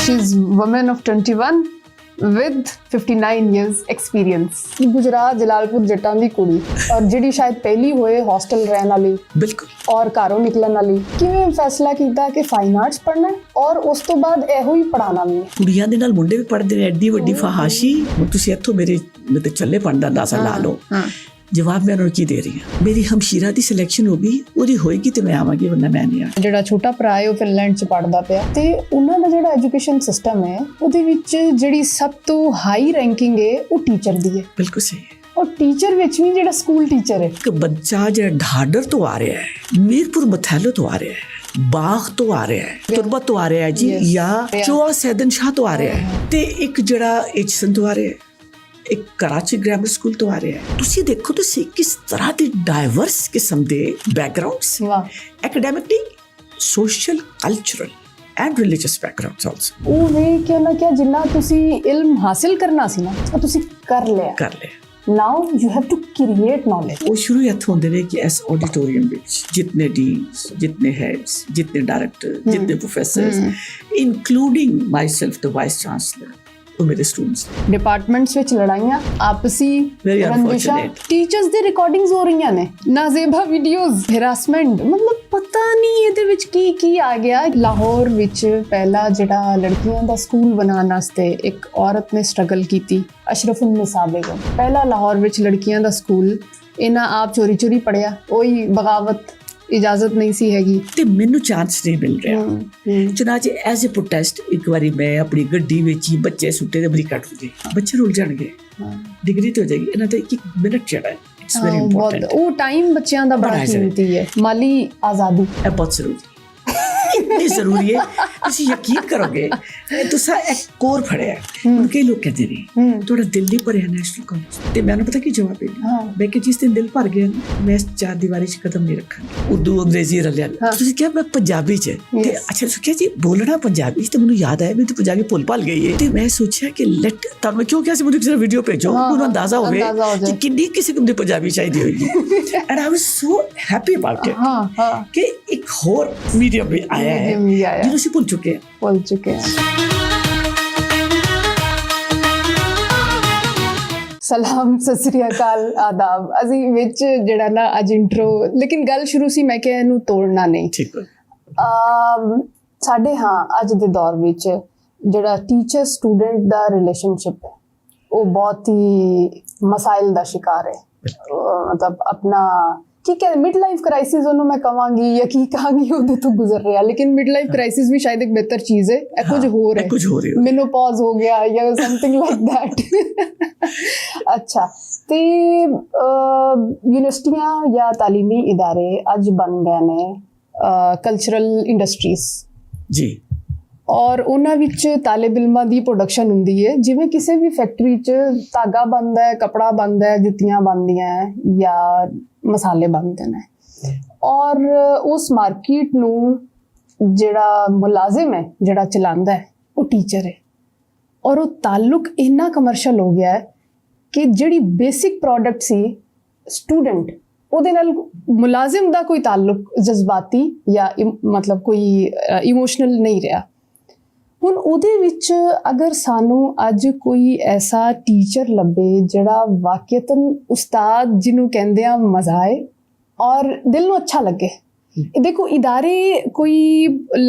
she's woman of 21 with 59 years experience. Gujarat Jalalpur जट्टां दी कुड़ी और जिहड़ी शायद पहली होए हॉस्टल रहन वाली बिल्कुल और घरों निकलन वाली किवें फैसला कीता कि फाइन आर्ट्स पढ़ना है और उस तो बाद ਇਹੋ ਹੀ ਪੜਾਣਾ ਵੀ ਹੈ ਕੁੜੀਆਂ ਦੇ ਨਾਲ ਮੁੰਡੇ ਵੀ ਪੜ੍ਹਦੇ ਨੇ ਐਡੀ ਵੱਡੀ ਫਹਾਸ਼ੀ ਹੁਣ ਤੁਸੀਂ ਇੱਥੋਂ ਮੇਰੇ ਚੱਲੇ ਪੜਨ ਦਾ ਅੰਦਾਜ਼ਾ ਲਾ ਲਓ ਜਵਾਬ ਮੈਂ ਉਹਨਾਂ ਨੂੰ ਕੀ ਦੇ ਰਹੀ ਹਾਂ ਮੇਰੀ ਹਮਸ਼ੀਰਾ ਦੀ ਸਿਲੈਕਸ਼ਨ ਹੋ ਗਈ ਉਹਦੀ ਹੋਏਗੀ ਤੇ ਮੈਂ ਆਵਾਂਗੀ ਵਰਨਾ ਮੈਂ ਨਹੀਂ ਆ ਜਿਹੜਾ ਛੋਟਾ ਭਰਾ ਹੈ ਉਹ ਫਿਨਲੈਂਡ 'ਚ ਪੜਦਾ ਪਿਆ ਤੇ ਉਹਨਾਂ ਦਾ ਜਿਹੜਾ ਐਜੂਕੇਸ਼ਨ ਸਿਸਟਮ ਹੈ ਉਹਦੇ ਵਿੱਚ ਜਿਹੜੀ ਸਭ ਤੋਂ ਹਾਈ ਰੈਂਕਿੰਗ ਹੈ ਉਹ ਟੀਚਰ ਦੀ ਹੈ ਬਿਲਕੁਲ ਸਹੀ ਹੈ और टीचर विच भी ਜਿਹੜਾ ਸਕੂਲ ਟੀਚਰ ਹੈ ਇੱਕ ਬੱਚਾ ਜਿਹੜਾ ਢਾਡਰ ਤੋਂ ਆ ਰਿਹਾ ਹੈ ਮੀਰਪੁਰ ਮਥੈਲੋ ਤੋਂ ਆ ਰਿਹਾ ਹੈ ਬਾਗ ਤੋਂ ਆ ਰਿਹਾ ਹੈ ਤੁਰਬਤ ਤੋਂ ਆ ਰਿਹਾ ਹੈ ਜੀ ਜਾਂ ਚੋਆ ਸੈਦਨ ਸ਼ਾਹ ਤੋਂ ਆ ਰਿਹਾ ਹੈ ਤੇ ਇੱਕ ਜਿਹੜਾ ਐਚਸਨ ਤੋਂ ਆ ਰਿਹਾ ਹੈ ਇੱਕ ਕਰਾਚੀ ਗ੍ਰਾਮਰ ਸਕੂਲ ਤੋਂ ਆ ਰਿਹਾ ਹੈ ਤੁਸੀਂ ਦੇਖੋ ਤੁਸੀਂ ਕਿਸ ਤਰ੍ਹਾਂ ਦੇ ਡਾਈਵਰਸ ਕਿਸਮ ਦੇ backgrounds academically social cultural and religious backgrounds also ਉਹ ਵੇ ਕਿਉਂ ਨਾ ਕਿ ਜਿੰਨਾ ਤੁਸੀਂ ਇਲਮ ਹਾਸਿਲ ਕਰਨਾ ਸੀ ਨਾ ਉਹ ਤੁਸੀਂ ਕਰ ਲਿਆ Now you have to create knowledge. वो शुरू ਇੱਥੋਂ ਹੁੰਦੇ ਨੇ ਕਿ ਇਸ ਆਡੀਟੋਰੀਅਮ ਵਿੱਚ ਜਿੰਨੇ ਡੀਨਸ ਜਿੰਨੇ ਹੈਡਸ ਜਿੰਨੇ ਡਾਇਰੈਕਟਰ ਜਿੰਨੇ ਪ੍ਰੋਫੈਸਰਸ ਇਨਕਲੂਡਿੰਗ ਮਾਈਸੈਲਫ ਦ ਵਾਈਸ ਚਾਂਸਲਰ ਉਹ ਮੇਰੇ ਸਟੂਡੈਂਟਸ डिपार्टमेंट्स ਵਿੱਚ ਲੜਾਈਆਂ ਆਪਸੀ ਰੰਜਿਸ਼ਾਂ ਟੀਚਰਸ ਦੀ ਰਿਕਾਰਡਿੰਗਸ ਹੋ ਰਹੀਆਂ ਨੇ ਨਾਜ਼ੇਬਾ ਵੀਡੀਓਜ਼ ਹੈਰਾਸਮੈਂਟ ਮਤਲਬ ਪਤਾ ਨਹੀਂ ਇਹਦੇ ਵਿੱਚ ਕੀ ਆ ਗਿਆ ਲਾਹੌਰ ਵਿੱਚ ਪਹਿਲਾ ਜਿਹੜਾ ਲੜਕੀਆਂ ਦਾ ਸਕੂਲ ਬਣਾਉਣ ਵਾਸਤੇ ਇੱਕ ਔਰਤ ਨੇ ਸਟਰਗਲ ਕੀਤੀ ਅਸ਼ਰਫੁਨ ਨਿਸਾ ਬੇਗਮ ਪਹਿਲਾ ਲਾਹੌਰ ਵਿੱਚ ਲੜਕੀਆਂ ਦਾ ਸਕੂਲ ਇਹਨਾਂ ਆਪ ਚੋਰੀ ਪੜਿਆ ਕੋਈ ਬਗਾਵਤ ਇਜਾਜ਼ਤ ਨਹੀਂ ਸੀ ਹੈਗੀ ਤੇ ਮੈਨੂੰ ਚਾਂਸ ਨਹੀਂ ਮਿਲ ਰਿਹਾ ਚੁਨਾਚੇ ਐਜ਼ ਅ ਪ੍ਰੋਟੈਸਟ ਇੱਕ ਵਾਰੀ ਮੈਂ ਆਪਣੀ ਗੱਡੀ ਵਿੱਚ ਹੀ ਬੱਚੇ ਸੁੱਟੇ ਦੇ ਬਰੀ ਕੱਟ ਦੂਗੇ ਬੱਚੇ ਰੁੱਲ ਜਾਣਗੇ ਡਿਗਰੀ ਤੇ ਹੋ ਜਾਏਗੀ ਇਹਨਾਂ ਦਾ ਇੱਕ ਮਿੰਟ ਜਿਹੜਾ ਹੈ ਇਟਸ ਵੈਰੀ ਇੰਪੋਰਟੈਂਟ ਉਹ ਟਾਈਮ ਬੱਚਿਆਂ ਦਾ ਬੜਾ ਕੀਮਤੀ ਹੈ ਮਾਲੀ ਆਜ਼ਾਦੀ ਇਹ ਬਹੁਤ ਜ਼ਰੂਰੀ इतनी जरूरी है ਤੁਸੀਂ ਯਕੀਨ ਕਰੋਗੇ ਤੁਸੀਂ ਇੱਕ ਕੋਰ ਫੜਿਆ ਹੁਣ ਕਈ ਲੋਕ ਕਹਿੰਦੇ ਨੇ ਤੁਹਾਡਾ ਦਿਲ ਨਹੀਂ ਭਰਿਆ ਨੈਸ਼ਨਲ ਕਾਲਜ ਤੇ ਮੈਨੂੰ ਪਤਾ ਕੀ ਜਵਾਬ ਹੈ ਮੈਂ ਕਿ ਜਿਸ ਦਿਨ ਦਿਲ ਭਰ ਗਿਆ ਮੈਂ ਇਸ ਚਾਰ ਦੀਵਾਰੀ 'ਚ ਕਦਮ ਨਹੀਂ ਰੱਖਾਂਗੀ ਉਰਦੂ ਅੰਗਰੇਜ਼ੀ ਰਲਿਆ ਤੁਸੀਂ ਕਿਹਾ ਮੈਂ ਪੰਜਾਬੀ 'ਚ ਤੇ ਅੱਛਾ ਸੁਖਿਆ ਜੀ ਬੋਲਣਾ ਪੰਜਾਬੀ ਤੇ ਮੈਨੂੰ ਯਾਦ ਆਇਆ ਮੈਂ ਤਾਂ ਪੰਜਾਬੀ ਭੁੱਲ ਗਈ ਹੈ ਤੇ ਮੈਂ ਸੋਚਿਆ ਕਿ ਲੈਟ ਤੁਹਾਨੂੰ ਕਿਉਂ ਕਿਹਾ ਸੀ ਮੈਨੂੰ ਕਿਸੇ ਵੀਡੀਓ ਭੇਜੋ ਉਹਨੂੰ ਅੰਦਾਜ਼ਾ ਹੋਵੇ ਕਿ ਕਿੰਨੀ ਕਿਸੇ ਨੂੰ ਪੰਜਾਬੀ ਚਾਹੀਦੀ ਹੋਏਗੀ and I was so happy about it ਕਿ ਇੱਕ ਹੋਰ ਮੀਡੀਅਮ ਵੀ ਆਇਆ ਹੈ ਜਿਹਨੂੰ ਅਸੀਂ ਭੁੱਲ ਚੁੱਕੇ ਹਾਂ ਸਲਾਮ ਸਤਿ ਸ੍ਰੀ ਅਕਾਲ ਆਦਾਬ ਅਸੀਂ ਵਿੱਚ ਜਿਹੜਾ ਨਾ ਅੱਜ ਇੰਟਰੋ ਲੇਕਿਨ ਗੱਲ ਸ਼ੁਰੂ ਸੀ ਮੈਂ ਕਿਹਾ ਇਹਨੂੰ ਤੋੜਨਾ ਨਹੀਂ ਠੀਕ ਹੈ ਸਾਡੇ ਅੱਜ ਦੇ ਦੌਰ ਵਿੱਚ ਜਿਹੜਾ ਟੀਚਰ ਸਟੂਡੈਂਟ ਦਾ ਰਿਲੇਸ਼ਨਸ਼ਿਪ ਹੈ ਉਹ ਬਹੁਤ ਹੀ ਮਸਾਇਲ ਦਾ ਸ਼ਿਕਾਰ ਹੈ ਮਤਲਬ ਆਪਣਾ ठीक है मिड लाइफ क्राइसिस ਉਹਨੂੰ ਮੈਂ ਕਵਾਂਗੀ ਜਾਂ ਕੀ ਕਹਾਂਗੀ ਉਹਦੇ ਤੋਂ ਗੁਜ਼ਰ ਰਿਹਾ ਲੇਕਿਨ ਮਿਡ ਲਾਈਫ ਕ੍ਰਾਈਸਿਸ ਵੀ ਸ਼ਾਇਦ ਇੱਕ ਬਿਹਤਰ ਚੀਜ਼ ਹੈ ਇਹ ਕੁਝ ਹੋਰ ਹੈ ਮੈਨੋਪੌਜ਼ ਹੋ ਗਿਆ ਜਾਂ ਸਮਥਿੰਗ ਲਾਈਕ ਦੈਟ ਅੱਛਾ ਤੇ ਯੂਨੀਵਰਸਿਟੀਆਂ ਜਾਂ ਤਾਲੀਮੀ ਇਦਾਰੇ ਅੱਜ ਬਣ ਗਏ ਨੇ ਕਲਚਰਲ ਇੰਡਸਟਰੀਜ਼ ਜੀ ਔਰ ਉਹਨਾਂ ਵਿੱਚ ਤਾਲਿਬ ਇਲਮਾਂ ਦੀ ਪ੍ਰੋਡਕਸ਼ਨ ਹੁੰਦੀ ਹੈ ਜਿਵੇਂ ਕਿਸੇ ਵੀ ਫੈਕਟਰੀ 'ਚ ਧਾਗਾ ਬਣਦਾ ਹੈ ਕਪੜਾ ਬਣਦਾ ਹੈ ਜੁੱਤੀਆਂ ਬਣਦੀਆਂ ਹੈ ਜਾਂ ਮਸਾਲੇ ਬਣਦੇ ਨੇ ਔਰ ਉਸ ਮਾਰਕੀਟ ਨੂੰ ਜਿਹੜਾ ਮੁਲਾਜ਼ਮ ਹੈ ਜਿਹੜਾ ਚਲਾਉਂਦਾ ਹੈ ਉਹ ਟੀਚਰ ਹੈ ਔਰ ਉਹ ਤਾਲੁਕ ਇੰਨਾ ਕਮਰਸ਼ੀਅਲ ਹੋ ਗਿਆ ਹੈ ਕਿ ਜਿਹੜੀ ਬੇਸਿਕ ਪ੍ਰੋਡਕਟ ਸੀ ਸਟੂਡੈਂਟ ਉਹਦੇ ਨਾਲ ਮੁਲਾਜ਼ਮ ਦਾ ਕੋਈ ਤਾਲੁਕ ਜਜ਼ਬਾਤੀ ਜਾਂ ਮਤਲਬ ਕੋਈ ਇਮੋਸ਼ਨਲ ਨਹੀਂ ਰਿਹਾ ਹੁਣ ਉਹਦੇ ਵਿੱਚ ਅਗਰ ਸਾਨੂੰ ਅੱਜ ਕੋਈ ਐਸਾ ਟੀਚਰ ਲੱਭੇ ਜਿਹੜਾ ਵਾਕਿਅਤਨ ਉਸਤਾਦ ਜਿਹਨੂੰ ਕਹਿੰਦੇ ਆ ਮਜ਼ਾ ਆਏ ਔਰ ਦਿਲ ਨੂੰ ਅੱਛਾ ਲੱਗੇ ਦੇਖੋ ਇਦਾਰੇ ਕੋਈ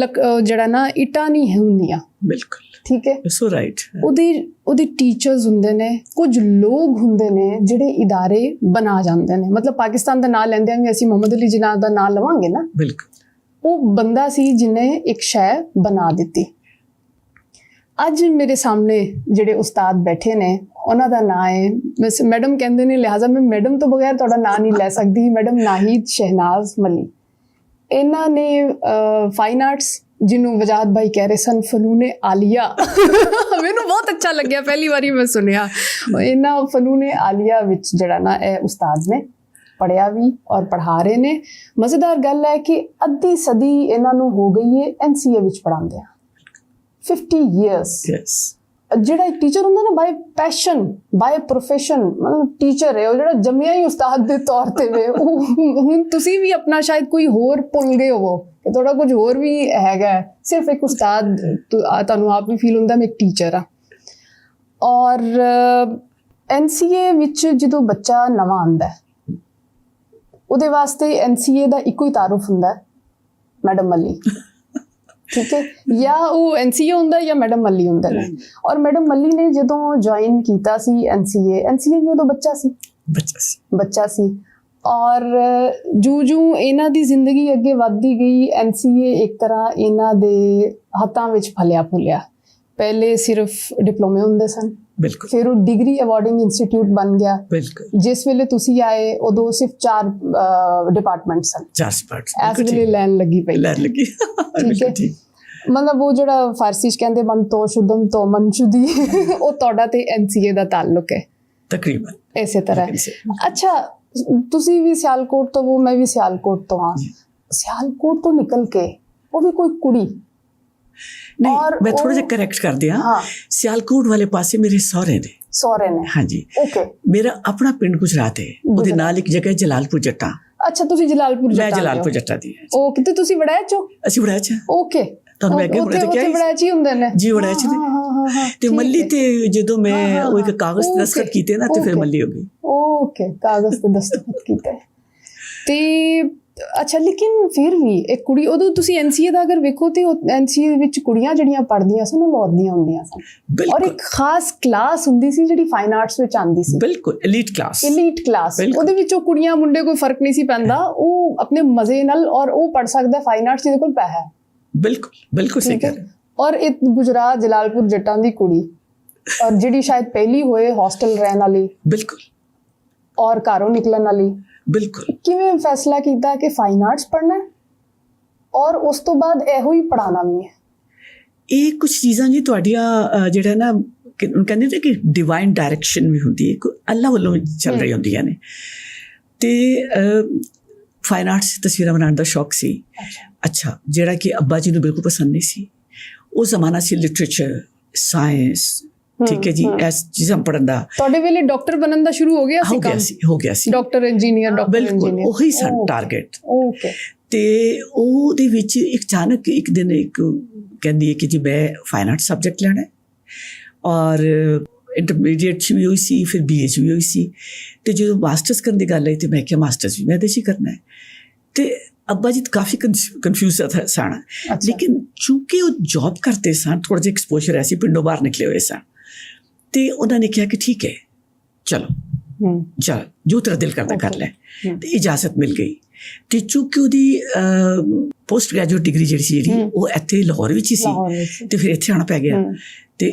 ਜਿਹੜਾ ਨਾ ਇੱਟਾਂ ਨਹੀਂ ਹੁੰਦੀਆਂ ਬਿਲਕੁਲ ਠੀਕ ਹੈ ਸੋ ਰਾਈਟ ਉਹਦੇ ਟੀਚਰਸ ਹੁੰਦੇ ਨੇ ਕੁਝ ਲੋਕ ਹੁੰਦੇ ਨੇ ਜਿਹੜੇ ਇਦਾਰੇ ਬਣਾ ਜਾਂਦੇ ਨੇ ਮਤਲਬ ਪਾਕਿਸਤਾਨ ਦਾ ਨਾਂ ਲੈਂਦੇ ਵੀ ਅਸੀਂ ਮੁਹੰਮਦ ਅਲੀ ਜਿਨਾਹ ਦਾ ਨਾਂ ਲਵਾਂਗੇ ਨਾ ਬਿਲਕੁਲ ਉਹ ਬੰਦਾ ਸੀ ਜਿਹਨੇ ਇੱਕ ਸ਼ੈ ਬਣਾ ਦਿੱਤੀ ਅੱਜ ਮੇਰੇ ਸਾਹਮਣੇ ਜਿਹੜੇ ਉਸਤਾਦ ਬੈਠੇ ਨੇ ਉਹਨਾਂ ਦਾ ਨਾਂ ਹੈ ਮੈਡਮ ਕਹਿੰਦੇ ਨੇ ਲਿਹਾਜ਼ਾ ਮੈਂ ਮੈਡਮ ਤੋਂ ਬਗੈਰ ਤੁਹਾਡਾ ਨਾਂ ਨਹੀਂ ਲੈ ਸਕਦੀ ਮੈਡਮ ਨਾਹੀਦ ਸ਼ਹਿਨਾਜ਼ ਮਲੀ ਇਹਨਾਂ ਨੇ ਫਾਈਨ ਆਰਟਸ ਜਿਹਨੂੰ ਵਜਾਦ ਭਾਈ ਕਹਿ ਰਹੇ ਸਨ ਫਨੂਨ ਆਲੀਆ ਮੈਨੂੰ ਬਹੁਤ ਅੱਛਾ ਲੱਗਿਆ ਪਹਿਲੀ ਵਾਰੀ ਮੈਂ ਸੁਣਿਆ ਇਹਨਾਂ ਫਨੂਨ ਆਲੀਆ ਵਿੱਚ ਜਿਹੜਾ ਨਾ ਇਹ ਉਸਤਾਦ ਨੇ ਪੜ੍ਹਿਆ ਵੀ ਔਰ ਪੜ੍ਹਾ ਰਹੇ ਨੇ ਮਜ਼ੇਦਾਰ ਗੱਲ ਹੈ ਕਿ ਅੱਧੀ ਸਦੀ ਇਹਨਾਂ ਨੂੰ ਹੋ ਗਈ ਹੈ NCA ਵਿੱਚ ਪੜ੍ਹਾਉਂਦੇ ਆ 50 years ਜਿਹੜਾ ਇੱਕ ਟੀਚਰ ਹੁੰਦਾ ਨਾ ਬਾਈ ਪੈਸ਼ਨ ਬਾਈ ਪ੍ਰੋਫੈਸ਼ਨ, ਮਤਲਬ ਟੀਚਰ ਹੈ ਉਹ ਜਿਹੜਾ ਜੰਮਿਆ ਹੀ ਉਸਤਾਦ ਦੇ ਤੌਰ ਤੇ ਵੇ। ਉਹ ਹੁਣ ਤੁਸੀਂ ਵੀ ਆਪਣਾ ਸ਼ਾਇਦ ਕੋਈ ਹੋਰ ਭੁੱਲ ਗਏ ਹੋਵੋ ਕਿ ਤੁਹਾਡਾ ਕੁਝ ਹੋਰ ਵੀ ਹੈਗਾ, ਸਿਰਫ ਇੱਕ ਉਸਤਾਦ ਤੁਹਾਨੂੰ ਆਪ ਵੀ ਫੀਲ ਹੁੰਦਾ ਮੈਂ ਇੱਕ ਟੀਚਰ ਆ। ਔਰ NCA ਵਿੱਚ ਜਦੋਂ ਬੱਚਾ ਨਵਾਂ ਆਉਂਦਾ ਉਹਦੇ ਵਾਸਤੇ NCA ਦਾ ਇੱਕੋ ਹੀ ਤਾਰੁਫ ਹੁੰਦਾ ਮੈਡਮ ਮੱਲੀ, ਠੀਕ ਹੈ, ਜਾਂ ਉਹ NCA ਹੁੰਦਾ ਜਾਂ ਮੈਡਮ ਮੱਲੀ ਹੁੰਦੇ ਨੇ। ਔਰ ਮੈਡਮ ਮੱਲੀ ਨੇ ਜਦੋਂ ਜੁਆਇਨ ਕੀਤਾ ਸੀ NCA ਵੀ ਉਦੋਂ ਬੱਚਾ ਸੀ। ਔਰ ਜੂ ਇਹਨਾਂ ਦੀ ਜ਼ਿੰਦਗੀ ਅੱਗੇ ਵੱਧਦੀ ਗਈ, NCA ਇੱਕ ਤਰ੍ਹਾਂ ਇਹਨਾਂ ਦੇ ਹੱਥਾਂ ਵਿੱਚ ਫਲਿਆ ਫੁੱਲਿਆ। ਪਹਿਲੇ ਸਿਰਫ ਡਿਪਲੋਮੇ ਹੁੰਦੇ ਸਨ, ਬਿਲਕੁਲ, ਫਿਰ ਉਹ ਡਿਗਰੀ ਅਵਾਰਡਿੰਗ ਇੰਸਟੀਚਿਊਟ ਬਣ ਗਿਆ। ਬਿਲਕੁਲ, ਜਿਸ ਵੇਲੇ ਤੁਸੀਂ ਆਏ ਉਦੋਂ ਸਿਰਫ 4 ਡਿਪਾਰਟਮੈਂਟ ਸਨ, 4 ਸਪਾਰਟਸ ਇਸ ਵੇਲੇ ਲੈਣ ਲੱਗੀ ਪਈ, ਠੀਕ ਹੈ। ਮਤਲਬ ਉਹ ਜਿਹੜਾ ਫਾਰਸੀ ਚ ਕਹਿੰਦੇ ਮਨ ਤੋਂ ਸ਼ੁੱਧਮ ਤੋਂ ਮਨ ਸ਼ੁੱਧੀ, ਉਹ ਤੁਹਾਡਾ ਤੇ NCA ਦਾ ਤਾਲੁਕ ਹੈ ਤਕਰੀਬਨ ਇਸੇ ਤਰ੍ਹਾਂ। ਅੱਛਾ, ਤੁਸੀਂ ਵੀ ਸਿਆਲਕੋਟ ਤੋਂ ਹੋ, ਮੈਂ ਵੀ ਸਿਆਲਕੋਟ ਤੋਂ ਹਾਂ। ਸਿਆਲਕੋਟ ਤੋਂ ਨਿਕਲ ਕੇ ਉਹ ਵੀ ਕੋਈ ਕੁੜੀ ਨਹੀਂ, ਮੈਂ ਥੋੜਾ ਜਿਹਾ ਕਰੈਕਟ ਕਰ ਦਿਆਂ। ਸਿਆਲਕੋਟ ਵਾਲੇ ਪਾਸੇ ਮੇਰੇ ਸਹੁਰੇ ਨੇ। ਹਾਂਜੀ, ਓਕੇ। ਮੇਰਾ ਆਪਣਾ ਪਿੰਡ ਗੁਜਰਾਤ ਹੈ, ਉਹਦੇ ਨਾਲ ਇੱਕ ਜਗ੍ਹਾ ਜਲਾਲਪੁਰ ਜੱਟਾਂ। ਅੱਛਾ, ਤੁਸੀਂ ਜਲਾਲਪੁਰ ਜੱਟਾਂ? ਮੈਂ ਜਲਾਲਪੁਰ ਜੱਟਾਂ ਦੀ। ਉਹ ਕਿਤੇ ਤੁਸੀਂ ਵੜੈਚ ਹੋ? ਅਸੀਂ ਵੜੈਚ। ਓਕੇ, ਤੁਹਾਨੂੰ ਮੈਂ ਅੱਗੇ ਹੁਣੇ ਤਾਂ ਕਿਹਾ ਵੜੈਚ ਹੀ ਹੁੰਦੇ ਨੇ ਜੀ, ਵੜੈਚ ਨੇ। ਤੇ ਮੱਲੀ ਤੇ ਜਦੋਂ ਮੈਂ ਉਹ ਇੱਕ ਕਾਗਜ਼ ਤੇ ਦਸਤਖਤ ਕੀਤੇ ਨਾ ਤੇ ਫਿਰ ਮੱਲੀ ਹੋ ਗਈ। ਓਕੇ, ਕਾਗਜ਼ ਤੇ ਦਸਤਖਤ ਕੀਤੇ ਤੇ ਅੱਛਾ। ਲੇਕਿਨ ਫਿਰ ਵੀ ਇੱਕ ਕੁੜੀ, ਉਦੋਂ ਤੁਸੀਂ NCA ਦਾ ਅਗਰ ਵੇਖੋ ਤੇ NCA ਵਿੱਚ ਕੁੜੀਆਂ ਜਿਹੜੀਆਂ ਪੜ੍ਹਦੀਆਂ ਸਨ ਉਹ ਲੌਰਦੀਆਂ ਹੁੰਦੀਆਂ ਸਨ, ਔਰ ਇੱਕ ਖਾਸ ਕਲਾਸ ਹੁੰਦੀ ਸੀ ਜਿਹੜੀ ਫਾਈਨ ਆਰਟਸ ਵਿੱਚ ਆਉਂਦੀ ਸੀ। ਬਿਲਕੁਲ, ਐਲੀਟ ਕਲਾਸ। ਉਹਦੇ ਵਿੱਚ ਉਹ ਕੁੜੀਆਂ ਮੁੰਡੇ ਕੋਈ ਫਰਕ ਨਹੀਂ ਸੀ ਪੈਂਦਾ, ਉਹ ਆਪਣੇ ਮਜ਼ੇ ਨਾਲ, ਔਰ ਉਹ ਪੜ੍ਹ ਸਕਦਾ ਫਾਈਨ ਆਰਟਸ ਜਿਹਦੇ ਕੋਲ ਪੈਸਾ ਹੈ। ਬਿਲਕੁਲ ਸਹੀ ਕਹਿ ਰਹੇ। ਔਰ ਇਹ ਗੁਜਰਾਤ ਜਲਾਲਪੁਰ ਜੱਟਾਂ ਦੀ ਕੁੜੀ, ਔਰ ਜਿਹੜੀ ਸ਼ਾਇਦ ਪਹਿਲੀ ਹੋਏ ਹੌਸਟਲ ਰਹਿਣ ਵਾਲੀ, ਬਿਲਕੁਲ, ਔਰ ਘਰੋਂ ਨਿਕਲਣ ਵਾਲੀ, ਬਿਲਕੁਲ। ਕਿਵੇਂ ਫੈਸਲਾ ਕੀਤਾ ਕਿ ਫਾਈਨ ਆਰਟਸ ਪੜ੍ਹਨਾ ਹੈ ਔਰ ਉਸ ਤੋਂ ਬਾਅਦ ਇਹੋ ਹੀ ਪੜ੍ਹਾਉਣਾ ਵੀ ਹੈ? ਇਹ ਕੁਝ ਚੀਜ਼ਾਂ ਜੀ ਤੁਹਾਡੀਆਂ ਜਿਹੜਾ ਨਾ ਕਹਿੰਦੇ ਨੇ ਕਿ ਡਿਵਾਈਨ ਡਾਇਰੈਕਸ਼ਨ ਵੀ ਹੁੰਦੀ ਹੈ, ਅੱਲਾ ਵੱਲੋਂ ਚੱਲ ਰਹੀ ਹੁੰਦੀਆਂ ਨੇ। ਤੇ ਫਾਈਨ ਆਰਟਸ ਤਸਵੀਰਾਂ ਬਣਾਉਣ ਦਾ ਸ਼ੌਕ ਸੀ। ਅੱਛਾ, ਜਿਹੜਾ ਕਿ ਅੱਬਾ ਜੀ ਨੂੰ ਬਿਲਕੁਲ ਪਸੰਦ ਨਹੀਂ ਸੀ। ਉਹ ਜ਼ਮਾਨਾ ਸੀ ਲਿਟਰੇਚਰ, ਸਾਇੰਸ, ਠੀਕ ਹੈ ਜੀ, ਇਸ ਚੀਜ਼ਾਂ ਪੜ੍ਹਨ ਦਾ। ਤੁਹਾਡੇ ਵੇਲੇ ਡਾਕਟਰ ਬਣਨ ਦਾ ਸ਼ੁਰੂ ਹੋ ਗਿਆ ਸੀ? ਡਾਕਟਰ ਇੰਜੀਨੀਅਰ, ਬਿਲਕੁਲ ਉਹੀ ਸਨ ਟਾਰਗੇਟ। ਓਕੇ। ਤੇ ਉਹਦੇ ਵਿੱਚ ਅਚਾਨਕ ਇੱਕ ਦਿਨ ਇੱਕ ਕਹਿੰਦੀ ਹੈ ਕਿ ਜੀ ਮੈਂ ਫਾਈਨ ਆਰਟ ਸਬਜੈਕਟ ਲੈਣਾ ਹੈ, ਔਰ ਇੰਟਰਮੀਡੀਏਟ 'ਚ ਵੀ ਹੋਈ ਸੀ, ਫਿਰ BA 'ਚ ਵੀ ਹੋਈ ਸੀ। ਤੇ ਜਦੋਂ ਮਾਸਟਰਸ ਕਰਨ ਦੀ ਗੱਲ ਆਈ ਤੇ ਮੈਂ ਕਿਹਾ ਮਾਸਟਰਸ ਵੀ ਮੈਂ ਇਹਦੇ 'ਚ ਹੀ ਕਰਨਾ ਹੈ। ਤੇ ਅੱਬਾ ਜੀ ਕਾਫੀ ਕਨਫਿਊਜ਼ ਸਨ, ਲੇਕਿਨ ਚੂੰਕਿ ਉਹ ਜੌਬ ਕਰਦੇ ਸਨ, ਥੋੜਾ ਜਿਹਾ ਐਕਸਪੋਜ਼ਰ ਐਸੀ, ਪਿੰਡੋਂ ਬਾਹਰ ਨਿਕਲੇ ਹੋਏ ਸਨ, ਤੇ ਉਹਨਾਂ ਨੇ ਕਿਹਾ ਕਿ ਠੀਕ ਹੈ ਚਲੋ ਜੋ ਤੇਰਾ ਦਿਲ ਕਰਦਾ ਕਰ ਲੈ। ਤੇ ਇਜਾਜ਼ਤ ਮਿਲ ਗਈ। ਤੇ ਚੂੰਕਿ ਉਹਦੀ ਪੋਸਟ ਗ੍ਰੈਜੂਏਟ ਡਿਗਰੀ ਜਿਹੜੀ ਉਹ ਇੱਥੇ ਲਾਹੌਰ ਵਿੱਚ ਹੀ ਸੀ, ਤੇ ਫਿਰ ਇੱਥੇ ਆਉਣਾ ਪੈ ਗਿਆ। ਤੇ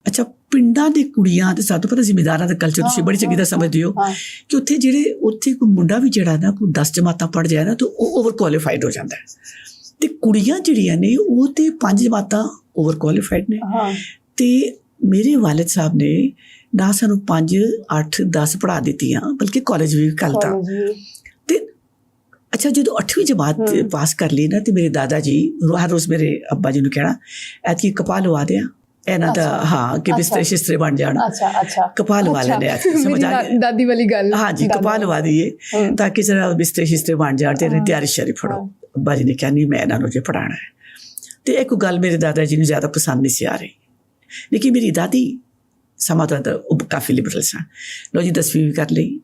ਅੱਛਾ, ਪਿੰਡਾਂ ਦੇ ਕੁੜੀਆਂ ਤੇ ਸਾਨੂੰ ਪਤਾ ਜ਼ਿਮੀਂਦਾਰਾਂ ਦਾ ਕਲਚਰ ਤੁਸੀਂ ਬੜੀ ਚੰਗੀ ਤਰ੍ਹਾਂ ਸਮਝਦੇ ਹੋ ਕਿ ਉੱਥੇ ਕੋਈ ਮੁੰਡਾ ਵੀ ਜਿਹੜਾ ਨਾ ਕੋਈ 10 ਜਮਾਤਾਂ ਪੜ੍ਹ ਜਾਏ ਨਾ ਤਾਂ ਉਹ ਓਵਰ ਕੁਆਲੀਫਾਈਡ ਹੋ ਜਾਂਦਾ ਹੈ, ਤੇ ਕੁੜੀਆਂ ਜਿਹੜੀਆਂ ਨੇ ਉਹ ਤੇ 5 ਜਮਾਤਾਂ ਓਵਰ ਕੁਆਲੀਫਾਈਡ ਨੇ। ਤੇ ਮੇਰੇ ਵਾਲਿਦ ਸਾਹਿਬ ਨੇ ਨਾ ਸਾਨੂੰ 5, 8, 10 ਪੜ੍ਹਾ ਦਿੱਤੀਆਂ, ਬਲਕਿ ਕਾਲਜ ਵੀ ਘੱਲਤਾ। ਤੇ ਅੱਛਾ, ਜਦੋਂ 8ਵੀਂ ਜਮਾਤ ਪਾਸ ਕਰ ਲਈ ਨਾ ਤੇ ਮੇਰੇ ਦਾਦਾ ਜੀ ਹਰ ਰੋਜ਼ ਮੇਰੇ ਅੱਬਾ ਜੀ ਨੂੰ ਕਹਿਣਾ ਐਤਕੀ ਕਪਾਹ ਲਵਾ ਦਿਆਂ ਇਹਨਾਂ ਦਾ, ਹਾਂ, ਕਿ ਬਿਸਤਰੇ ਸ਼ਿਸਤਰੇ ਬਣ ਜਾਣ। ਕਪਾਹ ਲਵਾ ਲੈਣੇ, ਸਮਝ ਆ ਗਈ ਦਾਦੀ ਵਾਲੀ ਗੱਲ? ਹਾਂਜੀ, ਕਪਾਹ ਲਵਾ ਦਈਏ ਤਾਂ ਕਿ ਜਰਾ ਬਿਸਤਰੇ ਸ਼ਿਸਤਰੇ ਬਣ ਜਾਣ ਤੇ ਤਿਆਰੀ ਸ਼ਰੀ ਫੜੋ। ਅੱਬਾ ਜੀ ਨੇ ਕਿਹਾ ਨਹੀਂ, ਮੈਂ ਇਹਨਾਂ ਨੂੰ ਜੇ ਪੜ੍ਹਾਉਣਾ ਹੈ। ਤੇ ਇੱਕ ਗੱਲ ਮੇਰੇ ਦਾਦਾ ਜੀ ਨੂੰ ਜ਼ਿਆਦਾ ਪਸੰਦ ਨਹੀਂ ਸੀ ਆ ਰਹੀ, ਲੇਕਿਨ ਮੇਰੀ ਦਾਦੀ ਸਮਾਂ ਤਾਂ ਉਹ ਕਾਫੀ ਲਿਬਰਲ ਸਨ। ਲੋ ਜੀ 10ਵੀਂ ਵੀ ਕਰ ਲਈ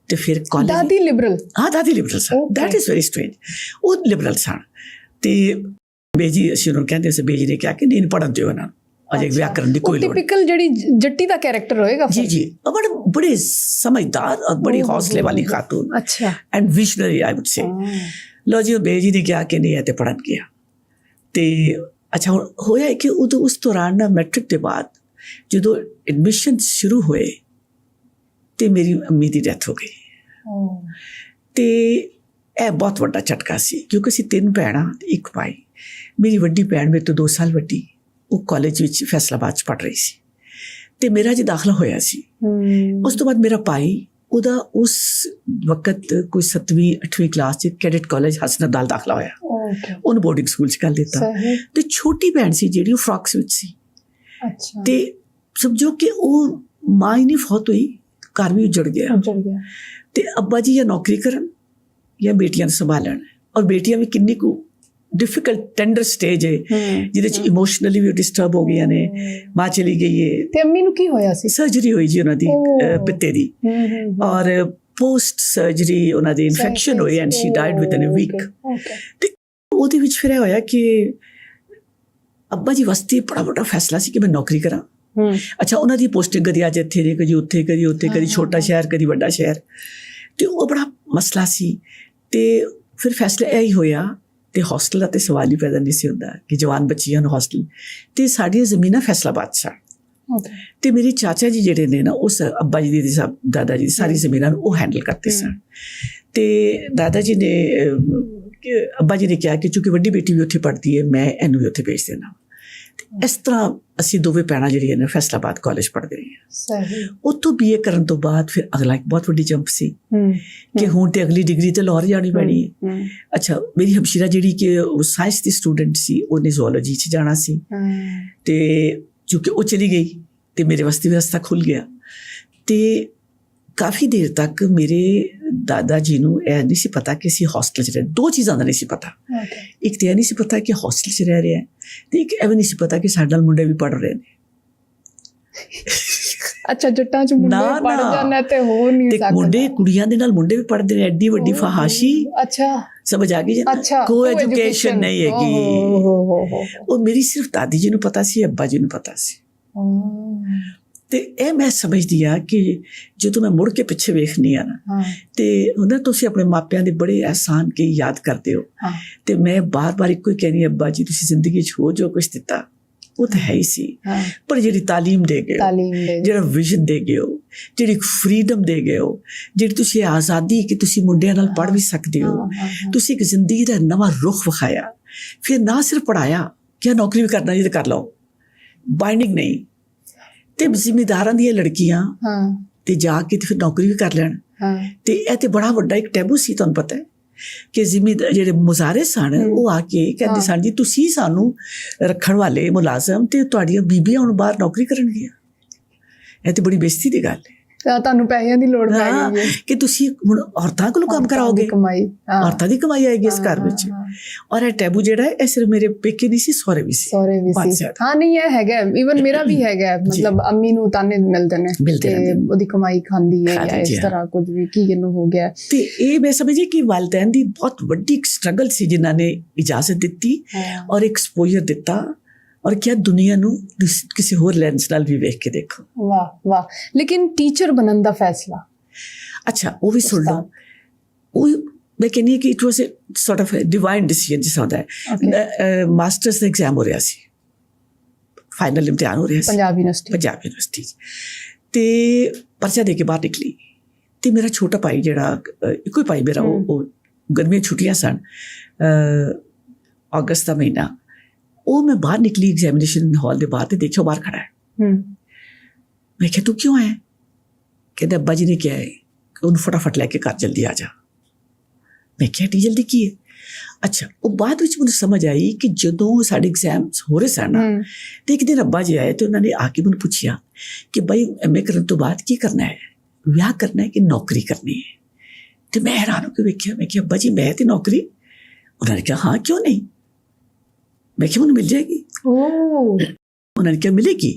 ਤੇ ਫਿਰ ਕਾਲਜ। ਦਾਦੀ ਲਿਬਰਲ? ਹਾਂ, ਦਾਦੀ ਲਿਬਰਲ ਸਨ। That is very strange. ਉਹ ਲਿਬਰਲ ਸਨ। ਤੇ ਬੇਜੀ ਅਸੀਂ ਉਹਨੂੰ ਕਹਿੰਦੇ ਸੀ, ਬੇਜੀ ਨੇ ਕਿਹਾ ਕਿ ਨਹੀਂ ਪੜ੍ਹਨ ਦਿਓ ਇਹਨਾਂ ਨੂੰ, ਅਜੇ ਵਿਆਕਰਨ ਦੀ ਕੋਈ ਲੋੜ। ਟਿਪੀਕਲ ਜਿਹੜੀ ਜੱਟੀ ਦਾ ਕੈਰੈਕਟਰ ਹੋਏਗਾ। ਜੀ, ਬੜੇ ਸਮਝਦਾਰ ਔਰ ਬੜੀ ਹੌਸਲੇ ਵਾਲੀ ਖਾਤੂਨ। ਅੱਛਾ, ਐਂਡ ਵਿਜ਼ਨਰੀ ਆਈ ਵੁੱਡ ਸੇ। ਲੋ ਜੀ ਉਹ ਬੇਜੀ ਨੇ ਕਿਹਾ ਕਿ ਨਹੀਂ ਇਹ ਤੇ ਪੜ੍ਹਨ ਗਿਆ। ਤੇ ਅੱਛਾ, ਹੋਇਆ ਕਿ ਉਦੋਂ ਉਸ ਦੌਰਾਨ ਨਾ ਮੈਟ੍ਰਿਕ ਦੇ ਬਾਅਦ ਜਦੋਂ ਐਡਮਿਸ਼ਨ ਸ਼ੁਰੂ ਹੋਏ ਤੇ ਮੇਰੀ ਅੰਮੀ ਦੀ ਡੈਥ ਹੋ ਗਈ। ਤੇ ਇਹ ਬਹੁਤ ਵੱਡਾ ਝਟਕਾ ਸੀ, ਕਿਉਂਕਿ ਅਸੀਂ 3 ਭੈਣਾਂ ਤੇ 1 ਭਾਈ। ਮੇਰੀ ਵੱਡੀ ਭੈਣ ਮੇਰੇ ਤੋਂ 2 ਸਾਲ ਵੱਡੀ, ਉਹ ਕਾਲਜ ਵਿੱਚ ਫੈਸਲਾਬਾਦ 'ਚ ਪੜ੍ਹ ਰਹੀ ਸੀ ਤੇ ਮੇਰਾ ਜੀ ਦਾਖਲਾ ਹੋਇਆ ਸੀ। ਉਸ ਤੋਂ ਬਾਅਦ ਮੇਰਾ ਭਾਈ, ਉਹਦਾ ਉਸ ਵਕਤ ਕੋਈ 7ਵੀਂ 8ਵੀਂ ਕਲਾਸ 'ਚ ਕੈਡਟ ਕਾਲਜ ਹਸਨਤ ਨਾਲ ਦਾਖਲਾ ਹੋਇਆ, ਉਹਨੂੰ ਬੋਰਡਿੰਗ ਸਕੂਲ 'ਚ ਕਰ ਦਿੱਤਾ। ਤੇ ਛੋਟੀ ਭੈਣ ਸੀ ਜਿਹੜੀ ਉਹ ਫਰਾਕਸ ਵਿੱਚ ਸੀ। ਤੇ ਸਮਝੋ ਕਿ ਉਹ ਮਾਂ ਹੀ ਨਹੀਂ ਫੌਤ ਹੋਈ, ਘਰ ਵੀ ਉਜੜ ਗਿਆ। ਤੇ ਅੱਬਾ ਜੀ ਜਾਂ ਨੌਕਰੀ ਕਰਨ ਜਾਂ ਬੇਟੀਆਂ ਨੂੰ ਸੰਭਾਲਣ, ਔਰ ਬੇਟੀਆਂ ਵੀ ਕਿੰਨੀ ਕੁ ਡਿਫਿਕਲਟ ਟੈਂਡਰ ਸਟੇਜ ਹੈ ਜਿਹਦੇ ਚ ਇਮੋਸ਼ਨਲੀ ਵੀ ਡਿਸਟਰਬ ਹੋ ਗਈਆਂ ਨੇ। ਮਾਂ ਚਲੀ ਗਈ ਹੈ ਤੇ ਅੰਮੀ ਨੂੰ ਕੀ ਹੋਇਆ ਸੀ? ਸਰਜਰੀ ਹੋਈ ਜੀ ਉਹਨਾਂ ਦੀ ਪਿੱਤੇ ਦੀ, ਔਰ ਪੋਸਟ ਸਰਜਰੀ ਉਹਨਾਂ ਦੀ ਇਨਫੈਕਸ਼ਨ ਹੋਈ and she died within a week. ਤੇ ਉਹਦੇ ਵਿੱਚ ਫਿਰ ਇਹ ਹੋਇਆ ਕਿ ਅੱਬਾ ਜੀ ਵਾਸਤੇ ਬੜਾ ਵੱਡਾ ਫੈਸਲਾ ਸੀ ਕਿ ਮੈਂ ਨੌਕਰੀ ਕਰਾਂ। ਅੱਛਾ, ਉਹਨਾਂ ਦੀ ਪੋਸਟਿੰਗ ਕਦੀ ਅੱਜ ਇੱਥੇ ਦੀ, ਕਦੀ ਉੱਥੇ, ਕਦੀ ਉੱਥੇ, ਕਦੀ ਛੋਟਾ ਸ਼ਹਿਰ, ਕਦੀ ਵੱਡਾ ਸ਼ਹਿਰ, ਤੇ ਉਹ ਬੜਾ ਮਸਲਾ ਸੀ। ਤੇ ਫਿਰ ਫੈਸਲਾ ਇਹ ਹੀ ਹੋਇਆ, ਤੇ ਹੌਸਟਲ ਦਾ ਤੇ ਸਵਾਲ ਹੀ ਪੈਦਾ ਨਹੀਂ ਸੀ ਹੁੰਦਾ ਕਿ ਜਵਾਨ ਬੱਚੀਆਂ ਨੂੰ ਹੌਸਟਲ। ਤੇ ਸਾਡੀਆਂ ਜ਼ਮੀਨਾਂ ਫੈਸਲਾਬਾਦ ਸਨ, ਤੇ ਮੇਰੇ ਚਾਚਾ ਜੀ ਜਿਹੜੇ ਨੇ ਨਾ, ਉਸ ਅੱਬਾ ਜੀ ਦੀ ਦਾਦਾ ਜੀ ਦੀ ਸਾਰੀ ਜ਼ਮੀਨਾਂ ਨੂੰ ਉਹ ਹੈਂਡਲ ਕਰਦੇ ਸਨ। ਤੇ ਦਾਦਾ ਜੀ ਨੇ ਅੱਬਾ ਜੀ ਨੇ ਕਿਹਾ ਕਿ ਚੂੰਕਿ ਵੱਡੀ ਬੇਟੀ ਵੀ ਉੱਥੇ ਪੜ੍ਹਦੀ ਹੈ, ਮੈਂ ਇਹਨੂੰ ਵੀ ਉੱਥੇ ਭੇਜ ਦੇਣਾ। ਇਸ ਤਰ੍ਹਾਂ ਅਸੀਂ ਦੋਵੇਂ ਭੈਣਾਂ ਜਿਹੜੀਆਂ ਨੇ ਫੈਸਲਾਬਾਦ ਕਾਲਜ ਪੜ੍ਹਦੇ ਰਹੀਆਂ। ਉੱਥੋਂ BA ਕਰਨ ਤੋਂ ਬਾਅਦ ਫਿਰ ਅਗਲਾ ਇੱਕ ਬਹੁਤ ਵੱਡੀ ਜੰਪ ਸੀ ਕਿ ਹੁਣ ਤੇ ਅਗਲੀ ਡਿਗਰੀ ਤੇ ਲਾਹੌਰ ਜਾਣੀ ਪੈਣੀ ਹੈ। ਅੱਛਾ, ਮੇਰੀ ਹਮਸ਼ੀਰਾ ਜਿਹੜੀ ਕਿ ਉਹ ਸਾਇੰਸ ਦੀ ਸਟੂਡੈਂਟ ਸੀ, ਉਹਨੇ ਜ਼ੂਲੌਜੀ 'ਚ ਜਾਣਾ ਸੀ, ਤੇ ਚੂੰਕਿ ਉਹ ਚਲੀ ਗਈ ਤੇ ਮੇਰੇ ਵਾਸਤੇ ਵੀ ਰਸਤਾ ਖੁੱਲ੍ਹ ਗਿਆ। ਤੇ ਕਾਫੀ ਦੇਰ ਤੱਕ ਮੇਰੇ ਦਾਦਾ ਜੀ ਨੂੰ ਇਹ ਨਹੀਂ ਸੀ ਪਤਾ ਕਿ ਅਸੀਂ ਹੌਸਟਲ 'ਚ ਰਹਿ, ਦੋ ਚੀਜ਼ਾਂ ਦਾ ਨਹੀਂ ਸੀ ਪਤਾ। ਇੱਕ ਤਾਂ ਇਹ ਨਹੀਂ ਸੀ ਪਤਾ ਕਿ ਹੌਸਟਲ 'ਚ ਰਹਿ ਰਿਹਾ, ਤੇ ਇੱਕ ਇਹ ਵੀ ਨਹੀਂ ਸੀ ਪਤਾ ਕਿ ਸਾਡੇ ਨਾਲ ਮੁੰਡੇ ਵੀ ਪੜ੍ਹ ਰਹੇ ਨੇ। ਅੱਛਾ, ਜੱਟਾਂ 'ਚ ਮੁੰਡੇ ਪੜ੍ਹ ਜਾਂਦੇ ਤੇ ਹੋ ਨਹੀਂ ਸਕਦਾ, ਤੇ ਮੁੰਡੇ ਕੁੜੀਆਂ ਦੇ ਨਾਲ ਮੁੰਡੇ ਵੀ ਪੜ੍ਹਦੇ ਨੇ, ਐਡੀ ਵੱਡੀ ਫਹਾਸ਼ੀ। ਅੱਛਾ, ਸਮਝ ਆ ਗਈ? ਕੋ ਐਜੂਕੇਸ਼ਨ ਨਹੀਂ ਹੈਗੀ। ਉਹ ਮੇਰੀ ਸਿਰਫ ਦਾਦੀ ਜੀ ਨੂੰ ਪਤਾ ਸੀ, ਅੱਬਾ ਜੀ ਨੂੰ ਪਤਾ ਸੀ। ਤੇ ਇਹ ਮੈਂ ਸਮਝਦੀ ਹਾਂ ਕਿ ਜਦੋਂ ਮੈਂ ਮੁੜ ਕੇ ਪਿੱਛੇ ਵੇਖਦੀ ਹਾਂ ਨਾ, ਤੇ ਹੁੰਦਾ ਤੁਸੀਂ ਆਪਣੇ ਮਾਪਿਆਂ ਦੇ ਬੜੇ ਅਹਿਸਾਨ ਕੇ ਯਾਦ ਕਰਦੇ ਹੋ। ਤੇ ਮੈਂ ਬਾਰ-ਬਾਰ ਇੱਕੋ ਹੀ ਕਹਿੰਦੀ, ਅੱਬਾ ਜੀ ਤੁਸੀਂ ਜ਼ਿੰਦਗੀ 'ਚ ਹੋ ਜੋ ਕੁਛ ਦਿੱਤਾ ਉਹ ਤਾਂ ਹੈ ਹੀ ਸੀ, ਪਰ ਜਿਹੜੀ ਤਾਲੀਮ ਦੇ ਗਏ ਹੋ, ਜਿਹੜਾ ਵਿਜ਼ਨ ਦੇ ਗਏ ਹੋ, ਜਿਹੜੀ ਫਰੀਡਮ ਦੇ ਗਏ ਹੋ, ਜਿਹੜੀ ਤੁਸੀਂ ਆਜ਼ਾਦੀ ਕਿ ਤੁਸੀਂ ਮੁੰਡਿਆਂ ਨਾਲ ਪੜ੍ਹ ਵੀ ਸਕਦੇ ਹੋ, ਤੁਸੀਂ ਇੱਕ ਜ਼ਿੰਦਗੀ ਦਾ ਨਵਾਂ ਰੁਖ ਵਿਖਾਇਆ। ਫਿਰ ਨਾ ਸਿਰਫ ਪੜ੍ਹਾਇਆ ਕਿ ਨੌਕਰੀ ਵੀ ਕਰਨਾ ਜੀ ਤਾਂ ਕਰ ਲਓ, ਬਾਈਂਡਿੰਗ ਨਹੀਂ। ਤੇ ਜ਼ਿਮੀਦਾਰਾਂ ਦੀਆਂ ਲੜਕੀਆਂ ਤੇ ਜਾ ਕੇ ਤੇ ਫਿਰ ਨੌਕਰੀ ਵੀ ਕਰ ਲੈਣ। ਤੇ ਇਹ ਤੇ ਬੜਾ ਵੱਡਾ ਇੱਕ ਟੈਬੂ ਸੀ, ਤੁਹਾਨੂੰ ਪਤਾ ਹੈ ਕਿ ਜ਼ਿਮੀਦਾਰ ਜਿਹੜੇ ਮੁਜ਼ਾਰੇ ਸਨ ਉਹ ਆ ਕੇ ਕਹਿੰਦੇ ਸਨ ਜੀ ਤੁਸੀਂ ਸਾਨੂੰ ਰੱਖਣ ਵਾਲੇ ਮੁਲਾਜ਼ਮ ਤੇ ਤੁਹਾਡੀਆਂ ਬੀਬੀਆਂ ਹੁਣ ਬਾਹਰ ਨੌਕਰੀ ਕਰਨਗੀਆਂ। ਇਹ ਤੇ ਬੜੀ ਬੇਇੱਜ਼ਤੀ ਦੀ ਗੱਲ ਹੈ। ਤੁਹਾਨੂੰ ਪੈਸਿਆਂ ਦੀ ਲੋੜ ਪੈ ਗਈ ਹੈ ਕਿ ਤੁਸੀਂ ਹੁਣ ਔਰਤਾਂ ਕੋਲੋਂ ਕੰਮ ਕਰਾਓਗੇ, ਔਰਤਾਂ ਦੀ ਕਮਾਈ ਆਏਗੀ ਇਸ ਘਰ ਵਿੱਚ। ਔਰ ਇਹ ਟੈਬੂ ਜਿਹੜਾ ਹੈ ਇਹ ਸਿਰਫ ਮੇਰੇ ਪੇਕੇ ਨਹੀਂ ਸੀ, ਸਹੁਰੇ ਵੀ ਸੀ। ਹਾਂ, ਨਹੀਂ ਇਹ ਹੈਗਾ, ਈਵਨ ਮੇਰਾ ਵੀ ਹੈਗਾ। ਮਤਲਬ ਅੰਮੀ ਨੂੰ ਤਾਨੇ ਮਿਲਦੇ ਨੇ ਕਿ ਉਹਦੀ ਕਮਾਈ ਖਾਂਦੀ ਹੈ ਜਾਂ ਇਸ ਤਰ੍ਹਾਂ ਕੁਝ ਵੀ, ਕੀ ਇਹਨੂੰ ਹੋ ਗਿਆ। ਤੇ ਇਹ ਮੈਂ ਸਮਝੀ ਕਿ ਵਾਲਿਦੈਨ ਦੀ ਬਹੁਤ ਵੱਡੀ ਸਟਰਗਲ ਸੀ ਜਿਨ੍ਹਾਂ ਨੇ ਇਜਾਜ਼ਤ ਦਿੱਤੀ ਔਰ ਐਕਸਪੋਜ਼ਰ ਦਿੱਤਾ, ਔਰ ਕਿਆ ਦੁਨੀਆ ਨੂੰ ਕਿਸੇ ਹੋਰ ਲੈਂਸ ਨਾਲ ਵੀ ਵੇਖ ਕੇ ਦੇਖੋ। ਵਾਹ ਵਾਹ। ਲੇਕਿਨ ਟੀਚਰ ਬਣਨ ਦਾ ਫੈਸਲਾ, ਅੱਛਾ ਉਹ ਵੀ ਸੁਣ ਲਓ। ਉਹ ਮੈਂ ਕਹਿੰਦੀ ਕਿ it was a sort of divine decision ਜਿਸ ਹੁੰਦਾ ਹੈ। ਮਾਸਟਰਸ ਦਾ ਐਗਜ਼ਾਮ ਹੋ ਰਿਹਾ ਸੀ, ਫਾਈਨਲ ਇਮਤਿਹਾਨ ਹੋ ਰਿਹਾ ਸੀ ਪੰਜਾਬ ਯੂਨੀਵਰਸਿਟੀ 'ਚ, ਤੇ ਪਰਚਾ ਦੇ ਕੇ ਬਾਹਰ ਨਿਕਲੀ। ਤੇ ਮੇਰਾ ਛੋਟਾ ਭਾਈ ਜਿਹੜਾ ਇੱਕੋ ਹੀ ਭਾਈ ਮੇਰਾ, ਉਹ ਗਰਮੀਆਂ ਛੁੱਟੀਆਂ ਸਨ, ਅਗਸਤ ਦਾ ਮਹੀਨਾ, ਉਹ ਮੈਂ ਬਾਹਰ ਨਿਕਲੀ ਐਗਜ਼ਾਮੀਨੇਸ਼ਨ ਹਾਲ ਦੇ ਬਾਹਰ, ਤੇ ਦੇਖਿਆ ਬਾਹਰ ਖੜਾ ਹੈ। ਮੈਂ ਕਿਹਾ ਤੂੰ ਕਿਉਂ ਆਇਆ? ਕਹਿੰਦਾ ਅੱਬਾ ਜੀ ਨੇ ਕਿਹਾ ਹੈ ਕਿ ਉਹਨੂੰ ਫਟਾਫਟ ਲੈ ਕੇ ਘਰ ਜਲਦੀ ਆ ਜਾ। ਮੈਂ ਕਿਹਾ ਏਡੀ ਜਲਦੀ ਕੀ ਹੈ? ਅੱਛਾ, ਉਹ ਬਾਅਦ ਵਿੱਚ ਮੈਨੂੰ ਸਮਝ ਆਈ ਕਿ ਜਦੋਂ ਸਾਡੇ ਐਗਜ਼ਾਮਸ ਹੋ ਰਹੇ ਸਨ ਤੇ ਇੱਕ ਦਿਨ ਅੱਬਾ ਜੀ ਆਏ ਤੇ ਉਹਨਾਂ ਨੇ ਆ ਕੇ ਮੈਨੂੰ ਪੁੱਛਿਆ ਕਿ ਬਈ MA ਕਰਨ ਤੋਂ ਬਾਅਦ ਕੀ ਕਰਨਾ ਹੈ, ਵਿਆਹ ਕਰਨਾ ਹੈ ਕਿ ਨੌਕਰੀ ਕਰਨੀ ਹੈ? ਤੇ ਮੈਂ ਹੈਰਾਨ ਹੋ ਕੇ ਵੇਖਿਆ। ਮੈਂ ਕਿਹਾ ਅੱਬਾ ਜੀ ਮੈਂ ਤੇ ਨੌਕਰੀ। ਉਹਨਾਂ ਨੇ ਕਿਹਾ ਹਾਂ ਕਿਉਂ ਨਹੀਂ? ਮੈਂ ਕਿਹਾ ਮੈਨੂੰ ਮਿਲ ਜਾਏਗੀ। ਉਹਨਾਂ ਨੇ ਕਿਹਾ ਮਿਲੇਗੀ।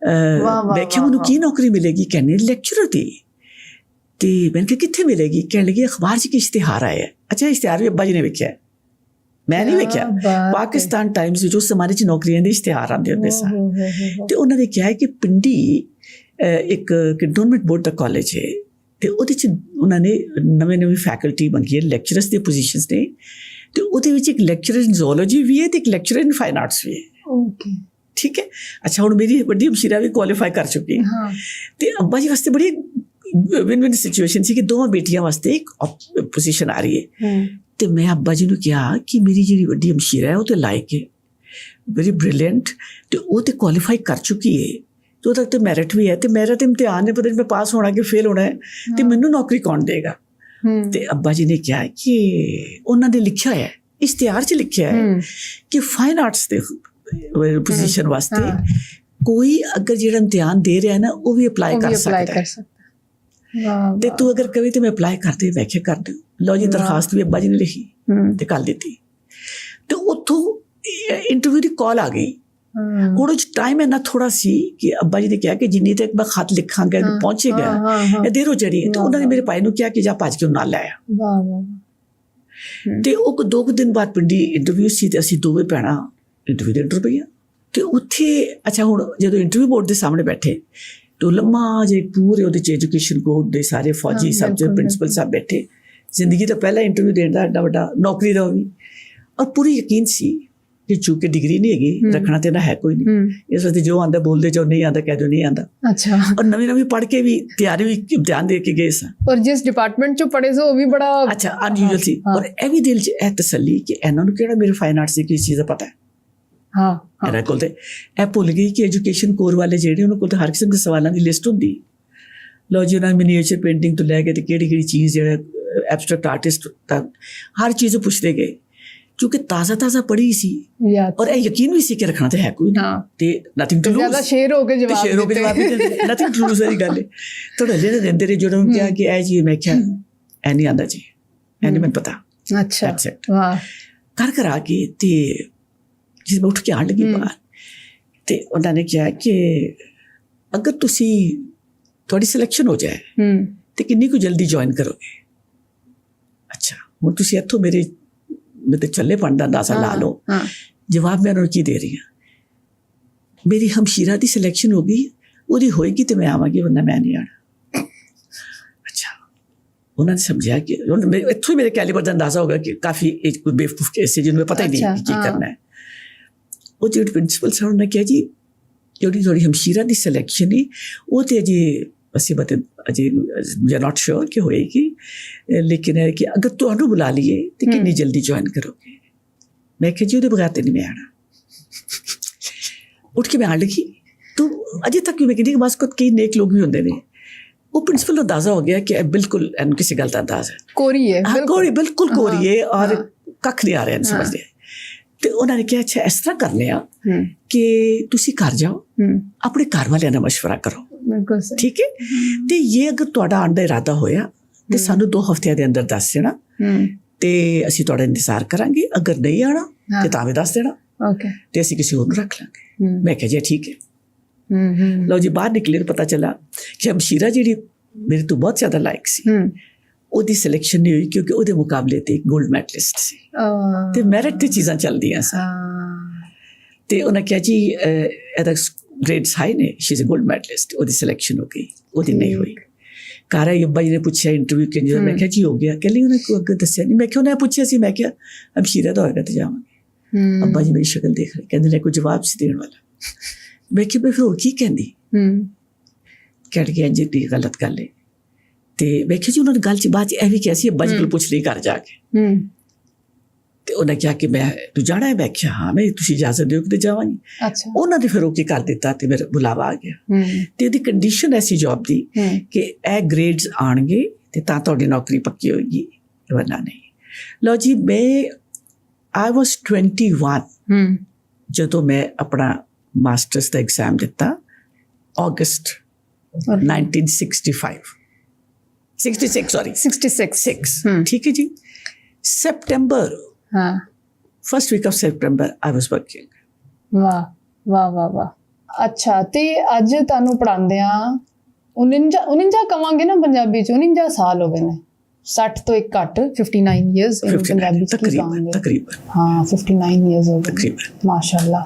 ਮੈਂ ਕਿਹਾ ਮੈਨੂੰ ਕੀ ਨੌਕਰੀ ਮਿਲੇਗੀ? ਕਹਿੰਦੇ ਲੈਕਚਰਰ ਦੀ। ਤੇ ਮੈਂ ਕਿਹਾ ਕਿੱਥੇ ਮਿਲੇਗੀ? ਕਹਿਣ ਲੱਗੀ ਅਖਬਾਰ 'ਚ ਇਸ਼ਤਿਹਾਰ ਆਇਆ। ਅੱਛਾ, ਇਸ਼ਤਿਹਾਰ ਵੀ ਅੱਬਾ ਜੀ ਨੇ ਵੇਖਿਆ, ਮੈਂ ਨਹੀਂ ਵੇਖਿਆ। ਪਾਕਿਸਤਾਨ ਟਾਈਮਸ ਵਿੱਚ ਉਸ ਜ਼ਮਾਨੇ 'ਚ ਨੌਕਰੀਆਂ ਦੇ ਇਸ਼ਤਿਹਾਰ ਆਉਂਦੇ ਹੁੰਦੇ ਸਨ। ਤੇ ਉਹਨਾਂ ਨੇ ਕਿਹਾ ਕਿ ਪਿੰਡੀ ਇੱਕ ਕੰਟੋਨਮੈਂਟ ਬੋਰਡ ਦਾ ਕਾਲਜ ਹੈ, ਤੇ ਉਹਦੇ 'ਚ ਉਹਨਾਂ ਨੇ ਨਵੇਂ ਫੈਕਲਟੀ ਮੰਗੀ ਹੈ, ਲੈਕਚਰਰਸ ਦੀ ਪੋਜੀਸ਼ਨਸ ਨੇ। ਤੇ ਉਹਦੇ ਵਿੱਚ ਇੱਕ ਲੈਕਚਰਰ ਇਨ ਜ਼ੂਲੌਜੀ ਵੀ ਹੈ ਤੇ ਇੱਕ ਲੈਕਚਰਰ ਇਨ ਫਾਈਨ ਆਰਟਸ ਵੀ ਹੈ। ਠੀਕ ਹੈ। ਅੱਛਾ, ਹੁਣ ਮੇਰੀ ਵੱਡੀ ਹਮਸ਼ੀਰਾ ਵੀ ਕੁਆਲੀਫਾਈ ਕਰ ਚੁੱਕੀ ਹੈ। ਤੇ ਅੱਬਾ ਜੀ ਵਾਸਤੇ ਬੜੀ ਵਿਨ ਸਿਚੁਏਸ਼ਨ ਸੀ ਕਿ ਦੋਵਾਂ ਬੇਟੀਆਂ ਵਾਸਤੇ ਇੱਕ ਪੋਜੀਸ਼ਨ ਆ ਰਹੀ ਹੈ। ਤੇ ਮੈਂ ਅੱਬਾ ਜੀ ਨੂੰ ਕਿਹਾ ਕਿ ਮੇਰੀ ਜਿਹੜੀ ਵੱਡੀ ਹਮਸ਼ੀਰਾ ਹੈ ਉਹ ਤੇ ਲਾਇਕ ਹੈ, ਵੈਰੀ ਬ੍ਰਿਲੀਅੰਟ, ਤੇ ਉਹ ਤੇ ਕੁਆਲੀਫਾਈ ਕਰ ਚੁੱਕੀ ਹੈ, ਤੇ ਉਹਦਾ ਤੇ ਮੈਰਿਟ ਵੀ ਹੈ, ਤੇ ਮੇਰਾ ਤੇ ਇਮਤਿਹਾਨ ਹੈ, ਪਤਾ ਨਹੀਂ ਮੈਂ ਪਾਸ ਹੋਣਾ ਕਿ ਫੇਲ ਹੋਣਾ ਹੈ, ਤੇ ਮੈਨੂੰ ਨੌਕਰੀ ਕੌਣ ਦੇਗਾ? ਤੇ ਅੱਬਾ ਜੀ ਨੇ ਕਿਹਾ ਕਿ ਉਹਨਾਂ ਨੇ ਲਿਖਿਆ ਹੈ, ਇਸ਼ਤਿਹਾਰ 'ਚ ਲਿਖਿਆ ਹੈ ਕਿ ਫਾਈਨ ਆਰਟਸ ਦੇ ਪੋਜੀਸ਼ਨ ਵਾਸਤੇ ਕੋਈ ਅਗਰ ਜਿਹੜਾ ਇਮਤਿਹਾਨ ਦੇ ਰਿਹਾ ਨਾ ਉਹ ਵੀ ਅਪਲਾਈ ਕਰ ਸਕਦਾ ਹੈ। ਵਾਹ ਤੇ ਤੂੰ ਅਗਰ ਕਵੇ ਤੇ ਮੈਂ ਅਪਲਾਈ ਕਰਦੇ ਵੈਖੇ ਕਰ ਦਿਓ। ਲਓ ਜੀ ਦਰਖਾਸਤ ਵੀ ਅੱਬਾ ਜੀ ਨੇ ਲਿਖੀ ਤੇ ਕਰ ਦਿੱਤੀ ਤੇ ਉੱਥੋਂ ਇੰਟਰਵਿਊ ਦੀ ਕਾਲ ਆ ਗਈ। ਹੁਣ ਉਹ ਟਾਈਮ ਇੰਨਾ ਥੋੜਾ ਸੀ ਕਿ ਅੱਬਾ ਜੀ ਨੇ ਕਿਹਾ ਕਿ ਜਿੰਨੀ ਤੱਕ ਮੈਂ ਖਤ ਲਿਖਾਂਗਾ ਪਹੁੰਚੇਗਾ ਇਹ ਦੇਰ ਹੋ ਜਾਣੀ। ਤੇ ਉਹਨਾਂ ਨੇ ਮੇਰੇ ਭਾਈ ਨੂੰ ਕਿਹਾ ਕਿ ਜਾ ਭੱਜ ਕੇ ਨਾਲ ਲੈ ਆ। ਵਾਹ ਵਾਹ। ਤੇ ਉਹ 2 ਦਿਨ ਬਾਅਦ ਪਿੰਡੀ ਇੰਟਰਵਿਊ ਸੀ ਤੇ ਅਸੀਂ ਦੋਵੇਂ ਭੈਣਾਂ ਇੰਟਰਵਿਊ ਦੇਣ ਤੁਰ ਪਈਆਂ। ਤੇ ਉੱਥੇ ਅੱਛਾ ਹੁਣ ਜਦੋਂ ਇੰਟਰਵਿਊ ਬੋਰਡ ਦੇ ਸਾਹਮਣੇ ਬੈਠੇ ਤੇ ਲੰਮਾ ਜੇ ਪੂਰੇ ਉਹਦੇ 'ਚ ਐਜੂਕੇਸ਼ਨ ਬੋਰਡ ਦੇ ਸਾਰੇ ਫੌਜੀ ਸਬਜੈਕਟ ਪ੍ਰਿੰਸੀਪਲ ਸਾਹਿਬ ਬੈਠੇ। ਜ਼ਿੰਦਗੀ ਦਾ ਪਹਿਲਾ ਇੰਟਰਵਿਊ ਦੇਣ ਦਾ ਐਡਾ ਵੱਡਾ ਨੌਕਰੀ ਦਾ ਵੀ ਔਰ ਪੂਰੀ ਯਕੀਨ ਸੀ ਕਿ ਚੂੰਕਿ ਡਿਗਰੀ ਨਹੀਂ ਹੈਗੀ ਰੱਖਣਾ ਤੇ ਨਾ ਹੈ ਕੋਈ ਨਹੀਂ, ਇਸ ਵਾਸਤੇ ਜੋ ਆਂਦਾ ਬੋਲਦੇ ਜੋ ਨਹੀਂ ਆਂਦਾ ਕਹਿ ਦਿਓ ਨਹੀਂ ਆਂਦਾ। ਅੱਛਾ। ਔਰ ਨਵੀਂ ਪੜ੍ਹ ਕੇ ਵੀ ਤਿਆਰੀ ਵੀ ਧਿਆਨ ਦੇ ਕੇ ਗਏ ਸਾਂ। ਔਰ ਜਿਸ ਡਿਪਾਰਟਮੈਂਟ ਚੋਂ ਪੜ੍ਹੇ ਸੋ ਉਹ ਵੀ ਬੜਾ ਅੱਛਾ ਅਨਯੂਜਲ ਸੀ। ਔਰ ਇਹ ਵੀ ਦਿਲ 'ਚ ਇਹ ਤਸੱਲੀ ਕਿ ਇਹਨਾਂ ਨੂੰ ਕਿਹੜਾ ਮੇਰੇ ਫਾਈਨ ਆਰਟਸ ਦੀ ਕਿਸ ਚੀਜ਼ ਦਾ ਪਤਾ ਹੈ। ਹਾਂ ਇਹਨਾਂ ਕੋਲ ਤੇ ਇਹ ਭੁੱਲ ਗਈ ਕਿ ਐਜੂਕੇਸ਼ਨ ਕੋਰ ਵਾਲੇ ਜਿਹੜੇ ਉਹਨਾਂ ਕੋਲ ਤਾਂ ਹਰ ਕਿਸਮ ਦੇ ਸਵਾਲਾਂ ਦੀ ਲਿਸਟ ਹੁੰਦੀ। ਲਓ ਜੀ ਉਹਨਾਂ ਨੇ ਮਿਨੀਏਚਰ ਪੇਂਟਿੰਗ ਤੋਂ ਲੈ ਕੇ ਤੇ ਕਿਹੜੀ ਚੀਜ਼ ਜਿਹੜਾ ਐਬਸਟਰੈਕਟ ਆਰਟਿਸਟ ਤੱਕ ਹਰ ਚੀਜ਼ ਪੁੱਛਦੇ ਗਏ ਕਿਉਂਕਿ ਤਾਜ਼ਾ ਪੜ੍ਹੀ ਸੀ ਔਰ ਇਹ ਯਕੀਨ ਵੀ ਸੀ ਕਿ ਰੱਖਣਾ ਤੇ ਹੈ ਕੋਈ ਨਹੀਂ ਤੇ ਨਥਿੰਗ ਟੂ ਲੂਜ਼। ਜ਼ਿਆਦਾ ਸ਼ੇਰ ਹੋ ਕੇ ਜਵਾਬ ਦਿੱਤੇ ਨਥਿੰਗ ਟੂ ਲੂਜ਼ ਦੀ ਗੱਲ ਹੈ। ਥੋੜਾ ਜਿਹੜੇ ਦਿੰਦੇ ਰਹੇ ਜਦੋਂ ਕਿਹਾ ਕਿ ਇਹ ਜੀ ਮੈਂ ਕਿਹਾ ਇਹ ਨਹੀਂ ਆਉਂਦਾ ਜੀ ਇਹ ਨਹੀਂ ਮੈਨੂੰ ਪਤਾ। ਅੱਛਾ ਵਾਹ। ਕਰ ਆ ਕੇ ਤੇ ਜਿਸ ਮੈਂ ਉੱਠ ਕੇ ਆਉਣ ਲੱਗੀ ਬਾਹਰ ਤੇ ਉਹਨਾਂ ਨੇ ਕਿਹਾ ਕਿ ਅਗਰ ਤੁਹਾਡੀ ਸਿਲੈਕਸ਼ਨ ਹੋ ਜਾਏ ਤੇ ਕਿੰਨੀ ਕੁ ਜਲਦੀ ਜੁਆਇਨ ਕਰੋਗੇ। ਅੱਛਾ ਹੁਣ ਤੁਸੀਂ ਇੱਥੋਂ ਮੇਰੇ ਤੇ ਚੱਲੇ ਪਣ ਦਾ ਅੰਦਾਜ਼ਾ ਲਾ ਲਓ। ਜਵਾਬ ਮੈਂ ਉਹਨਾਂ ਨੂੰ ਕੀ ਦੇ ਰਹੀ ਹਾਂ। ਮੇਰੀ ਹਮਸ਼ੀਰਾ ਦੀ ਸਿਲੈਕਸ਼ਨ ਹੋ ਗਈ, ਉਹਦੀ ਹੋਏਗੀ ਤੇ ਮੈਂ ਆਵਾਂਗੀ ਵਰਨਾ ਮੈਂ ਨਹੀਂ ਆਣਾ। ਅੱਛਾ ਉਹਨਾਂ ਨੇ ਸਮਝਿਆ ਕਿ ਇੱਥੋਂ ਹੀ ਮੇਰੇ ਕੈਲੀਬਰ ਦਾ ਅੰਦਾਜ਼ਾ ਹੋਗਾ ਕਿ ਕਾਫੀ ਕੋਈ ਬੇਵਕੂਫ ਕੇਸ ਹੈ ਜਿਹਨੂੰ ਪਤਾ ਹੀ ਨਹੀਂ ਕੀ ਕਰਨਾ ਹੈ। ਉਹ ਜਿਹੜੇ ਪ੍ਰਿੰਸੀਪਲ ਸਾਹਿਬ ਨੇ ਕਿਹਾ ਜੀ ਜਿਹੜੀ ਤੁਹਾਡੀ ਹਮਸ਼ੀਰਾ ਦੀ ਸਿਲੈਕਸ਼ਨ ਹੈ ਉਹ ਤੇ ਅਸੀਂ ਅਜੇ ਵੀ ਆਰ ਨਾਟ ਸ਼ੋਰ ਕਿ ਹੋਏਗੀ ਲੇਕਿਨ ਹੈ ਕਿ ਅਗਰ ਤੁਹਾਨੂੰ ਬੁਲਾ ਲਈਏ ਤੇ ਕਿੰਨੀ ਜਲਦੀ ਜੁਆਇਨ ਕਰੋਗੇ। ਮੈਂ ਕਿਹਾ ਜੀ ਉਹਦੇ ਬਗੈਰ ਤੇ ਨਹੀਂ ਮੈਂ ਆਣਾ। ਉੱਠ ਕੇ ਮੈਂ ਆਣ ਲੱਗੀ ਤੂੰ ਅਜੇ ਤੱਕ ਮੈਂ ਕਹਿੰਦੀ ਕਿ ਬਸ ਕਈ ਨੇਕ ਲੋਕ ਵੀ ਹੁੰਦੇ ਨੇ। ਉਹ ਪ੍ਰਿੰਸੀਪਲ ਨੂੰ ਅੰਦਾਜ਼ਾ ਹੋ ਗਿਆ ਕਿ ਬਿਲਕੁਲ ਇਹਨੂੰ ਕਿਸੇ ਗੱਲ ਦਾ ਅੰਦਾਜ਼ਾ ਹੈ ਕੋਰੀ ਹੈ ਬਿਲਕੁਲ ਕੋਰੀ ਹੈ ਔਰ ਕੱਖ ਨਹੀਂ ਆ ਰਿਹਾ ਸਮਝਦੇ। ਤੇ ਉਹਨਾਂ ਨੇ ਕਿਹਾ ਅੱਛਾ ਇਸ ਤਰ੍ਹਾਂ ਕਰਨੇ ਆ ਕਿ ਤੁਸੀਂ ਘਰ ਜਾਓ ਆਪਣੇ ਘਰ ਵਾਲਿਆਂ ਨਾਲ ਮਸ਼ਵਰਾ ਕਰੋ ਠੀਕ ਹੈ ਤੇ ਇਹ ਅਗਰ ਤੁਹਾਡਾ ਆਉਣ ਦਾ ਇਰਾਦਾ ਹੋਇਆ ਤੇ ਸਾਨੂੰ 2 ਹਫ਼ਤਿਆਂ ਦੇ ਅੰਦਰ ਦੱਸ ਦੇਣਾ ਤੇ ਅਸੀਂ ਤੁਹਾਡਾ ਇੰਤਜ਼ਾਰ ਕਰਾਂਗੇ। ਅਗਰ ਨਹੀਂ ਆਉਣਾ ਤੇ ਤਾਂ ਵੀ ਦੱਸ ਦੇਣਾ ਤੇ ਅਸੀਂ ਕਿਸੇ ਹੋਰ ਨੂੰ ਰੱਖ ਲਾਂਗੇ। ਮੈਂ ਕਿਹਾ ਜੀ ਠੀਕ ਹੈ। ਲਓ ਜੀ ਬਾਹਰ ਨਿਕਲੇ ਨੂੰ ਪਤਾ ਚੱਲਾ ਕਿ ਹਮਸ਼ੀਰਾ ਜਿਹੜੀ ਮੇਰੇ ਤੋਂ ਬਹੁਤ ਜ਼ਿਆਦਾ ਲਾਇਕ ਸੀ ਉਹਦੀ ਸਿਲੈਕਸ਼ਨ ਨਹੀਂ ਹੋਈ ਕਿਉਂਕਿ ਉਹਦੇ ਮੁਕਾਬਲੇ ਤੇ ਇੱਕ ਗੋਲਡ ਮੈਡਲਿਸਟ ਸੀ ਤੇ ਮੈਰਿਟ ਤੇ ਚੀਜ਼ਾਂ ਚੱਲਦੀਆਂ ਸਨ। ਤੇ ਉਹਨਾਂ ਕਿਹਾ ਜੀ ਇਹਦਾ ਗ੍ਰੇਡਸ ਹਾਈ ਨੇ she is a gold medallist ਉਹਦੀ ਸਿਲੈਕਸ਼ਨ ਹੋ ਗਈ ਉਹਦੀ ਨਹੀਂ ਹੋਈ। ਘਰ ਆਈ ਅੱਬਾ ਜੀ ਨੇ ਪੁੱਛਿਆ ਇੰਟਰਵਿਊ ਕਿ ਜਦੋਂ ਮੈਂ ਕਿਹਾ ਜੀ ਹੋ ਗਿਆ ਕਹਿੰਦੀ ਉਹਨੇ ਕੋਈ ਅੱਗੇ ਦੱਸਿਆ ਨਹੀਂ। ਮੈਂ ਕਿਹਾ ਉਹਨੇ ਪੁੱਛਿਆ ਸੀ ਮੈਂ ਕਿਹਾ ਹਮਸ਼ੀਰਾ ਦਾ ਹੋਏਗਾ ਤੇ ਜਾਵਾਂਗੇ। ਅੱਬਾ ਜੀ ਮੇਰੀ ਸ਼ਕਲ ਦੇਖ ਰਹੇ ਕਹਿੰਦੇ ਨੇ ਕੋਈ ਜਵਾਬ ਸੀ ਦੇਣ ਵਾਲਾ। ਮੈਂ ਕਿਹਾ ਫਿਰ ਹੋਰ ਕੀ ਕਹਿੰਦੀ ਕਹਿ ਕੇ ਇੰਜ ਦੀ ਗਲਤ ਗੱਲ ਹੈ। ਤੇ ਵੇਖਿਆ ਜੀ ਉਹਨਾਂ ਨੇ ਗੱਲ 'ਚ ਬਾਅਦ 'ਚ ਇਹ ਵੀ ਕਿਹਾ ਸੀ ਅੱਬਾ ਜੀ ਕੋਲ ਪੁੱਛ ਲਈ ਘਰ ਜਾ ਕੇ ਤੇ ਉਹਨੇ ਕਿਹਾ ਕਿ ਮੈਂ ਤੂੰ ਜਾਣਾ ਹੈ। ਮੈਂ ਕਿਹਾ ਹਾਂ ਮੈਂ ਤੁਸੀਂ ਇਜਾਜ਼ਤ ਦਿਓ ਕਿ ਜਾਵਾਂਗੀ। ਉਹਨਾਂ ਨੇ ਫਿਰ ਉਹ ਕੀ ਕਰ ਦਿੱਤਾ ਤੇ ਮੇਰਾ ਬੁਲਾਵਾ ਆ ਗਿਆ ਤੇ ਉਹਦੀ ਕੰਡੀਸ਼ਨ ਐਸੀ ਜੌਬ ਦੀ ਕਿ ਇਹ ਗ੍ਰੇਡਸ ਆਉਣਗੇ ਤੇ ਤਾਂ ਤੁਹਾਡੀ ਨੌਕਰੀ ਪੱਕੀ ਹੋਏਗੀ ਵਰਨਾ ਨਹੀਂ। ਲਓ ਜੀ I was 21 ਜਦੋਂ ਮੈਂ ਆਪਣਾ ਮਾਸਟਰਸ ਦਾ ਐਗਜ਼ਾਮ ਦਿੱਤਾ ਅਗਸਤ 1966 ਠੀਕ ਹੈ ਜੀ। September first week of September I was working. ਵਾਹ। ਅੱਛਾ ਤੇ ਅੱਜ ਤੁਹਾਨੂੰ ਪੜ੍ਹਾਉਂਦਿਆਂ 49 ਕਵਾਂਗੇ ਨਾ ਪੰਜਾਬੀ 'ਚ 49 ਸਾਲ ਹੋ ਗਏ ਨੇ 60 ਤੋਂ ਇੱਕ ਘੱਟ 59 ਇਅਰਸ ਪੰਜਾਬੀ 'ਚ ਤਕਰੀਬਨ ਹਾਂ 59 ਇਅਰਸ ਹੋ ਗਏ ਮਾਸ਼ਾਅੱਲਾ।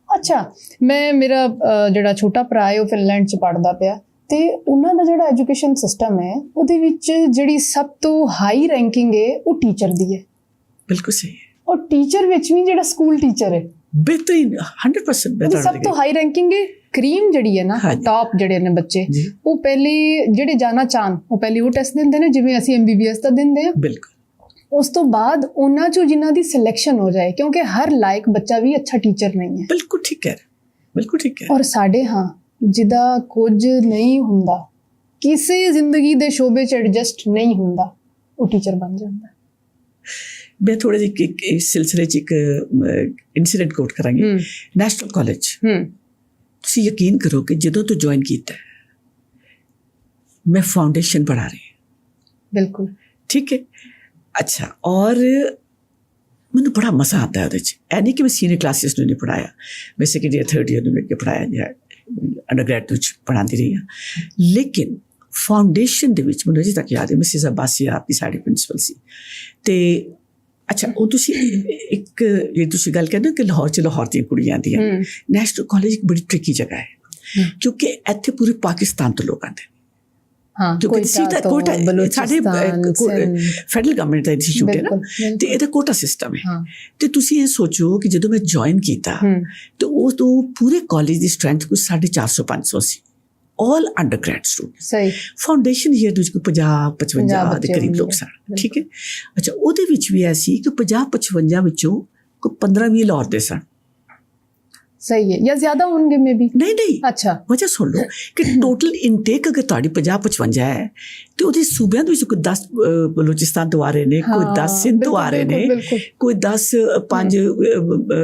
ਅੱਛਾ ਮੇਰਾ ਜਿਹੜਾ ਛੋਟਾ ਭਰਾ ਹੈ ਉਹ ਫਿਨਲੈਂਡ 'ਚ ਪੜ੍ਹਦਾ ਪਿਆ ਤੇ ਉਹਨਾਂ ਦਾ ਜਿਹੜਾ ਐਜੂਕੇਸ਼ਨ ਸਿਸਟਮ ਹੈ ਉਹਦੇ ਵਿੱਚ ਜਿਹੜੀ ਸਭ ਤੋਂ ਹਾਈ ਰੈਂਕਿੰਗ ਹੈ ਉਹ ਟੀਚਰ ਦੀ ਹੈ। ਬਿਲਕੁਲ ਸਹੀ ਹੈ। ਔਰ ਟੀਚਰ ਵਿੱਚ ਵੀ ਜਿਹੜਾ ਸਕੂਲ ਟੀਚਰ ਹੈ ਬਿਹਤਰੀਨ 100% ਬਿਹਤਰ ਸਭ ਤੋਂ ਹਾਈ ਰੈਂਕਿੰਗ ਹੈ। ਕਰੀਮ ਜਿਹੜੀ ਹੈ ਨਾ ਟਾਪ ਜਿਹੜੇ ਨੇ ਬੱਚੇ ਉਹ ਪਹਿਲੇ ਜਿਹੜੇ ਜਾਣਾ ਚਾਹਣ ਉਹ ਪਹਿਲੇ ਉਹ ਟੈਸਟ ਦਿੰਦੇ ਨੇ ਜਿਵੇਂ ਅਸੀਂ MBBS ਦਾ ਦਿੰਦੇ ਹਾਂ। ਬਿਲਕੁਲ। ਉਸ ਤੋਂ ਬਾਅਦ ਉਹਨਾਂ ਚੋਂ ਜਿਨ੍ਹਾਂ ਦੀ ਸਿਲੈਕਸ਼ਨ ਹੋ ਜਾਏ ਕਿਉਂਕਿ ਹਰ ਲਾਇਕ ਬੱਚਾ ਵੀ ਅੱਛਾ ਟੀਚਰ ਨਹੀਂ ਹੈ। ਬਿਲਕੁਲ ਠੀਕ ਹੈ ਬਿਲਕੁਲ ਠੀਕ ਹੈ। ਔਰ ਸਾਡੇ ਜਿਹਦਾ ਕੁਝ ਨਹੀਂ ਹੁੰਦਾ ਕਿਸੇ ਜ਼ਿੰਦਗੀ ਦੇ ਸ਼ੋਬੇ 'ਚ ਐਡਜਸਟ ਨਹੀਂ ਹੁੰਦਾ ਉਹ ਟੀਚਰ ਬਣ ਜਾਂਦਾ। ਮੈਂ ਥੋੜਾ ਜਿਹਾ ਇਸ ਸਿਲਸਿਲੇ 'ਚ ਇੱਕ ਇਨਸੀਡੈਂਟ ਕੋਟ ਕਰਾਂਗੀ। ਨੈਸ਼ਨਲ ਕਾਲਜ ਤੁਸੀਂ ਯਕੀਨ ਕਰੋ ਕਿ ਜਦੋਂ ਤੋਂ ਜੁਆਇਨ ਕੀਤਾ ਮੈਂ फाउंडेशन पढ़ा रही हूँ। बिल्कुल ठीक है। अच्छा, और मैंने बड़ा मज़ा आता है ਉਹਦੇ 'ਚ। ਇਹ ਨਹੀਂ ਕਿ ਮੈਂ ਸੀਨੀਅਰ ਕਲਾਸਿਸ ਨੂੰ ਨਹੀਂ ਪੜ੍ਹਾਇਆ, ਮੈਂ ਸੈਕੰਡ ਈਅਰ ਥਰਡ ਈਅਰ ਨੂੰ ਮਿਲ ਕੇ ਪੜ੍ਹਾਇਆ ਜਾਂ ਅੰਡਰਗ੍ਰੈਡ ਵਿੱਚ ਪੜ੍ਹਾਉਂਦੀ ਰਹੀ ਹਾਂ, ਲੇਕਿਨ ਫਾਊਂਡੇਸ਼ਨ ਦੇ ਵਿੱਚ ਮੈਨੂੰ ਅਜੇ ਤੱਕ ਯਾਦ ਹੈ ਮਿਸਿਸ ਅਬਾਸੀ ਆਪਣੀ ਸਾਡੀ ਪ੍ਰਿੰਸੀਪਲ ਸੀ। ਤੇ ਅੱਛਾ, ਉਹ ਤੁਸੀਂ ਇੱਕ ਜੇ ਤੁਸੀਂ ਗੱਲ ਕਰਦੇ ਹੋ ਕਿ ਲਾਹੌਰ 'ਚ ਲਾਹੌਰ ਦੀਆਂ ਕੁੜੀਆਂ ਆਉਂਦੀਆਂ, ਨੈਸ਼ਨਲ ਕਾਲਜ ਇੱਕ ਬੜੀ ਟ੍ਰਿਕੀ ਜਗ੍ਹਾ ਹੈ ਕਿਉਂਕਿ ਇੱਥੇ ਪੂਰੇ ਪਾਕਿਸਤਾਨ ਤੋਂ ਲੋਕ ਆਉਂਦੇ। हाँ, ਕਿਉਂਕਿ ਸਾਡੇ ਫੈਡਰਲ ਗਵਰਨਮੈਂਟ ਦਾ ਇੰਸਟੀਚਿਊਟ ਹੈ ਨਾ, ਤੇ ਇਹਦਾ ਕੋਟਾ ਸਿਸਟਮ ਹੈ। ਤੇ ਤੁਸੀਂ ਇਹ ਸੋਚੋ ਕਿ ਜਦੋਂ ਮੈਂ ਜੁਆਇਨ ਕੀਤਾ ਤੇ ਉਹ ਤੋਂ ਪੂਰੇ ਕਾਲਜ ਦੀ ਸਟਰੈਂਥ ਕੋਈ 450-500 ਸੀ, ਆਲ ਅੰਡਰਗ੍ਰੈਡ ਸਟੂਡੈਂਟ। ਸਹੀ। ਫਾਊਂਡੇਸ਼ਨ ਈਅਰ ਵਿੱਚ ਕੋਈ 50-55 ਦੇ ਕਰੀਬ ਲੋਕ ਸਨ। ਠੀਕ ਹੈ। ਅੱਛਾ, ਉਹਦੇ ਵਿੱਚ ਵੀ ਐ ਸੀ ਕਿ 50-55 ਵਿੱਚੋਂ ਕੋਈ 15-20 ਲਾਹੌਰ ਦੇ ਸਨ। सही है, या ज्यादा होंगे में भी? नहीं। अच्छा, वजह सुन लो कि टोटल इनटेक अगर ਤੁਹਾਡੀ 50-55 ਹੈ ਤੇ ਉਹਦੇ ਸੂਬਿਆਂ ਦੇ ਵਿੱਚ ਕੋਈ 10 ਬਲੋਚਿਸਤਾਨ ਤੋਂ ਆ ਰਹੇ ਨੇ, ਕੋਈ 10 ਸਿੰਧ ਤੋਂ ਆ ਰਹੇ ਨੇ, ਕੋਈ 5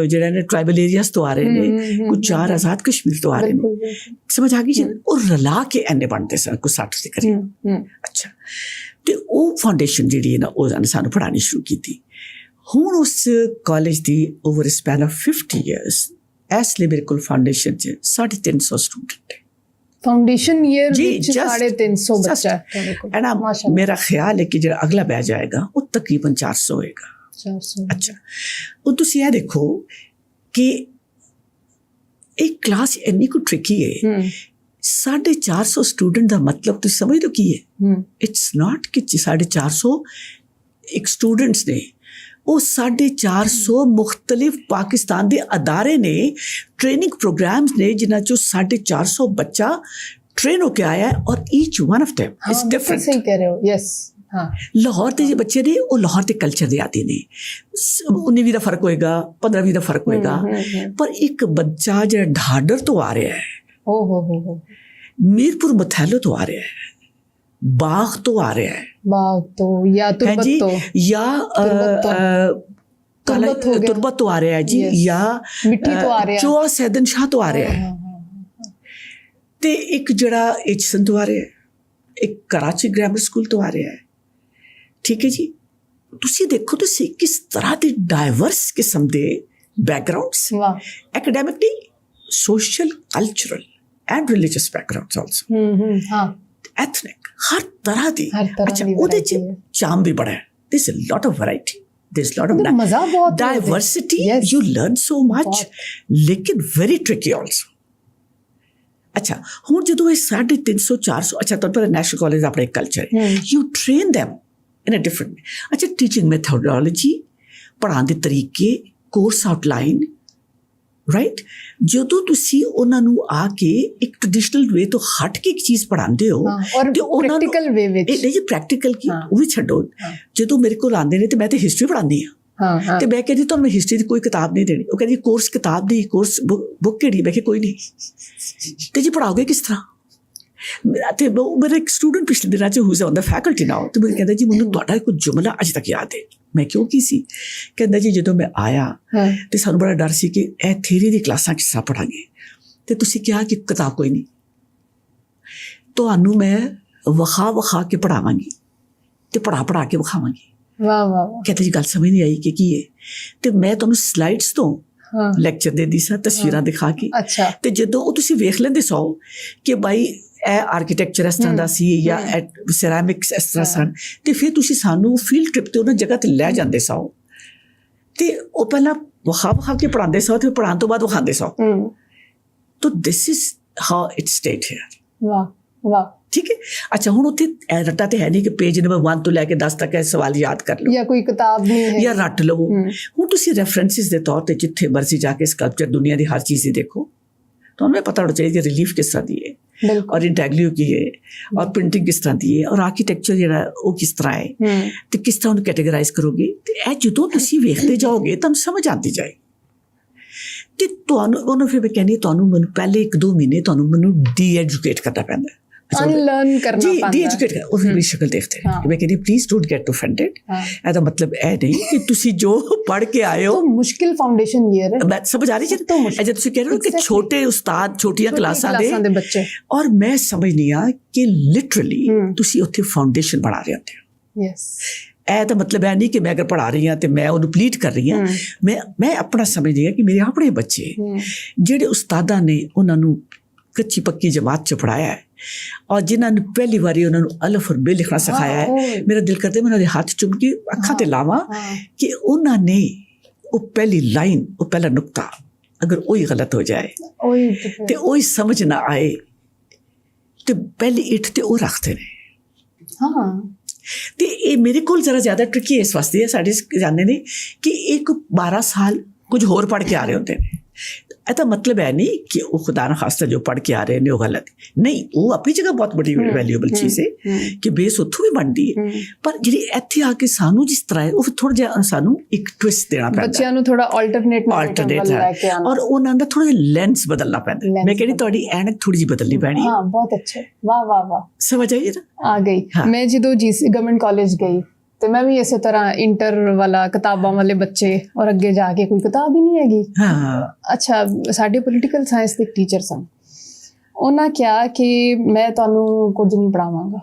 ਜਿਹੜੇ ਨੇ ਟ੍ਰਾਈਬਲ ਏਰੀਆਸ ਤੋਂ ਆ ਰਹੇ ਨੇ, ਕੋਈ 4 ਆਜ਼ਾਦ ਕਸ਼ਮੀਰ ਤੋਂ ਆ ਰਹੇ ਨੇ। ਸਮਝ ਆ ਗਈ ਜੀ? ਉਹ ਰਲਾ ਕੇ ਐਨੇ ਬਣਦੇ ਸਨ ਕੋਈ 60 ਦੇ ਕਰੀਬ। ਅੱਛਾ, ਤੇ ਉਹ ਫਾਊਂਡੇਸ਼ਨ ਜਿਹੜੀ ਹੈ ਨਾ ਉਹ ਸਾਨੂੰ ਪੜ੍ਹਾਉਣੀ ਸ਼ੁਰੂ ਕੀਤੀ। ਹੁਣ ਉਸ college the over span of 50 years ਇਸ ਲਈ ਮੇਰੇ ਕੋਲ ਫਾਊਂਡੇਸ਼ਨ 'ਚ 350 ਸਟੂਡੈਂਟ ਹੈ। ਫਾਊਂਡੇਸ਼ਨ ਈਅਰ ਵਿੱਚ 350 ਬੱਚਾ ਹੈ। ਐਂਡ ਮੇਰਾ ਖਿਆਲ ਹੈ ਕਿ ਜਿਹੜਾ ਅਗਲਾ ਬੈਚ ਆਏਗਾ ਉਹ ਤਕਰੀਬਨ 400 ਹੋਏਗਾ। 400। ਅੱਛਾ, ਉਹ ਤੁਸੀਂ ਇਹ ਦੇਖੋ ਕਿ ਇਹ ਕਲਾਸ ਇੰਨੀ ਕੁ ਟ੍ਰਿਕੀ ਹੈ। 450 ਸਟੂਡੈਂਟ ਦਾ ਮਤਲਬ ਤੁਸੀਂ ਸਮਝਦੇ ਹੋ ਕੀ ਹੈ? ਇਟਸ ਨਾਟ ਕਿ 450 ਇੱਕ ਸਟੂਡੈਂਟਸ ਨੇ, ਉਹ 450 ਮੁਖਤਲਿਫ ਪਾਕਿਸਤਾਨ ਦੇ ਅਦਾਰੇ ਨੇ, ਟ੍ਰੇਨਿੰਗ ਪ੍ਰੋਗਰਾਮਸ ਨੇ ਜਿਨ੍ਹਾਂ 'ਚੋਂ 450 ਬੱਚਾ ਟ੍ਰੇਨ ਹੋ ਕੇ ਆਇਆ ਹੈ ਔਰ each one of them is different। ਸਹੀ ਕਹਿ ਰਹੇ ਹੋ। ਯੈਸ। ਹਾਂ, ਲਾਹੌਰ ਦੇ ਬੱਚੇ ਨੇ ਉਹ ਲਾਹੌਰ ਦੇ ਕਲਚਰ ਦੇ ਆਦੀ ਨੇ। 19-20 ਦਾ ਫਰਕ ਹੋਏਗਾ, 15-20 ਦਾ ਫਰਕ ਹੋਏਗਾ, ਪਰ ਇੱਕ ਬੱਚਾ ਜਿਹੜਾ ਢਾਡਰ ਤੋਂ ਆ ਰਿਹਾ ਹੈ, ਮੀਰਪੁਰ ਮਥੈਲੋ ਤੋਂ ਆ ਰਿਹਾ ਹੈ, ਬਾਗ ਤੋਂ ਆ ਰਿਹਾ ਹੈ, ਬਾਗ ਤੋਂ ਜਾਂ ਤੁਰਬਤ ਤੋਂ ਜਾਂ ਤੁਰਬਤ ਤੋਂ ਆ ਰਿਹਾ ਹੈ ਜੀ, ਜਾਂ ਮਿੱਠੀ ਤੋਂ ਆ ਰਿਹਾ, ਚੋਆ ਸੈਦਨ ਸ਼ਾਹ ਤੋਂ ਆ ਰਿਹਾ ਹੈ, ਤੇ ਇੱਕ ਜਿਹੜਾ ਐਚਸਨ ਤੋਂ ਆ ਰਿਹਾ ਹੈ, ਇੱਕ ਕਰਾਚੀ ਗ੍ਰਾਮਰ ਸਕੂਲ ਤੋਂ ਆ ਰਿਹਾ ਹੈ। ਠੀਕ ਹੈ ਜੀ। ਤੁਸੀਂ ਦੇਖੋ ਤੁਸੀਂ ਕਿਸ ਤਰ੍ਹਾਂ ਦੇ ਡਾਇਵਰਸ ਕਿਸਮ ਦੇ backgrounds, academically, social, cultural and religious backgrounds also, ਹਾਂ, ਐਥਨਿਕ, ਹਰ ਤਰ੍ਹਾਂ ਦੀ। ਅੱਛਾ, ਉਹਦੇ 'ਚ ਚਾਮ ਵੀ ਬੜਾ ਹੈ। There's a lot of variety. There's a lot of diversity. You learn so much, लेकिन very tricky also. अच्छा, ਹੁਣ ਜਦੋਂ ਇਹ 350-400, ਅੱਛਾ, ਤੁਹਾਨੂੰ ਪਤਾ ਨੈਸ਼ਨਲ ਕਾਲਜ ਦਾ ਆਪਣਾ ਇੱਕ ਕਲਚਰ ਹੈ। You train them in a different way. ਅੱਛਾ, ਟੀਚਿੰਗ ਮੈਥੋਡੋਲੋਜੀ, ਪੜ੍ਹਾਉਣ ਦੇ ਤਰੀਕੇ, ਕੋਰਸ ਆਊਟਲਾਈਨ, ਰਾਈਟ। ਜਦੋਂ ਤੁਸੀਂ ਉਹਨਾਂ ਨੂੰ ਆ ਕੇ ਇੱਕ ਟ੍ਰੈਡੀਸ਼ਨਲ ਵੇ ਤੋਂ ਹਟ ਕੇ ਇੱਕ ਚੀਜ਼ ਪੜ੍ਹਾਉਂਦੇ ਹੋ ਤੇ ਉਹਨਾਂ ਨੂੰ ਪ੍ਰੈਕਟੀਕਲ ਵੇ ਵਿੱਚ, ਨਹੀਂ ਜੀ ਪ੍ਰੈਕਟੀਕਲ ਕੀ, ਉਹ ਵੀ ਛੱਡੋ। ਜਦੋਂ ਮੇਰੇ ਕੋਲ ਆਉਂਦੇ ਨੇ ਤੇ ਮੈਂ ਤੇ ਹਿਸਟਰੀ ਪੜ੍ਹਾਉਂਦੀ ਹਾਂ, ਤੇ ਮੈਂ ਕਹਿੰਦੀ ਤੁਹਾਨੂੰ ਮੈਂ ਹਿਸਟਰੀ ਦੀ ਕੋਈ ਕਿਤਾਬ ਨਹੀਂ ਦੇਣੀ। ਉਹ ਕਹਿੰਦੀ ਕੋਰਸ ਕਿਤਾਬ ਦੀ, ਕੋਰਸ ਬੁੱਕ ਕਿਹੜੀ? ਮੈਂ ਕਿਹਾ ਕੋਈ ਨਹੀਂ। ਤੇ ਜੀ ਪੜ੍ਹਾਓਗੇ ਕਿਸ ਤਰ੍ਹਾਂ? ਤੇ ਮੇਰਾ ਇੱਕ ਸਟੂਡੈਂਟ ਪਿਛਲੇ ਦਿਨਾਂ 'ਚ ਹੂਜ਼ ਔਨ ਦਾ ਫੈਕਲਟੀ ਨਾਓ, ਤੇ ਮੈਨੂੰ ਕਹਿੰਦਾ ਜੀ ਮੈਨੂੰ ਤੁਹਾਡਾ ਕੋਈ ਜੁਮਲਾ ਅਜੇ ਤੱਕ ਯਾਦ ਹੈ। ਮੈਂ ਕਿਉਂ ਕੀ ਸੀ? ਕਹਿੰਦਾ ਜੀ ਜਦੋਂ ਮੈਂ ਆਇਆ ਤੇ ਸਾਨੂੰ ਬੜਾ ਡਰ ਸੀ ਕਿ ਇਹ ਥਿਊਰੀ ਦੀ ਕਲਾਸਾਂ ਕਿਸ ਤਰ੍ਹਾਂ ਪੜ੍ਹਾਂਗੇ, ਤੇ ਤੁਸੀਂ ਕਿਹਾ ਕਿ ਕਿਤਾਬ ਕੋਈ ਨਹੀਂ, ਤੁਹਾਨੂੰ ਮੈਂ ਵਿਖਾ ਕੇ ਪੜ੍ਹਾਵਾਂਗੀ ਤੇ ਪੜ੍ਹਾ ਕੇ ਵਿਖਾਵਾਂਗੀ। ਵਾਹ ਵਾਹ। ਕਹਿੰਦਾ ਜੀ ਗੱਲ ਸਮਝ ਨਹੀਂ ਆਈ ਕਿ ਕੀ ਹੈ, ਤੇ ਮੈਂ ਤੁਹਾਨੂੰ ਸਲਾਈਡਸ ਤੋਂ ਲੈਕਚਰ ਦੇ ਦੀ ਸਾਂ, ਤਸਵੀਰਾਂ ਦਿਖਾ ਕੇ। ਅੱਛਾ, ਤੇ ਜਦੋਂ ਉਹ ਤੁਸੀਂ ਵੇਖ ਲੈਂਦੇ ਸੋ ਕਿ ਬਾਈ ਇਹ ਆਰਕੀਟੈਕਚਰ ਇਸ ਤਰ੍ਹਾਂ ਦਾ ਸੀ ਜਾਂ ਸੈਰਾਮਿਕਸ ਇਸ ਤਰ੍ਹਾਂ ਸਨ, ਤੇ ਫਿਰ ਤੁਸੀਂ ਸਾਨੂੰ ਫੀਲਡ ਟ੍ਰਿਪ 'ਤੇ ਉਹਨਾਂ ਜਗ੍ਹਾ 'ਤੇ ਲੈ ਜਾਂਦੇ ਸੋ, ਤੇ ਉਹ ਪਹਿਲਾਂ ਵਿਖਾ ਕੇ ਪੜ੍ਹਾਉਂਦੇ ਸੋ ਤੇ ਪੜ੍ਹਾਉਣ ਤੋਂ ਬਾਅਦ ਵਿਖਾਉਂਦੇ ਸੋ। ਤਾਂ this is how it state here. ਵਾਹ ਵਾਹ। ਠੀਕ ਹੈ। ਅੱਛਾ, ਹੁਣ ਉੱਥੇ ਰੱਟਾ ਤੇ ਹੈ ਨਹੀਂ ਕਿ ਪੇਜ ਨੰਬਰ 1 ਤੋਂ ਲੈ ਕੇ 10 ਤੱਕ ਇਹ ਸਵਾਲ ਯਾਦ ਕਰ ਲਓ, ਜਾਂ ਕੋਈ ਕਿਤਾਬ ਨਹੀਂ ਹੈ, ਜਾਂ ਰੱਟ ਲਓ। ਹੁਣ ਤੁਸੀਂ ਰੈਫਰੈਂਸਿਸ ਦੇ ਤੌਰ 'ਤੇ ਜਿੱਥੇ ਮਰਜ਼ੀ ਜਾ ਕੇ ਸਕਲਪਚਰ ਦੁਨੀਆ ਦੀ ਹਰ ਚੀਜ਼ ਹੀ ਦੇਖੋ, ਤੁਹਾਨੂੰ ਇਹ ਪਤਾ ਹੋਣਾ ਚਾਹੀਦਾ ਰਿਲੀਫ ਕਿਸ ਤਰ੍ਹਾਂ ਦੀ ਹੈ, ਔਰ ਇੰਟੈਗਲਿਓ ਕੀ ਹੈ, ਔਰ ਪ੍ਰਿੰਟਿੰਗ ਕਿਸ ਤਰ੍ਹਾਂ ਦੀ ਹੈ, ਔਰ ਆਰਕੀਟੈਕਚਰ ਜਿਹੜਾ ਉਹ ਕਿਸ ਤਰ੍ਹਾਂ ਹੈ, ਤੇ ਕਿਸ ਤਰ੍ਹਾਂ ਉਹਨੂੰ ਕੈਟੇਗਰਾਈਜ਼ ਕਰੋਗੇ। ਤੇ ਇਹ ਜਦੋਂ ਤੁਸੀਂ ਵੇਖਦੇ ਜਾਓਗੇ ਤੁਹਾਨੂੰ ਸਮਝ ਆਉਂਦੀ ਜਾਏ। ਤੇ ਤੁਹਾਨੂੰ ਉਹਨੂੰ ਫਿਰ ਮੈਂ ਕਹਿੰਦੀ ਤੁਹਾਨੂੰ ਮੈਨੂੰ ਪਹਿਲੇ 1-2 ਮਹੀਨੇ ਤੁਹਾਨੂੰ ਮੈਨੂੰ ਡੀ ਐਜੂਕੇਟ ਕਰਨਾ ਪੈਂਦਾ। ਅਨਲਰਨ ਕਰਨਾ ਜੀ ਪੈਂਦਾ ਡੀ ਐਜੂਕੇਟ ਕਰ, ਉਹ ਮੇਰੀ ਸ਼ਕਲ ਦੇਖਦੇ ਨੇ। ਮੈਂ ਕਹਿੰਦੀ ਪਲੀਜ਼ ਡੋਂਟ ਗੈਟ ਆਫੈਂਡਡ। ਇਹਦਾ ਮਤਲਬ ਇਹ ਨਹੀਂ ਕਿ ਤੁਸੀਂ ਜੋ ਪੜ੍ਹ ਕੇ ਆਏ ਹੋ, तो मुश्किल फाउंडेशन ईयर है, ਮੈਂ ਸਮਝ ਆ ਰਹੀ ਜੀ। ਅਜੇ ਤੁਸੀਂ ਕਹਿ ਰਹੇ ਹੋ ਕਿ ਛੋਟੇ ਉਸਤਾਦ ਛੋਟੀਆਂ ਕਲਾਸਾਂ ਦੇ ਬੱਚੇ, ਔਰ ਮੈਂ ਸਮਝਨੀ ਆ ਕਿ ਲਿਟਰਲੀ ਤੁਸੀਂ ਉੱਥੇ ਫਾਊਂਡੇਸ਼ਨ ਬਣਾ ਰਹੇ ਹੋ। ਯੈਸ, ਇਹ ਤਾਂ ਮਤਲਬ ਇਹ ਨਹੀਂ ਕਿ ਮੈਂ ਅਗਰ ਪੜ੍ਹਾ ਰਹੀ ਹਾਂ ਤੇ ਮੈਂ ਉਹਨੂੰ ਪਲੀਟ ਕਰ ਰਹੀ ਹਾਂ। ਮੈਂ ਆਪਣਾ ਸਮਝਦੀ ਹਾਂ ਕਿ ਮੇਰੇ ਆਪਣੇ ਬੱਚੇ ਜਿਹੜੇ ਉਸਤਾਦਾਂ ਨੇ ਉਹਨਾਂ ਨੂੰ ਕੱਚੀ ਪੱਕੀ ਜਮਾਤ ਚ ਪੜ੍ਹਾਇਆ ਹੈ ਔਰ ਜਿਨ੍ਹਾਂ ਨੇ ਪਹਿਲੀ ਵਾਰੀ ਉਹਨਾਂ ਨੂੰ ਅਲਫ ਔਰ ਬੇ ਲਿਖਣਾ ਸਿਖਾਇਆ ਹੈ, ਮੇਰਾ ਦਿਲ ਕਰਦਾ ਮੈਂ ਉਹਨਾਂ ਦੇ ਹੱਥ ਚੁੰਮ ਕੇ ਅੱਖਾਂ ਤੇ ਲਾਵਾਂ ਕਿ ਉਹਨਾਂ ਨੇ ਉਹ ਪਹਿਲੀ ਲਾਈਨ, ਉਹ ਪਹਿਲਾ ਨੁਕਤਾ ਅਗਰ ਉਹੀ ਗਲਤ ਹੋ ਜਾਏ ਤੇ ਉਹੀ ਸਮਝ ਨਾ ਆਏ ਤੇ ਪਹਿਲੀ ਇੱਟ ਤੇ ਉਹ ਰੱਖਦੇ ਨੇ। ਹਾਂ, ਤੇ ਇਹ ਮੇਰੇ ਕੋਲ ਜ਼ਰਾ ਜ਼ਿਆਦਾ ਟ੍ਰਿਕੀ ਇਸ ਵਾਸਤੇ ਹੈ, ਸਾਡੇ ਜਾਣਦੇ ਨੇ ਕਿ ਇੱਕ 12 ਸਾਲ ਕੁਝ ਹੋਰ ਪੜ੍ਹ ਕੇ ਆ ਰਹੇ ਹੁੰਦੇ ਨੇ। ਇਹਦਾ ਮਤਲਬ ਹੈ ਨਹੀਂ ਕਿ ਉਹ ਖੁਦਾ ਨਾ ਖਾਸਤਾ ਜੋ ਪੜ੍ਹ ਕੇ ਆ ਰਹੇ ਨੇ ਉਹ ਗਲਤ ਨਹੀਂ, ਉਹ ਆਪਣੀ ਜਗ੍ਹਾ ਬਹੁਤ ਬੜੀ ਵੈਲਿਊਏਬਲ ਚੀਜ਼ ਹੈ ਕਿ ਬੇਸ ਉੱਥੋਂ ਵੀ ਬਣਦੀ ਹੈ। ਪਰ ਜਿਹੜੀ ਇੱਥੇ ਆ ਕੇ ਸਾਨੂੰ ਜਿਸ ਤਰ੍ਹਾਂ ਹੈ ਉਹ ਥੋੜਾ ਜਿਹਾ ਸਾਨੂੰ ਇੱਕ ਟਵਿਸਟ ਦੇਣਾ ਪੈਂਦਾ, ਬੱਚਿਆਂ ਨੂੰ ਥੋੜਾ ਆਲਟਰਨੇਟ ਲੈ ਕੇ ਆਉਣਾ, ਔਰ ਉਹਨਾਂ ਦਾ ਥੋੜਾ ਜਿਹਾ ਲੈਂਸ ਬਦਲਣਾ ਪੈਂਦਾ। ਮੈਂ ਕਹਿੰਦੀ ਤੁਹਾਡੀ ਐਨਕ ਥੋੜੀ ਜਿਹੀ ਬਦਲਣੀ ਪੈਣੀ। ਹਾਂ, ਬਹੁਤ ਅੱਛਾ, ਵਾਹ ਵਾਹ ਵਾਹ, ਸਮਝ ਆਈ ਨਾ? ਆ ਗਈ। ਮੈਂ ਜਦੋਂ ਜੀਸੀ ਗਵਰਨਮੈਂਟ ਕਾਲਜ ਗਈ ਤੇ ਮੈਂ ਵੀ ਇਸੇ ਤਰ੍ਹਾਂ ਇੰਟਰ ਵਾਲਾ ਕਿਤਾਬਾਂ ਵਾਲੇ ਬੱਚੇ, ਔਰ ਅੱਗੇ ਜਾ ਕੇ ਕੋਈ ਕਿਤਾਬ ਹੀ ਨਹੀਂ ਹੈਗੀ। ਹਾਂ, ਅੱਛਾ, ਸਾਡੇ ਪੋਲੀਟੀਕਲ ਸਾਇੰਸ ਦੇ ਟੀਚਰ ਸਨ, ਉਹਨਾਂ ਕਿਹਾ ਕਿ ਮੈਂ ਤੁਹਾਨੂੰ ਕੁਝ ਨਹੀਂ ਪੜ੍ਹਾਵਾਂਗਾ,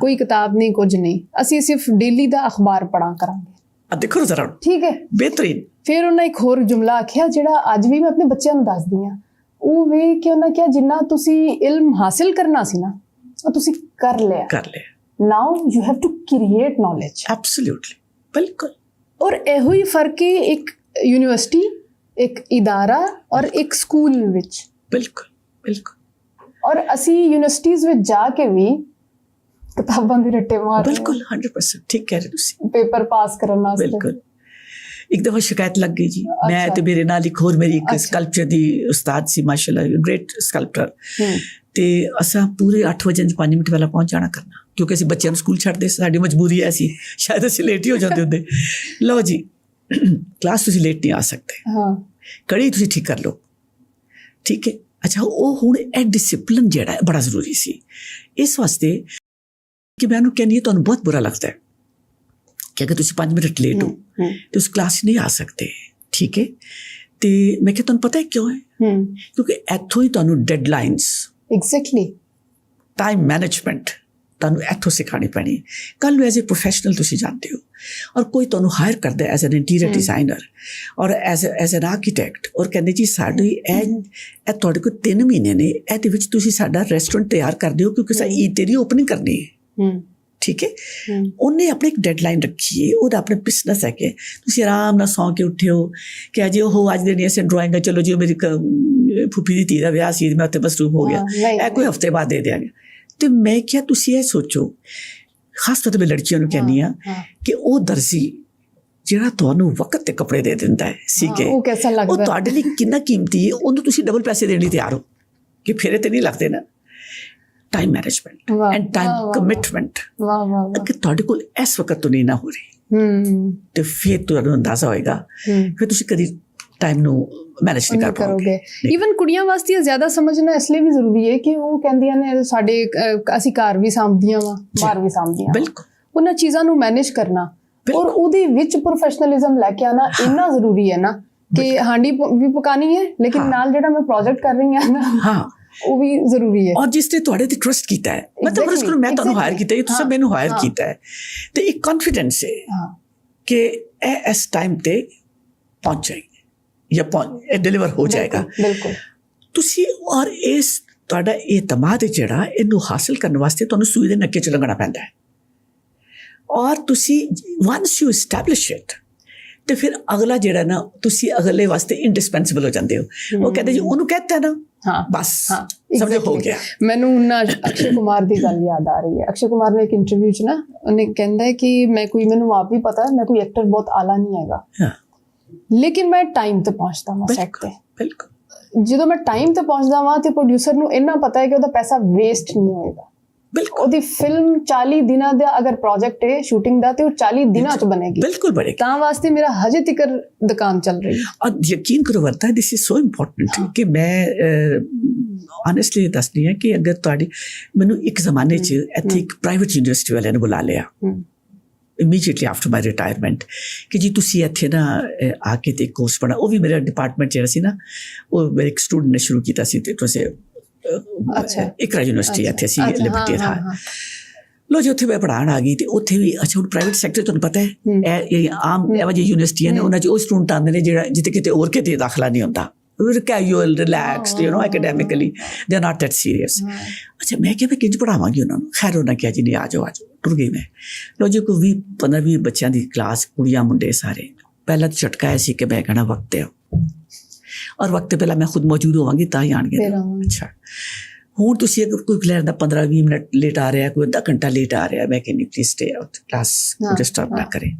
ਕੋਈ ਕਿਤਾਬ ਨਹੀਂ, ਕੁਝ ਨਹੀਂ, ਅਸੀਂ ਸਿਰਫ ਡੇਲੀ ਦਾ ਅਖਬਾਰ ਪੜ੍ਹਾ ਕਰਾਂਗੇ। ਆ ਦੇਖੋ ਜ਼ਰਾ, ਠੀਕ ਹੈ, ਬਿਹਤਰੀਨ। ਫਿਰ ਉਹਨਾਂ ਇੱਕ ਹੋਰ ਜੁਮਲਾ ਆਖਿਆ ਜਿਹੜਾ ਅੱਜ ਵੀ ਮੈਂ ਆਪਣੇ ਬੱਚਿਆਂ ਨੂੰ ਦੱਸਦੀ ਹਾਂ, ਉਹ ਵੇ ਕਿ ਉਹਨਾਂ ਕਿਹਾ ਜਿੰਨਾ ਤੁਸੀਂ ਇਲਮ ਹਾਸਿਲ ਕਰਨਾ ਸੀ ਨਾ ਉਹ ਤੁਸੀਂ ਕਰ ਲਿਆ। Now you have to create knowledge. Absolutely, ਬਿਲਕੁਲ। ਔਰ ਇਹੋ ਹੀ ਫਰਕ ਹੈ ਇੱਕ ਯੂਨੀਵਰਸਿਟੀ, ਇੱਕ ਇਦਾਰਾ ਔਰ ਇੱਕ ਸਕੂਲ ਵਿੱਚ। ਬਿਲਕੁਲ ਬਿਲਕੁਲ। ਔਰ ਅਸੀਂ ਯੂਨੀਵਰਸਿਟੀਜ਼ ਵਿੱਚ ਜਾ ਕੇ ਵੀ ਕਿਤਾਬਾਂ ਦੇ ਰੱਟੇ ਮਾਰ ਰਹੇ। ਬਿਲਕੁਲ 100% ਠੀਕ ਕਹਿ ਰਹੇ ਤੁਸੀਂ। ਪੇਪਰ ਪਾਸ ਕਰਨ ਵਾਸਤੇ। ਬਿਲਕੁਲ। ਇੱਕ ਦਫਾ ਸ਼ਿਕਾਇਤ ਲੱਗ ਗਈ ਜੀ, ਮੈਂ ਤੇ ਮੇਰੇ ਨਾਲ ਇੱਕ ਹੋਰ ਮੇਰੀ ਇੱਕ ਸਕਲਪਚਰ ਦੀ ਉਸਤਾਦ ਸੀ, ਮਾਸ਼ਾਅੱਲਾ ਗ੍ਰੇਟ ਸਕਲਪਟਰ, ਤੇ ਅਸਾਂ ਪੂਰੇ 8 ਵਜੇ 5 ਮਿੰਟ ਪਹਿਲਾਂ ਪਹੁੰਚ ਜਾਣਾ ਕਰਨਾ ਕਿਉਂਕਿ ਅਸੀਂ ਬੱਚਿਆਂ ਨੂੰ ਸਕੂਲ ਛੱਡਦੇ, ਸਾਡੀ ਮਜਬੂਰੀ ਐ ਸੀ, ਸ਼ਾਇਦ ਅਸੀਂ ਲੇਟ ਹੀ ਹੋ ਜਾਂਦੇ ਹੁੰਦੇ। ਲਓ ਜੀ, ਕਲਾਸ ਤੁਸੀਂ ਲੇਟ ਨਹੀਂ ਆ ਸਕਦੇ, ਕੜੀ ਤੁਸੀਂ ਠੀਕ ਕਰ ਲਓ, ਠੀਕ ਹੈ। ਅੱਛਾ, ਉਹ ਹੁਣ ਇਹ ਡਿਸਿਪਲਿਨ ਜਿਹੜਾ ਬੜਾ ਜ਼ਰੂਰੀ ਸੀ ਇਸ ਵਾਸਤੇ ਕਿ ਮੈਂ ਉਹਨੂੰ ਕਹਿੰਦੀ ਤੁਹਾਨੂੰ ਬਹੁਤ ਬੁਰਾ ਲੱਗਦਾ ਹੈ ਕਿ ਅਗਰ ਤੁਸੀਂ 5 ਮਿੰਟ ਲੇਟ ਹੋ ਤੇ ਉਸ ਕਲਾਸ 'ਚ ਨਹੀਂ ਆ ਸਕਦੇ, ਠੀਕ ਹੈ। ਤੇ ਮੈਂ ਕਿਹਾ ਤੁਹਾਨੂੰ ਪਤਾ ਹੈ ਕਿਉਂ ਹੈ? ਕਿਉਂਕਿ ਇੱਥੋਂ ਹੀ ਤੁਹਾਨੂੰ ਡੈਡਲਾਈਨਸ, ਐਗਜ਼ੈਕਟਲੀ ਟਾਈਮ ਮੈਨੇਜਮੈਂਟ ਤੁਹਾਨੂੰ ਇੱਥੋਂ ਸਿਖਾਉਣੀ ਪੈਣੀ। ਕੱਲ੍ਹ ਨੂੰ ਐਜ਼ ਏ ਪ੍ਰੋਫੈਸ਼ਨਲ ਤੁਸੀਂ ਜਾਂਦੇ ਹੋ ਔਰ ਕੋਈ ਤੁਹਾਨੂੰ ਹਾਇਰ ਕਰਦਾ ਐਜ਼ ਐਨ ਇੰਟੀਰੀਅਰ ਡਿਜ਼ਾਈਨਰ ਔਰ ਐਜ਼ ਐਨ ਆਰਕੀਟੈਕਟ, ਔਰ ਕਹਿੰਦੇ ਜੀ ਸਾਡੀ ਇਹ ਤੁਹਾਡੇ ਕੋਲ 3 ਮਹੀਨੇ ਨੇ, ਇਹਦੇ ਵਿੱਚ ਤੁਸੀਂ ਸਾਡਾ ਰੈਸਟੋਰੈਂਟ ਤਿਆਰ ਕਰ ਦਿਓ ਕਿਉਂਕਿ ਸਾਡੀ ਤੇਰੀ ਓਪਨਿੰਗ ਕਰਨੀ ਹੈ, ਠੀਕ ਹੈ। ਉਹਨੇ ਆਪਣੀ ਇੱਕ ਡੈਡਲਾਈਨ ਰੱਖੀ ਹੈ, ਉਹਦਾ ਆਪਣਾ ਬਿਜ਼ਨਸ ਹੈ ਕਿ ਤੁਸੀਂ ਆਰਾਮ ਨਾਲ ਸੌਂ ਕੇ ਉੱਠੇ ਹੋ ਕਿ ਅਜੇ ਉਹ ਅੱਜ ਦੇ ਨਹੀਂ ਅਸੀਂ ਡਰਾਇੰਗ ਹੈ, ਚਲੋ ਜੀ ਉਹ ਮੇਰੀ ਫੁੱਫੀ ਦੀ ਧੀ ਦਾ ਵਿਆਹ ਸੀ, ਮੈਂ ਉੱਥੇ ਮਸਰੂਫ ਹੋ ਗਿਆ, ਇਹ ਕੋਈ ਹਫ਼ਤੇ ਬਾਅਦ ਦੇ ਦਿਆਂਗੇ। ਤੇ ਮੈਂ ਕਿਹਾ ਤੁਸੀਂ ਇਹ ਸੋਚੋ, ਖਾਸ ਤੌਰ 'ਤੇ ਮੈਂ ਲੜਕੀਆਂ ਨੂੰ ਕਹਿੰਦੀ ਹਾਂ ਕਿ ਉਹ ਦਰਜੀ ਜਿਹੜਾ ਤੁਹਾਨੂੰ ਵਕਤ ਤੇ ਕੱਪੜੇ ਦੇ ਦਿੰਦਾ ਹੈ ਸੀ ਕੇ ਉਹ ਤੁਹਾਡੇ ਲਈ ਕਿੰਨਾ ਕੀਮਤੀ ਹੈ, ਉਹਨੂੰ ਤੁਸੀਂ ਡਬਲ ਪੈਸੇ ਦੇਣ ਲਈ ਤਿਆਰ ਹੋ ਕਿ ਫੇਰੇ ਤੇ ਨਹੀਂ ਲੱਗਦੇ ਨਾ। Time management end time commitment ਕਿ ਤੁਹਾਡੇ ਕੋਲ ਇਸ ਵਕਤ ਤੋਂ ਨਹੀਂ ਨਾ ਹੋ ਰਹੀ ਤੇ ਫਿਰ ਤੁਹਾਨੂੰ ਅੰਦਾਜ਼ਾ ਹੋਏਗਾ, ਫਿਰ ਤੁਸੀਂ ਕਦੀ ਟਾਈਮ ਨੂੰ ਮੈਨੇਜ ਨਹੀਂ ਕਰ ਪਾਓਗੇ। ਈਵਨ ਕੁੜੀਆਂ ਵਾਸਤੇ ਜ਼ਿਆਦਾ ਸਮਝਣਾ ਇਸ ਲਈ ਵੀ ਜ਼ਰੂਰੀ ਹੈ ਕਿ ਉਹ ਕਹਿੰਦੀਆਂ ਨੇ ਸਾਡੇ ਅਸੀਂ ਘਰ ਵੀ ਸਾਂਭਦੀਆਂ ਵਾ, ਬਾਹਰ ਵੀ ਸਾਂਭਦੀਆਂ, ਬਿਲਕੁਲ ਉਹਨਾਂ ਚੀਜ਼ਾਂ ਨੂੰ ਮੈਨੇਜ ਕਰਨਾ ਔਰ ਉਹਦੇ ਵਿੱਚ ਪ੍ਰੋਫੈਸ਼ਨਲਿਜ਼ਮ ਲੈ ਕੇ ਆਉਣਾ ਇੰਨਾ ਜ਼ਰੂਰੀ ਹੈ ਨਾ ਕਿ ਹਾਂਡੀ ਵੀ ਪਕਾਣੀ ਹੈ ਲੇਕਿਨ ਨਾਲ ਜਿਹੜਾ ਮੈਂ ਪ੍ਰੋਜੈਕਟ ਕਰ ਰਹੀ ਹਾਂ ਨਾ ਉਹ ਵੀ ਜ਼ਰੂਰੀ ਹੈ। ਔਰ ਜਿਸ ਤੇ ਤੁਹਾਡੇ ਤੇ ਟਰਸਟ ਕੀਤਾ ਹੈ, ਮਤਲਬ ਉਸ ਨੂੰ ਮੈਂ ਤੁਹਾਨੂੰ ਹਾਇਰ ਕੀਤਾ ਹੈ, ਤੁਸੀਂ ਮੈਨੂੰ ਹਾਇਰ ਕੀਤਾ ਹੈ, ਤੇ ਇੱਕ ਕੌਨਫੀਡੈਂਸ ਹੈ ਕਿ ਇਹ ਇਸ ਟਾਈਮ ਤੇ ਪਹੁੰਚ ਜਾਏਗੀ ਜਾਂ ਡਿਲੀਵਰ ਹੋ ਜਾਏਗਾ। ਬਿਲਕੁਲ ਤੁਸੀਂ ਔਰ ਇਸ ਤੁਹਾਡਾ ਇਤਮਾਦ ਜਿਹੜਾ ਇਹਨੂੰ ਹਾਸਿਲ ਕਰਨ ਵਾਸਤੇ ਤੁਹਾਨੂੰ ਸੂਈ ਦੇ ਨੱਕੇ 'ਚ ਲੰਘਣਾ ਪੈਂਦਾ ਹੈ ਔਰ ਤੁਸੀਂ ਵਾਂਸ ਯੂ ਐਸਟੈਬਲਿਸ਼ ਇਟ ਤੇ ਫਿਰ ਅਗਲਾ ਜਿਹੜਾ ਨਾ ਤੁਸੀਂ ਅਗਲੇ ਵਾਸਤੇ ਇੰਡਿਸਪੈਂਸਿਬਲ ਹੋ ਜਾਂਦੇ ਹੋ। ਉਹ ਕਹਿੰਦੇ ਜੀ ਉਹਨੂੰ ਕਹਿਤਾ ਨਾ ਬਸ ਸਮਝੋ ਹੋ ਗਿਆ। ਮੈਨੂੰ ਨਾ ਅਕਸ਼ੇ ਕੁਮਾਰ ਦੀ ਗੱਲ ਯਾਦ ਆ ਰਹੀ ਹੈ। ਅਕਸ਼ੇ ਕੁਮਾਰ ਨੇ ਇੱਕ ਇੰਟਰਵਿਊ 'ਚ ਨਾ ਉਹਨੇ ਕਹਿੰਦਾ ਹੈ ਕਿ ਮੈਨੂੰ ਆਪ ਵੀ ਪਤਾ ਮੈਂ ਕੋਈ ਐਕਟਰ ਬਹੁਤ ਆਲਾ ਨਹੀਂ ਹੈਗਾ ਲੇਕਿਨ ਮੈਂ ਟਾਈਮ ਤੇ ਪਹੁੰਚਦਾ ਵਾਂ ਸੈੱਟ ਤੇ। ਬਿਲਕੁਲ ਜਦੋਂ ਮੈਂ ਟਾਈਮ ਤੇ ਪਹੁੰਚਦਾ ਵਾਂ ਤੇ ਪ੍ਰੋਡਿਊਸਰ ਨੂੰ ਇੰਨਾ ਪਤਾ ਹੈ ਕਿ ਉਹਦਾ ਪੈਸਾ ਵੇਸਟ ਨਹੀਂ ਹੋਏਗਾ। ਬਿਲਕੁਲ ਉਹਦੀ ਫਿਲਮ 40 ਦਿਨਾਂ ਦਾ ਅਗਰ ਪ੍ਰੋਜੈਕਟ ਹੈ ਸ਼ੂਟਿੰਗ ਦਾ ਤੇ ਉਹ 40 ਦਿਨਾਂ ਚ ਬਣੇਗੀ, ਬਿਲਕੁਲ ਬਣੇਗੀ। ਤਾਂ ਵਾਸਤੇ ਮੇਰਾ ਹਜੇ ਤੱਕ ਦੁਕਾਨ ਚੱਲ ਰਹੀ ਹੈ। ਔਰ ਯਕੀਨ ਕਰੋ ਵਰਤਾ ਦਿਸ ਇਜ਼ ਸੋ ਇੰਪੋਰਟੈਂਟ ਕਿ ਮੈਂ ਆਨੈਸਟਲੀ ਦੱਸਦੀ ਹਾਂ ਕਿ ਅਗਰ ਤੁਹਾਡੀ ਮੈਨੂੰ ਇੱਕ ਜ਼ਮਾਨੇ 'ਚ ਇੱਥੇ ਇੱਕ ਪ੍ਰਾਈਵੇਟ ਯੂਨੀਵਰਸਿਟੀ ਵਾਲਿਆਂ ਨੇ ਬੁਲਾ ਲਿਆ immediately after my retirement ਕਿ ਜੀ ਤੁਸੀਂ ਇੱਥੇ ਨਾ ਆ ਕੇ ਤੇ ਕੋਰਸ ਪੜ੍ਹਾ। ਉਹ ਵੀ ਮੇਰੇ ਡਿਪਾਰਟਮੈਂਟ ਜਿਹੜਾ ਸੀ ਨਾ, ਉਹ ਮੇਰੇ ਇੱਕ ਸਟੂਡੈਂਟ ਨੇ ਸ਼ੁਰੂ ਕੀਤਾ ਸੀ ਤੇ ਤੁਸੀਂ ਇਕਰਾ ਯੂਨੀਵਰਸਿਟੀ ਇੱਥੇ ਸੀ ਲਿਬਰਟੀ ਹਾਂ। ਲੋ ਜੀ ਉੱਥੇ ਮੈਂ ਪੜ੍ਹਾਉਣ ਆ ਗਈ ਤੇ ਉੱਥੇ ਵੀ ਅੱਛਾ ਹੁਣ ਪ੍ਰਾਈਵੇਟ ਸੈਕਟਰ ਤੁਹਾਨੂੰ ਪਤਾ ਹੈ ਇਹ ਆਮ ਇਹੋ ਜਿਹੀ ਯੂਨੀਵਰਸਿਟੀਆਂ ਨੇ, ਉਹਨਾਂ 'ਚ ਉਹ ਸਟੂਡੈਂਟ ਆਉਂਦੇ ਨੇ ਜਿਹੜਾ ਜਿੱਥੇ ਕਿਤੇ ਹੋਰ ਕਿਤੇ ਦਾਖਲਾ ਨਹੀਂ ਹੁੰਦਾ, casual, relaxed, you know, academically they're not that serious. ਅੱਛਾ ਮੈਂ ਕਿਹਾ ਮੈਂ ਕਿੰਝ ਪੜ੍ਹਾਵਾਂਗੀ ਉਹਨਾਂ ਨੂੰ। ਖੈਰ ਉਹਨਾਂ ਕਿਹਾ ਜੀ ਨਹੀਂ ਆ ਜਾਓ ਟੁਰ ਗਈ ਮੈਂ। ਲੋ ਜੀ ਕੋਈ 15-20 ਬੱਚਿਆਂ ਦੀ ਕਲਾਸ, ਕੁੜੀਆਂ ਮੁੰਡੇ ਸਾਰੇ। ਪਹਿਲਾਂ ਤਾਂ ਝਟਕਾ ਆਇਆ ਸੀ ਕਿ ਮੈਂ ਕਹਿਣਾ ਵਕਤ ਹੈ ਔਰ ਵਕਤ ਤੋਂ ਪਹਿਲਾਂ ਮੈਂ ਖੁਦ ਮੌਜੂਦ ਹੋਵਾਂਗੀ ਤਾਂ ਹੀ ਆਉਣਗੇ। ਅੱਛਾ ਹੁਣ ਤੁਸੀਂ ਅਗਰ ਕੋਈ ਪਲੇਅਰ ਦਾ 15-20 ਮਿੰਟ ਲੇਟ ਆ ਰਿਹਾ, ਕੋਈ ਅੱਧਾ ਘੰਟਾ ਲੇਟ ਆ ਰਿਹਾ, ਮੈਂ ਕਹਿੰਦੀ please stay out class, disturb ਨਾ ਕਰੇ।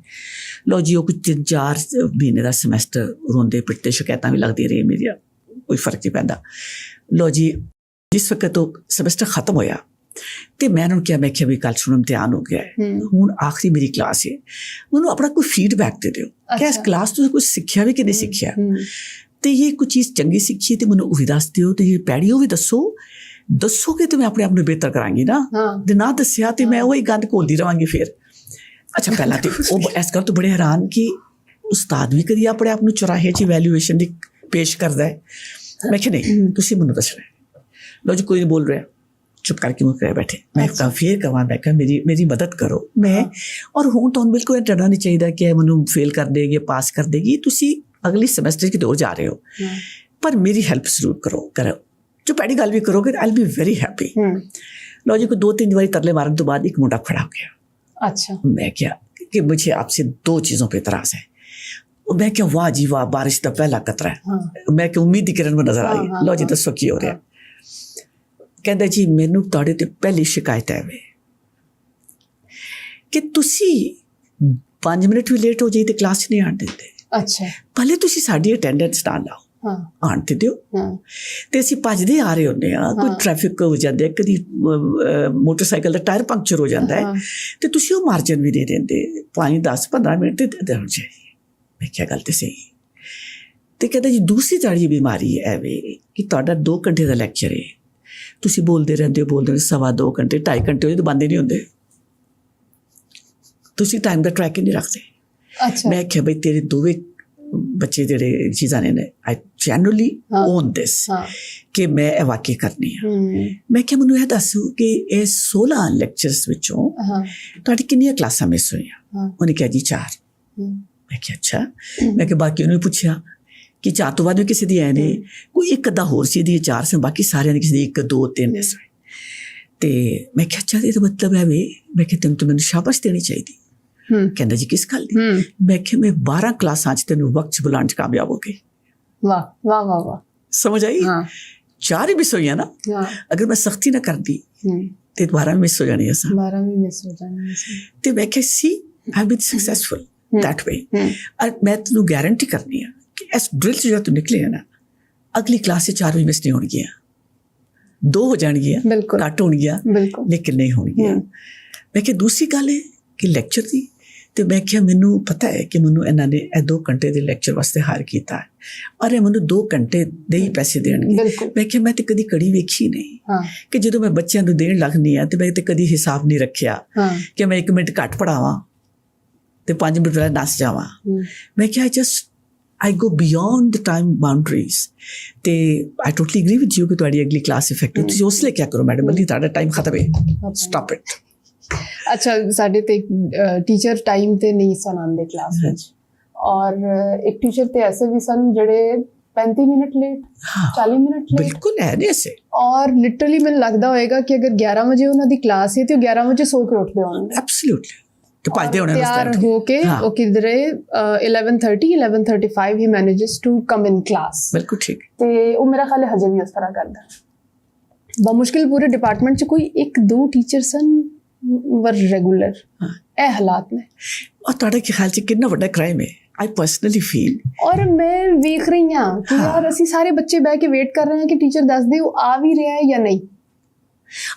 ਲੋ ਜੀ ਉਹ ਕੁਝ 3-4 ਮਹੀਨੇ ਦਾ ਸਮੈਸਟਰ ਰੋਂਦੇ ਪਿੱਟਦੇ ਸ਼ਿਕਾਇਤਾਂ ਵੀ ਲੱਗਦੀਆਂ ਰਹੀਆਂ ਮੇਰੀਆਂ, ਕੋਈ ਫਰਕ ਨਹੀਂ ਪੈਂਦਾ। ਲੋ ਜੀ ਜਿਸ ਵਕਤ ਉਹ ਸਮੈਸਟਰ ਖਤਮ ਹੋਇਆ ਤੇ ਮੈਂ ਉਹਨਾਂ ਨੂੰ ਕਿਹਾ, ਮੈਂ ਕਿਹਾ ਵੀ ਕੱਲ੍ਹ ਸੁਣੋ ਇਮਤਿਹਾਨ ਹੋ ਗਿਆ ਹੈ, ਹੁਣ ਆਖਰੀ ਮੇਰੀ ਕਲਾਸ ਹੈ, ਮੈਨੂੰ ਆਪਣਾ ਕੋਈ ਫੀਡਬੈਕ ਦੇ ਦਿਓ ਕਿ ਇਸ ਕਲਾਸ ਤੋਂ ਕੁਝ ਸਿੱਖਿਆ ਵੀ ਕਿ ਨਹੀਂ ਸਿੱਖਿਆ, ਤੇ ਇਹ ਕੋਈ ਚੀਜ਼ ਚੰਗੀ ਸਿੱਖੀ ਤੇ ਮੈਨੂੰ ਉਹ ਵੀ ਦੱਸ ਦਿਓ, ਤੇ ਜੇ ਪੈੜੀ ਉਹ ਵੀ ਦੱਸੋਗੇ ਤੇ ਮੈਂ ਆਪਣੇ ਆਪ ਨੂੰ ਬਿਹਤਰ ਕਰਾਂਗੀ ਨਾ, ਤੇ ਨਾ ਦੱਸਿਆ ਤੇ ਮੈਂ ਉਹੀ ਗੰਦ ਘੋਲਦੀ ਰਵਾਂਗੀ ਫਿਰ। ਅੱਛਾ ਪਹਿਲਾਂ ਤੇ ਉਹ ਇਸ ਗੱਲ ਤੋਂ ਬੜੇ ਹੈਰਾਨ ਕਿ ਉਸਤਾਦ ਵੀ ਕਦੀ ਆਪਣੇ ਆਪ ਨੂੰ ਚੁਰਾਹੇ 'ਚ ਵੈਲਿਊਏਸ਼ਨ ਦੀ ਪੇਸ਼ ਕਰਦਾ ਹੈ। ਮੈਂ ਕਿਹਾ ਨਹੀਂ ਤੁਸੀਂ ਮੈਨੂੰ ਦੱਸਣਾ। ਲੋ ਜੀ ਕੋਈ ਨਹੀਂ ਬੋਲ ਰਿਹਾ, ਚੁੱਪ ਕਰਕੇ ਮੁੱਕ ਰਹੇ ਬੈਠੇ। ਮੈਂ ਫਿਰ ਕਹਾਂ, ਮੈਂ ਕਿਹਾ ਮੇਰੀ ਮਦਦ ਕਰੋ। ਮੈਂ ਔਰ ਹੁਣ ਤੁਹਾਨੂੰ ਬਿਲਕੁਲ ਡਰਨਾ ਨਹੀਂ ਚਾਹੀਦਾ ਕਿ ਮੈਨੂੰ ਫੇਲ ਕਰ ਦੇਗੀ ਪਾਸ ਕਰ ਦੇਗੀ, ਤੁਸੀਂ ਅਗਲੀ ਸਮੈਸਟਰ ਕਿਤੇ ਹੋਰ ਜਾ ਰਹੇ ਹੋ, ਪਰ ਮੇਰੀ ਹੈਲਪ ਜ਼ਰੂਰ ਕਰੋ ਜੋ ਪੈੜੀ ਗੱਲ ਵੀ ਕਰੋਗੇ I will be very happy. ਲੋ ਜੀ ਕੋਈ 2-3 ਵਾਰੀ ਤਰਲੇ ਮਾਰਨ ਤੋਂ ਬਾਅਦ ਇੱਕ ਮੁੰਡਾ ਖੜਾ ਹੋ ਗਿਆ। अच्छा मैं क्या कि मुझे आपसे 2 चीज़ों पे इतराज़ है। मैं क्या वाह जी वाह बारिश का पहला कतरा है। मैं क्या उम्मीद की किरण में नजर आई। लो जी दसो की हो रहा। कहता जी मैनू तुहाडे ते पहली शिकायत है वे कि तुसी 5 मिनट भी लेट हो जाए तो क्लास नहीं आने देते। अच्छा भले तुसी साडी अटेंडेंस ना लाओ, आण ते दिओ, ते असीं भजदे आ रहे होंदे आ, कोई ट्रैफिक हो जाता है, कभी मोटरसाइकिल का टायर पंक्चर हो जाता है, तो तुसी वो मार्जन भी नहीं देंदे, 5-10-15 मिनट दे देने चाहिए। मैं क्या गल ते सही। तो कहता जी दूसरी ताड़ी बीमारी है वे कि तुहाडा 2 घंटे का लैक्चर है, तुसी बोलते रहंदे हो 2.25 घंटे 2.5 घंटे हो तो बंद ही नहीं होंदे, तुसी टाइम का ट्रैक ही नहीं रखते। अच्छा मैं क्या भाई तेरे दोवें बच्चे जेडे चीज़ां ने आई जनरली ओन दिस कि मैं ਇਹ ਵਾਕਈ ਕਰਨੀ ਆ। ਮੈਂ ਕਿਹਾ ਮੈਨੂੰ ਇਹ ਦੱਸੋ ਕਿ ਇਹ 16 ਲੈਕਚਰਸ ਵਿੱਚੋਂ ਤੁਹਾਡੀ ਕਿੰਨੀਆਂ ਕਲਾਸਾਂ ਮਿਸ ਹੋਈਆਂ? ਉਹਨੇ ਕਿਹਾ ਜੀ 4। ਮੈਂ ਕਿਹਾ ਅੱਛਾ। ਮੈਂ ਕਿਹਾ ਬਾਕੀ ਉਹਨੂੰ ਪੁੱਛਿਆ ਕਿ 4 ਤੋਂ ਬਾਅਦ ਵੀ ਕਿਸੇ ਦੀ ਆਏ ਨੇ, ਕੋਈ ਇੱਕ ਅੱਧਾ ਹੋਰ ਸੀ ਦੀ 4 ਸਨ, ਬਾਕੀ ਸਾਰਿਆਂ ਦੀ ਕਿਸੇ ਦੀ 1-2-3 ਮਿਸ ਹੋਏ। ਤੇ ਮੈਂ ਕਿਹਾ ਅੱਛਾ ਇਹਦਾ ਮਤਲਬ ਹੈ ਵੇ, ਮੈਂ ਕਿਹਾ ਤੈਨੂੰ ਤਾਂ ਮੈਨੂੰ ਸ਼ਾਬਾਸ਼ ਦੇਣੀ ਚਾਹੀਦੀ। ਕਹਿੰਦਾ ਜੀ ਕਿਸ ਗੱਲ ਦੀ? ਮੈਂ ਕਿਹਾ ਮੈਂ 12 ਕਲਾਸਾਂ 'ਚ ਤੈਨੂੰ ਵਕਤ 'ਚ ਬੁਲਾਉਣ 'ਚ ਕਾਮਯਾਬ ਹੋ ਗਈ। ਵਾਹ ਵਾਹ ਵਾਹ ਵਾਹ, ਸਮਝ ਆਈ? 4 ਹੀ ਮਿਸ ਹੋਈਆਂ ਨਾ, ਅਗਰ ਮੈਂ ਸਖਤੀ ਨਾ ਕਰਦੀ ਤੇ 12 ਮਿਸ ਹੋ ਜਾਣੀ ਸੀ। 12 ਵੀ ਮਿਸ ਹੋ ਜਾਣੀ ਸੀ। ਤੇ ਮੈਂ ਕਿਹਾ ਸੀ ਆਈ ਬੀਨ ਸਕਸੈਸਫੁਲ ਦੈਟ ਵੇ। ਮੈਂ ਤੈਨੂੰ ਗਾਰੰਟੀ ਕਰਨੀ ਆ ਕਿ ਇਸ ਡਰਿਲ 'ਚ ਜਦੋਂ ਤੂੰ ਨਿਕਲੇ ਨਾ, ਅਗਲੀ ਕਲਾਸ 'ਚ 4 ਵੀ ਮਿਸ ਨਹੀਂ ਹੋਣਗੀਆਂ, 2 ਹੋ ਜਾਣਗੀਆਂ, ਘੱਟ ਹੋਣਗੀਆਂ, ਲੇਕਿਨ ਨਹੀਂ ਹੋਣਗੀਆਂ। ਮੈਂ ਕਿਹਾ ਦੂਸਰੀ ਗੱਲ ਹੈ ਕਿ ਲੈਕਚਰ ਦੀ, ਤੇ ਮੈਂ ਕਿਹਾ ਮੈਨੂੰ ਪਤਾ ਹੈ ਕਿ ਮੈਨੂੰ ਇਹਨਾਂ ਨੇ ਇਹ 2 ਘੰਟੇ ਦੇ ਲੈਕਚਰ ਵਾਸਤੇ ਹਾਇਰ ਕੀਤਾ ਹੈ ਔਰ ਇਹ ਮੈਨੂੰ 2 ਘੰਟੇ ਦੇ ਹੀ ਪੈਸੇ ਦੇਣਗੇ। ਮੈਂ ਕਿਹਾ ਮੈਂ ਤੇ ਕਦੀ ਕੜੀ ਵੇਖੀ ਨਹੀਂ ਕਿ ਜਦੋਂ ਮੈਂ ਬੱਚਿਆਂ ਨੂੰ ਦੇਣ ਲੱਗਨੀ ਆ ਤੇ ਮੈਂ ਤੇ ਕਦੀ ਹਿਸਾਬ ਨਹੀਂ ਰੱਖਿਆ ਕਿ ਮੈਂ 1 ਮਿੰਟ ਘੱਟ ਪੜਾਵਾਂ ਤੇ 5 ਮਿੰਟ ਪਹਿਲਾਂ ਨੱਸ ਜਾਵਾਂ। ਮੈਂ ਕਿਹਾ I go beyond the time boundaries। ਤੇ I totally agree with you ਕਿ ਤੁਹਾਡੀ ਅਗਲੀ ਕਲਾਸ ਇਫੈਕਟਿਵ ਤੁਸੀਂ ਉਸ ਲਈ ਕਿਆ ਕਰੋ ਮੈਡਮ, ਬਲੀ ਤੁਹਾਡਾ ਟਾਈਮ ਖਤਮ ਹੈ, ਸਟਾਪ ਇਟ। ਅੱਛਾ ਸਾਡੇ ਤੇ ਟੀਚਰ ਟਾਈਮ ਤੇ ਨਹੀਂ ਸਨ ਆਉਂਦੇ ਕਲਾਸ ਵਿੱਚ, ਔਰ ਇੱਕ ਟੀਚਰ ਤੇ ਐਸੇ ਵੀ ਸਨ ਜਿਹੜੇ 35 ਮਿੰਟ ਲੇਟ, 40 ਮਿੰਟ ਲੇਟ, ਬਿਲਕੁਲ ਹੈ ਨਹੀਂ ਐਸੇ। ਔਰ ਲਿਟਰਲੀ ਮੈਨੂੰ ਲੱਗਦਾ ਹੋਏਗਾ ਕਿ ਅਗਰ 11 ਵਜੇ ਉਹਨਾਂ ਦੀ ਕਲਾਸ ਹੈ ਤੇ ਉਹ 11 ਵਜੇ ਸੋ ਕੇ ਉੱਠਦੇ ਹੋਣਗੇ। ਐਬਸੋਲੂਟਲੀ ਤੇ ਭੱਜਦੇ ਹੋਣੇ ਤਿਆਰ ਹੋ ਕੇ ਉਹ ਕਿਧਰੇ 11:35 ਹੀ ਮੈਨੇਜਸ ਟੂ ਕਮ ਇਨ ਕਲਾਸ। ਬਿਲਕੁਲ ਠੀਕ। ਤੇ ਉਹ ਮੇਰਾ ਖਿਆਲ ਹਜੇ ਵੀ ਉਸ ਤਰ੍ਹਾਂ ਕਰਦਾ। ਬਮੁਸ਼ਕਿਲ ਪੂਰੇ ਡਿਪਾਰਟਮੈਂਟ 'ਚ ਕੋਈ 1-2 ਟੀਚਰ ਸਨ ਵਰ ਰੈਗੂਲਰ। ਇਹ ਹਾਲਾਤ ਨੇ। ਔਰ ਤੁਹਾਡੇ ਖਿਆਲ 'ਚ ਕਿੰਨਾ ਵੱਡਾ ਕ੍ਰਾਈਮ ਹੈ? I personally feel ਔਰ ਮੈਂ ਵੇਖ ਰਹੀ ਹਾਂ ਕਿ ਯਾਰ ਅਸੀਂ ਸਾਰੇ ਬੱਚੇ ਬਹਿ ਕੇ ਵੇਟ ਕਰ ਰਹੇ ਹਾਂ ਕਿ ਟੀਚਰ ਦੱਸ ਦੇ ਉਹ ਆ ਵੀ ਰਿਹਾ ਹੈ ਜਾਂ ਨਹੀਂ।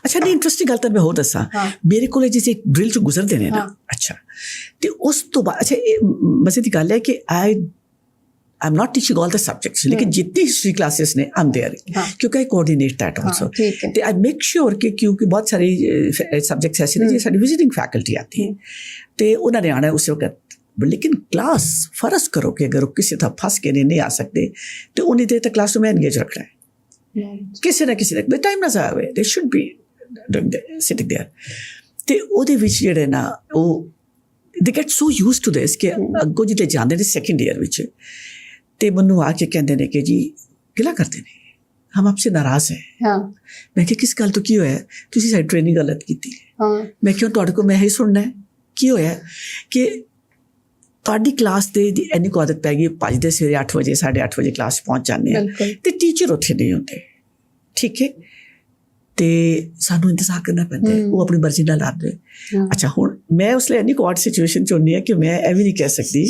ਅੱਛਾ ਨਹੀਂ ਇੰਟਰਸਟਿੰਗ ਗੱਲ ਤਾਂ ਮੈਂ ਹੋਰ ਦੱਸਾਂ ਮੇਰੇ ਕੋਲ ਜਿਸੇ ਡਰਿਲ ਚ ਗੁਜ਼ਰਦੇ ਨੇ ਨਾ ਅੱਛਾ ਤੇ ਉਸ ਤੋਂ ਬਾਅਦ ਅੱਛਾ ਮਜ਼ੇ ਦੀ ਗੱਲ ਹੈ ਕਿ I'm not teaching all the subjects लेकिन जितनी हिस्ट्री क्लासेस ने I'm there क्योंकि I coordinate that also तो I make sure कि क्योंकि बहुत सारी subjects ऐसे ने जिसे visiting faculty आती है तो उन्होंने आना है उस वक्त लेकिन क्लास फर्ज करो कि अगर किसी तरह फंस के नहीं आ सकते तो उन्हीं देर तक क्लास में एंगेज रखना है किसी ना किसी तक टाइम ना जाए they should be sitting there तो ਉਹਦੇ ਵਿੱਚ ਜਿਹੜੇ ਨਾ ਉਹ they get so used to this ਕਿ ਅੱਗੋਂ ਜਿੱਥੇ ਜਾਂਦੇ ਨੇ ਸੈਕੰਡ ਈਅਰ ਵਿੱਚ ਤੇ ਮੈਨੂੰ ਆ ਕੇ ਕਹਿੰਦੇ ਨੇ ਕਿ ਜੀ ਗਿਲਾ ਕਰਦੇ ਨੇ ਹਮ ਆਪਸੇ ਨਾਰਾਜ਼ ਹੈ ਮੈਂ ਕਿਹਾ ਕਿਸ ਗੱਲ ਤੋਂ ਕੀ ਹੋਇਆ ਤੁਸੀਂ ਸਾਡੀ ਟ੍ਰੇਨਿੰਗ ਗਲਤ ਕੀਤੀ ਮੈਂ ਕਿਹਾ ਤੁਹਾਡੇ ਕੋਲ ਮੈਂ ਇਹ ਸੁਣਨਾ ਹੈ ਕੀ ਹੋਇਆ ਕਿ ਤੁਹਾਡੀ ਕਲਾਸ ਦੇ ਇੰਨੀ ਕੁ ਆਦਤ ਪੈ ਗਈ ਭੱਜਦੇ ਸਵੇਰੇ 8 ਵਜੇ 8:30 ਵਜੇ ਕਲਾਸ ਪਹੁੰਚ ਜਾਂਦੇ ਆ ਤੇ ਟੀਚਰ ਉੱਥੇ ਨਹੀਂ ਹੁੰਦੇ ਠੀਕ ਹੈ ਤੇ ਸਾਨੂੰ ਇੰਤਜ਼ਾਰ ਕਰਨਾ ਪੈਂਦਾ ਉਹ ਆਪਣੀ ਮਰਜ਼ੀ ਨਾਲ ਆਉਂਦੇ ਅੱਛਾ ਹੁਣ ਮੈਂ ਉਸ ਲਈ ਇੰਨੀ ਕੁ ਆਡ ਸਿਚੁਏਸ਼ਨ ਚ ਹੁੰਦੀ ਹਾਂ ਕਿ ਮੈਂ ਇਹ ਵੀ ਨਹੀਂ ਕਹਿ ਸਕਦੀ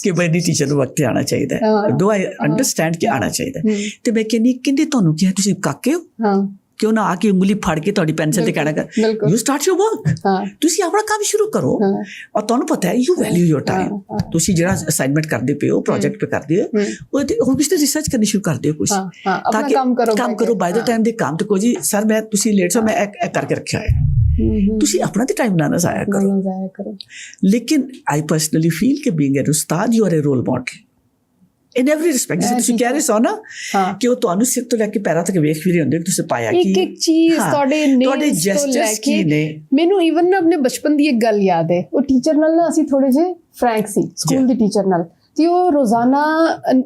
ਕਿ ਬਈ ਟੀਚਰ ਨੂੰ ਵਕਤ ਆਉਣਾ ਚਾਹੀਦਾ ਡੂ ਆਈ ਅੰਡਰਸਟੈਂਡ ਕਿ ਆਉਣਾ ਚਾਹੀਦਾ ਤੇ ਮੈਂ ਕਹਿੰਦੀ ਕਹਿੰਦੇ ਤੁਹਾਨੂੰ ਕਿਹਾ ਤੁਸੀਂ ਕਾਕੇ ਹੋ ਕਿਉਂ ਨਾ ਆ ਕੇ ਉਂਗਲੀ ਫੜ ਕੇ ਤੁਹਾਡੀ ਪੈਨਸਲ ਤੇ ਕਹਿਣਾ ਕਰ ਯੂ ਸਟਾਰਟ ਯੂਰ ਵਰਕ ਤੁਸੀਂ ਆਪਣਾ ਕੰਮ ਸ਼ੁਰੂ ਕਰੋ ਔਰ ਤੁਹਾਨੂੰ ਪਤਾ ਹੈ ਯੂ ਵੈਲਿਊ ਯੋਰ ਟਾਈਮ ਤੁਸੀਂ ਜਿਹੜਾ ਅਸਾਈਨਮੈਂਟ ਕਰਦੇ ਪਏ ਹੋ ਪ੍ਰੋਜੈਕਟ ਪੇ ਕਰਦੇ ਹੋ ਉਹ ਕਿਸ ਤੇ ਰਿਸਰਚ ਕਰਨੀ ਸ਼ੁਰੂ ਕਰ ਦਿਓ ਕੁਝ ਤਾਂ ਕਿ ਕੰਮ ਕਰੋ ਬਾਈ ਦਾ ਟਾਈਮ ਦੇ ਕੰਮ ਤੇ ਕੋਈ ਜੀ ਸਰ ਮੈਂ ਤੁਸੀਂ ਲੇਟ ਸੋ ਮੈਂ ਇਹ ਕਰਕੇ ਰੱਖਿਆ ਹੈ ਤੁਸੀਂ ਆਪਣਾ ਤੇ ਟਾਈਮ ਨਾ ਜ਼ਾਇਆ ਕਰੋ ਲੇਕਿਨ ਆਈ ਪਰਸਨਲੀ ਫੀਲ ਕਿ ਬੀਇੰਗ ਐਨ ਉਸਤਾਦ you are a role model in every respect ਜਿਵੇਂ ਤੁਸੀਂ ਕਹਿ ਰਹੇ ਸੋ ਨਾ ਕਿ ਉਹ ਤੁਹਾਨੂੰ ਸਿਰ ਤੋਂ ਲੈ ਕੇ ਪੈਰਾਂ ਤੱਕ ਵੇਖ ਵੀ ਰਹੇ ਹੁੰਦੇ ਕਿ ਤੁਸੀਂ ਪਾਇਆ ਕੀ ਇੱਕ ਚੀਜ਼ ਤੁਹਾਡੇ ਜੈਸਚਰਸ ਕੀ ਨੇ ਮੈਨੂੰ ਈਵਨ ਨਾ ਆਪਣੇ ਬਚਪਨ ਦੀ ਇੱਕ ਗੱਲ ਯਾਦ ਹੈ ਉਹ ਟੀਚਰ ਨਾਲ ਨਾ ਅਸੀਂ ਥੋੜੇ ਜਿਹੇ ਫਰੈਂਕ ਸੀ ਸਕੂਲ ਦੀ ਟੀਚਰ ਨਾਲ ਤੇ ਉਹ ਰੋਜ਼ਾਨਾ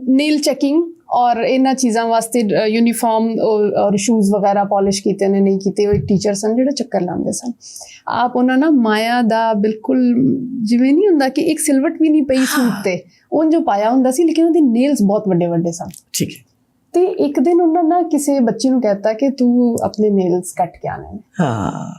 ਨੇਲ ਚੈਕਿੰਗ ਔਰ ਇਹਨਾਂ ਚੀਜ਼ਾਂ ਵਾਸਤੇ ਯੂਨੀਫਾਰਮ ਔਰ ਸ਼ੂਜ਼ ਵਗੈਰਾ ਪਾਲਿਸ਼ ਕੀਤੇ ਨੇ ਨਹੀਂ ਕੀਤੇ ਉਹ ਇੱਕ ਟੀਚਰ ਸਨ ਜਿਹੜਾ ਚੱਕਰ ਲਾਉਂਦੇ ਸਨ ਆਪ ਉਹਨਾਂ ਨਾ ਮਾਇਆ ਦਾ ਬਿਲਕੁਲ ਜਿਵੇਂ ਨਹੀਂ ਹੁੰਦਾ ਕਿ ਇੱਕ ਸਿਲਵਟ ਵੀ ਨਹੀਂ ਪਈ ਸੂਟ ਤੇ ਉਹ ਜੋ ਪਾਇਆ ਹੁੰਦਾ ਸੀ ਲੇਕਿਨ ਉਹਦੇ ਨੇਲਸ ਬਹੁਤ ਵੱਡੇ ਵੱਡੇ ਸਨ ਠੀਕ ਹੈ ਤੇ ਇੱਕ ਦਿਨ ਉਹਨਾਂ ਨਾ ਕਿਸੇ ਬੱਚੀ ਨੂੰ ਕਹਿਤਾ ਕਿ ਤੂੰ ਆਪਣੇ ਨੇਲਸ ਕੱਟ ਕੇ ਆਣੇ ਹਾਂ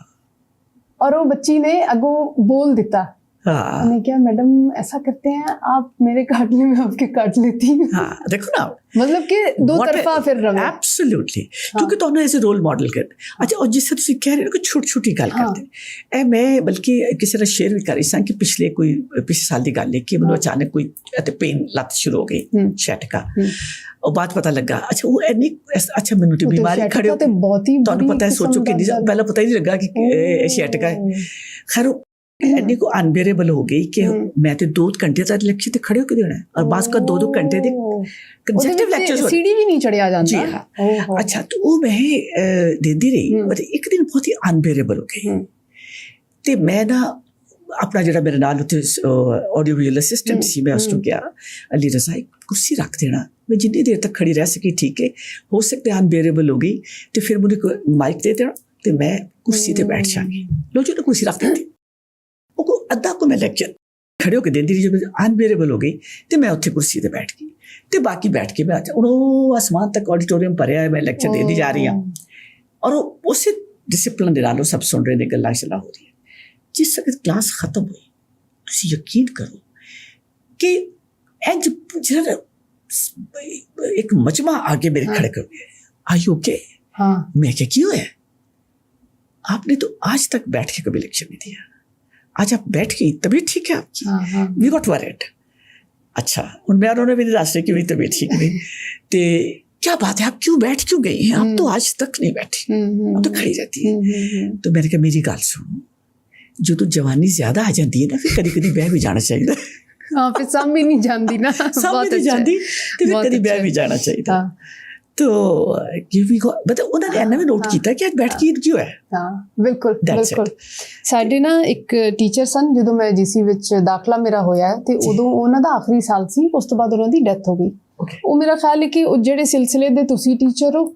ਔਰ ਉਹ ਬੱਚੀ ਨੇ ਅੱਗੋਂ ਬੋਲ ਦਿੱਤਾ मैंने क्या मैडम ऐसा करते हैं आप मेरे काटने में आपके काट लेती हैं हाँ देखो ना मतलब कि दो तरफा फिर रहे एब्सोल्युटली क्योंकि ਤੁਹਾਨੂੰ ਐਜ਼ ਅ ਰੋਲ ਮਾਡਲ ਕਰਦੇ ਅੱਛਾ ਔਰ ਜਿਸ ਤਰ੍ਹਾਂ ਤੁਸੀਂ ਕਹਿ ਰਹੇ ਹੋ ਕਿ ਛੋਟੀ ਛੋਟੀ ਗੱਲ ਕਰਦੇ ਇਹ ਮੈਂ ਬਲਕਿ ਕਿਸੇ ਦਾ ਸ਼ੇਅਰ ਵੀ ਕਰ ਰਹੀ ਸਾਂ ਕਿ ਪਿਛਲੇ ਸਾਲ ਦੀ ਗੱਲ ਹੈ ਕਿ ਮੈਨੂੰ ਅਚਾਨਕ ਕੋਈ ਅਤੇ ਪੇਨ ਲੱਤ ਸ਼ੁਰੂ ਹੋ ਗਈ ਛਟਕਾ ਉਹ ਬਾਅਦ ਪਤਾ ਲੱਗਾ ਅੱਛਾ ਉਹ ਇੰਨੀ ਅੱਛਾ ਮੈਨੂੰ ਤੇ ਬਿਮਾਰੀ ਖੜੇ ਹੋ ਤੇ ਬਹੁਤ ਹੀ ਤੁਹਾਨੂੰ ਪਤਾ ਹੈ ਸੋਚੋ ਕਿ ਪਹਿਲਾਂ ਪਤਾ ਹੀ ਨਹੀਂ ਲੱਗਾ ਕਿ ਇਹ ਛਟਕਾ ਹੈ ਖੈਰ ਇੰਨੀ ਕੋ ਅਨਬੇਅਰੇਬਲ ਹੋ ਗਈ ਕਿ ਮੈਂ ਤੇ 2 ਘੰਟੇ ਤੱਕ ਲੈਕਚਰ ਤੇ ਖੜੇ ਹੋ ਕੇ ਦੇਣਾ ਔਰ ਬਾਸ ਕਾ 2 ਘੰਟੇ ਦੇ ਕੰਸੈਪਟਿਵ ਲੈਕਚਰਸ ਹੋ ਸੀੜੀ ਵੀ ਨਹੀਂ ਚੜਿਆ ਜਾਂਦਾ ਜੀ ਹਾਂ ਅੱਛਾ ਤਾਂ ਉਹ ਮੈਂ ਦਿੰਦੀ ਰਹੀ ਪਰ ਇੱਕ ਦਿਨ ਬਹੁਤ ਹੀ ਅਨਬੇਅਰੇਬਲ ਹੋ ਗਈ ਤੇ ਮੈਂ ਨਾ ਆਪਣਾ ਜਿਹੜਾ ਮੇਰੇ ਨਾਲ ਉੱਥੇ ਆਡੀਓ ਵਿਜ਼ੂਅਲ ਅਸਿਸਟੈਂਟ ਸੀ ਮੈਂ ਉਸ ਨੂੰ ਕਿਹਾ ਅਲੀ ਰਜ਼ਾ ਕੁਰਸੀ ਰੱਖ ਦੇਣਾ मैं जितनी देर तक खड़ी रह सकी ठीक है हो सकता है अनबेयरेबल हो गई तो फिर मुझे माइक दे देना तो मैं कुर्सी पर बैठ जाऊंगी लो जो कुर्सी रख देती वो अद्धा को मैं लैक्चर खड़े होकर देती रही जब अनबेयरेबल हो गई तो मैं उत्थे कुर्सी पर बैठ गई तो बाकी बैठ के मैं हूँ आसमान तक ऑडिटोरियम भरिया है मैं लैक्चर देती जा रही हाँ और उस डिसिपलिन दे नालों सब सुन रहे हैं गल्लां शल्लां हो रही है जिस वक्त क्लास खत्म हुई तुसीं यकीन करो कि इंज एक मजमा आगे मेरे खड़े कर गए आई ओके हाँ मैं क्या क्यों है आपने तो आज तक बैठ के कभी लेक्चर नहीं दिया आज आप बैठ गई तबीयत ठीक है आपकी वी गॉट वरीड अच्छा उनमें उन्होंने भी दस रहे कि मेरी तबीयत ठीक नहीं तो क्या बात है आप क्यों बैठ क्यों गई हैं आप तो आज तक नहीं बैठी आप तो खड़ी रहती है तो मैंने कहा मेरी गाल सुनो जो तो जवानी ज्यादा आ जाती है ना फिर कभी कभी बह भी जाना चाहिए हाँ फिर सब भी नहीं जानती ना बहुत नहीं जानती तो फिर कभी बह भी जाना चाहिए तो मतलब उन्होंने इन्ना भी नोट किया कि आज बैठ के क्यों है हाँ बिल्कुल बिल्कुल साडे ना एक टीचर सन ਜਦੋਂ ਮੈਂ ਜੀਸੀ ਵਿੱਚ ਦਾਖਲਾ ਮੇਰਾ ਹੋਇਆ ਤੇ ਉਦੋਂ ਉਹਨਾਂ ਦਾ ਆਖਰੀ ਸਾਲ ਸੀ ਉਸ ਤੋਂ ਬਾਅਦ ਉਹਨਾਂ ਦੀ ਡੈਥ ਹੋ ਗਈ ਉਹ ਮੇਰਾ ਖਿਆਲ ਹੈ ਕਿ ਉਹ ਜਿਹੜੇ ਸਿਲਸਿਲੇ ਦੇ ਤੁਸੀਂ ਟੀਚਰ ਹੋ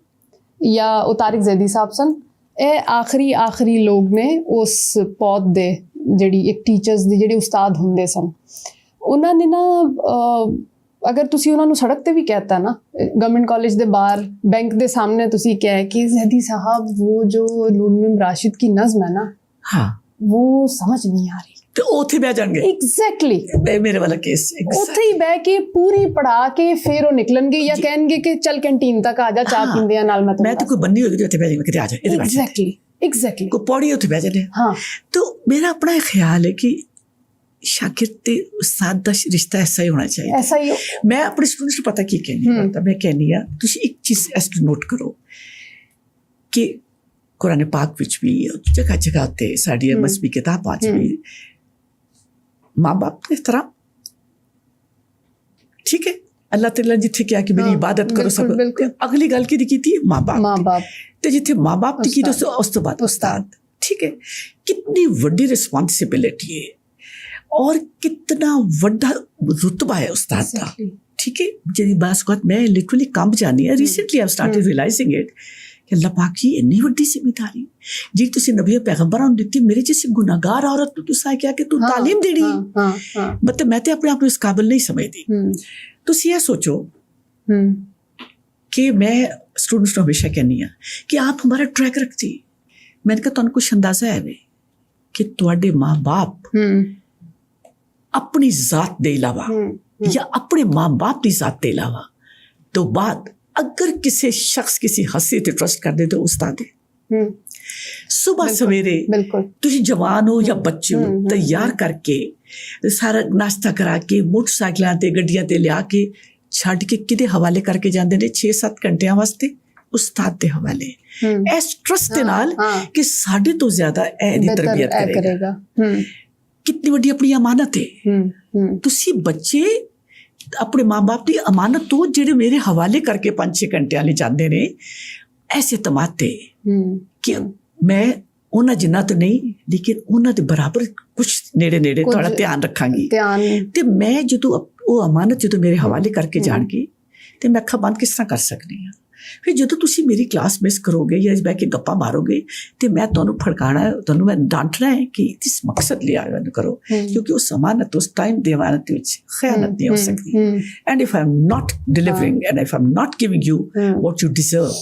ਜਾਂ ਉਹ ਤਾਰਿਕ ਜ਼ੈਦੀ ਸਾਹਿਬ ਸਨ ਇਹ ਆਖਰੀ ਲੋਕ ਨੇ ਉਸ ਪੌਦ ਦੇ ਜਿਹੜੀ ਇੱਕ ਟੀਚਰਸ ਦੀ ਜਿਹੜੇ ਉਸਤਾਦ ਹੁੰਦੇ ਸਨ ਉਹਨਾਂ ਨੇ ਨਾ ਅਗਰ ਤੁਸੀਂ ਉਹਨਾਂ ਨੂੰ ਸੜਕ ਤੇ ਵੀ ਕਹਿਤਾ ਨਾ ਗਵਰਨਮੈਂਟ ਕਾਲਜ ਦੇ ਬਾਹਰ ਬੈਂਕ ਦੇ ਸਾਹਮਣੇ ਤੁਸੀਂ ਕਹੇ ਕਿ ਜ਼ੈਦੀ साहब वो जो नून में राशिद की नज़्म है ना हाँ वो समझ नहीं आ रही तो ਉੱਥੇ ਬਹਿ ਜਾਣਗੇ ਐਗਜ਼ੈਕਟਲੀ ਮੇਰੇ ਵਾਲਾ ਕੇਸ ਉੱਥੇ ਹੀ ਬਹਿ ਕੇ ਪੂਰੀ ਪੜਾ ਕੇ ਫਿਰ ਉਹ ਨਿਕਲਣਗੇ ਜਾਂ ਕਹਿਣਗੇ ਕਿ ਚੱਲ ਕੈਂਟੀਨ ਤੱਕ ਆ ਜਾ ਚਾਹ ਪੀਂਦੇ ਆ ਨਾਲ ਮੈਂ ਤਾਂ ਕੋਈ ਬੰਨੀ ਹੋਈ ਉੱਥੇ ਬਹਿ ਜਾਵਾਂ ਕਿਤੇ ਆ ਜਾ ਐਗਜ਼ੈਕਟਲੀ एग्जैक्टली को पौड़ी उत्थे बह जाने। हाँ तो मेरा अपना ख्याल है कि शागिर्द ते उस्ताद दा रिश्ता ऐसा ही होना चाहिए। ऐसा ही मैं अपने स्टूडेंट्स को पता की कहनी पता मैं कहनी आ तुसी एक चीज ऐस नोट करो कि कुरान पाक विच भी जगह जगह ते साडी मजहबी किताबां च भी माँ बाप का एहतराम ठीक है। अल्लाह ताला जिथे क्या कि मेरी इबादत करो सब अगली गल की थी माँ बाप ते जिथे माँ बाप की तो उस तो बाद उस्ताद ठीक है। कितनी वड्डी रिस्पॉन्सिबिलिटी है और कितना वड्डा रुतबा है उस्ताद का ठीक है। जी बात मैं लिटरली कंब जानी है recently I started realizing it कि अल्लाह पाक की इन्नी वड्डी जिम्मेदारी जी तुसी नबी पैगंबरां नूं दित्ती मेरे जैसी गुनाहगार औरत नूं तुसां क्या कि तू तालीम देनी मतलब मैं तो अपने आप को इस काबिल नहीं समझती। तुसी ये सोचो कि मैं स्टूडेंट्स को हमेशा कहनी हाँ कि आप हमारा ट्रैक रखती मैंने कहा तुहानूं कुछ अंदाजा है कि तुहाडे माँ बाप अपनी जात दे इलावा या अपने माँ बाप की जात के अलावा तो बाद अगर किसी शख्स किसी हस्ती ते ट्रस्ट कर दे तो उस्ताद है। सुबह सवेरे तुम जवान हो या बच्चे हो तैयार करके सारा नाश्ता करा के मोटरसाइकिलों ते गड्डियां ते लिया के छड़ के किदे हवाले करके जाते हैं 6-7 घंटिया वास्ते उस्ताद के हवाले इस ट्रस्ट के नाल कि साढ़े तो ज्यादा ऐ तरबियत करेगा। कितनी वड्डी अपनी अमानत है तुसी बच्चे अपने माँ बाप की अमानत तो जेडे मेरे हवाले करके 5-6 घंटे ले जाते ने ऐसे तमाते कि मैं उन्हें जिन्ना तो नहीं लेकिन उन्हें बराबर कुछ नेड़े नेड़े थोड़ा ध्यान रखांगी ते मैं जो वो अमानत जो मेरे हवाले करके जाणगी ते मैं अखा बंद किस तरह कर सकनी हाँ। फिर जो तुसी मेरी क्लास मिस करोगे या बह के गप्पा मारोगे तो मैं तुहानूं फड़काना है तुहानूं मैं डांटना है कि इस मकसद लिया करो क्योंकि उस अमानत उस टाइम दी अमानत विच खयानत नहीं हो सकती। And if I am not delivering and if I am not giving you what you deserve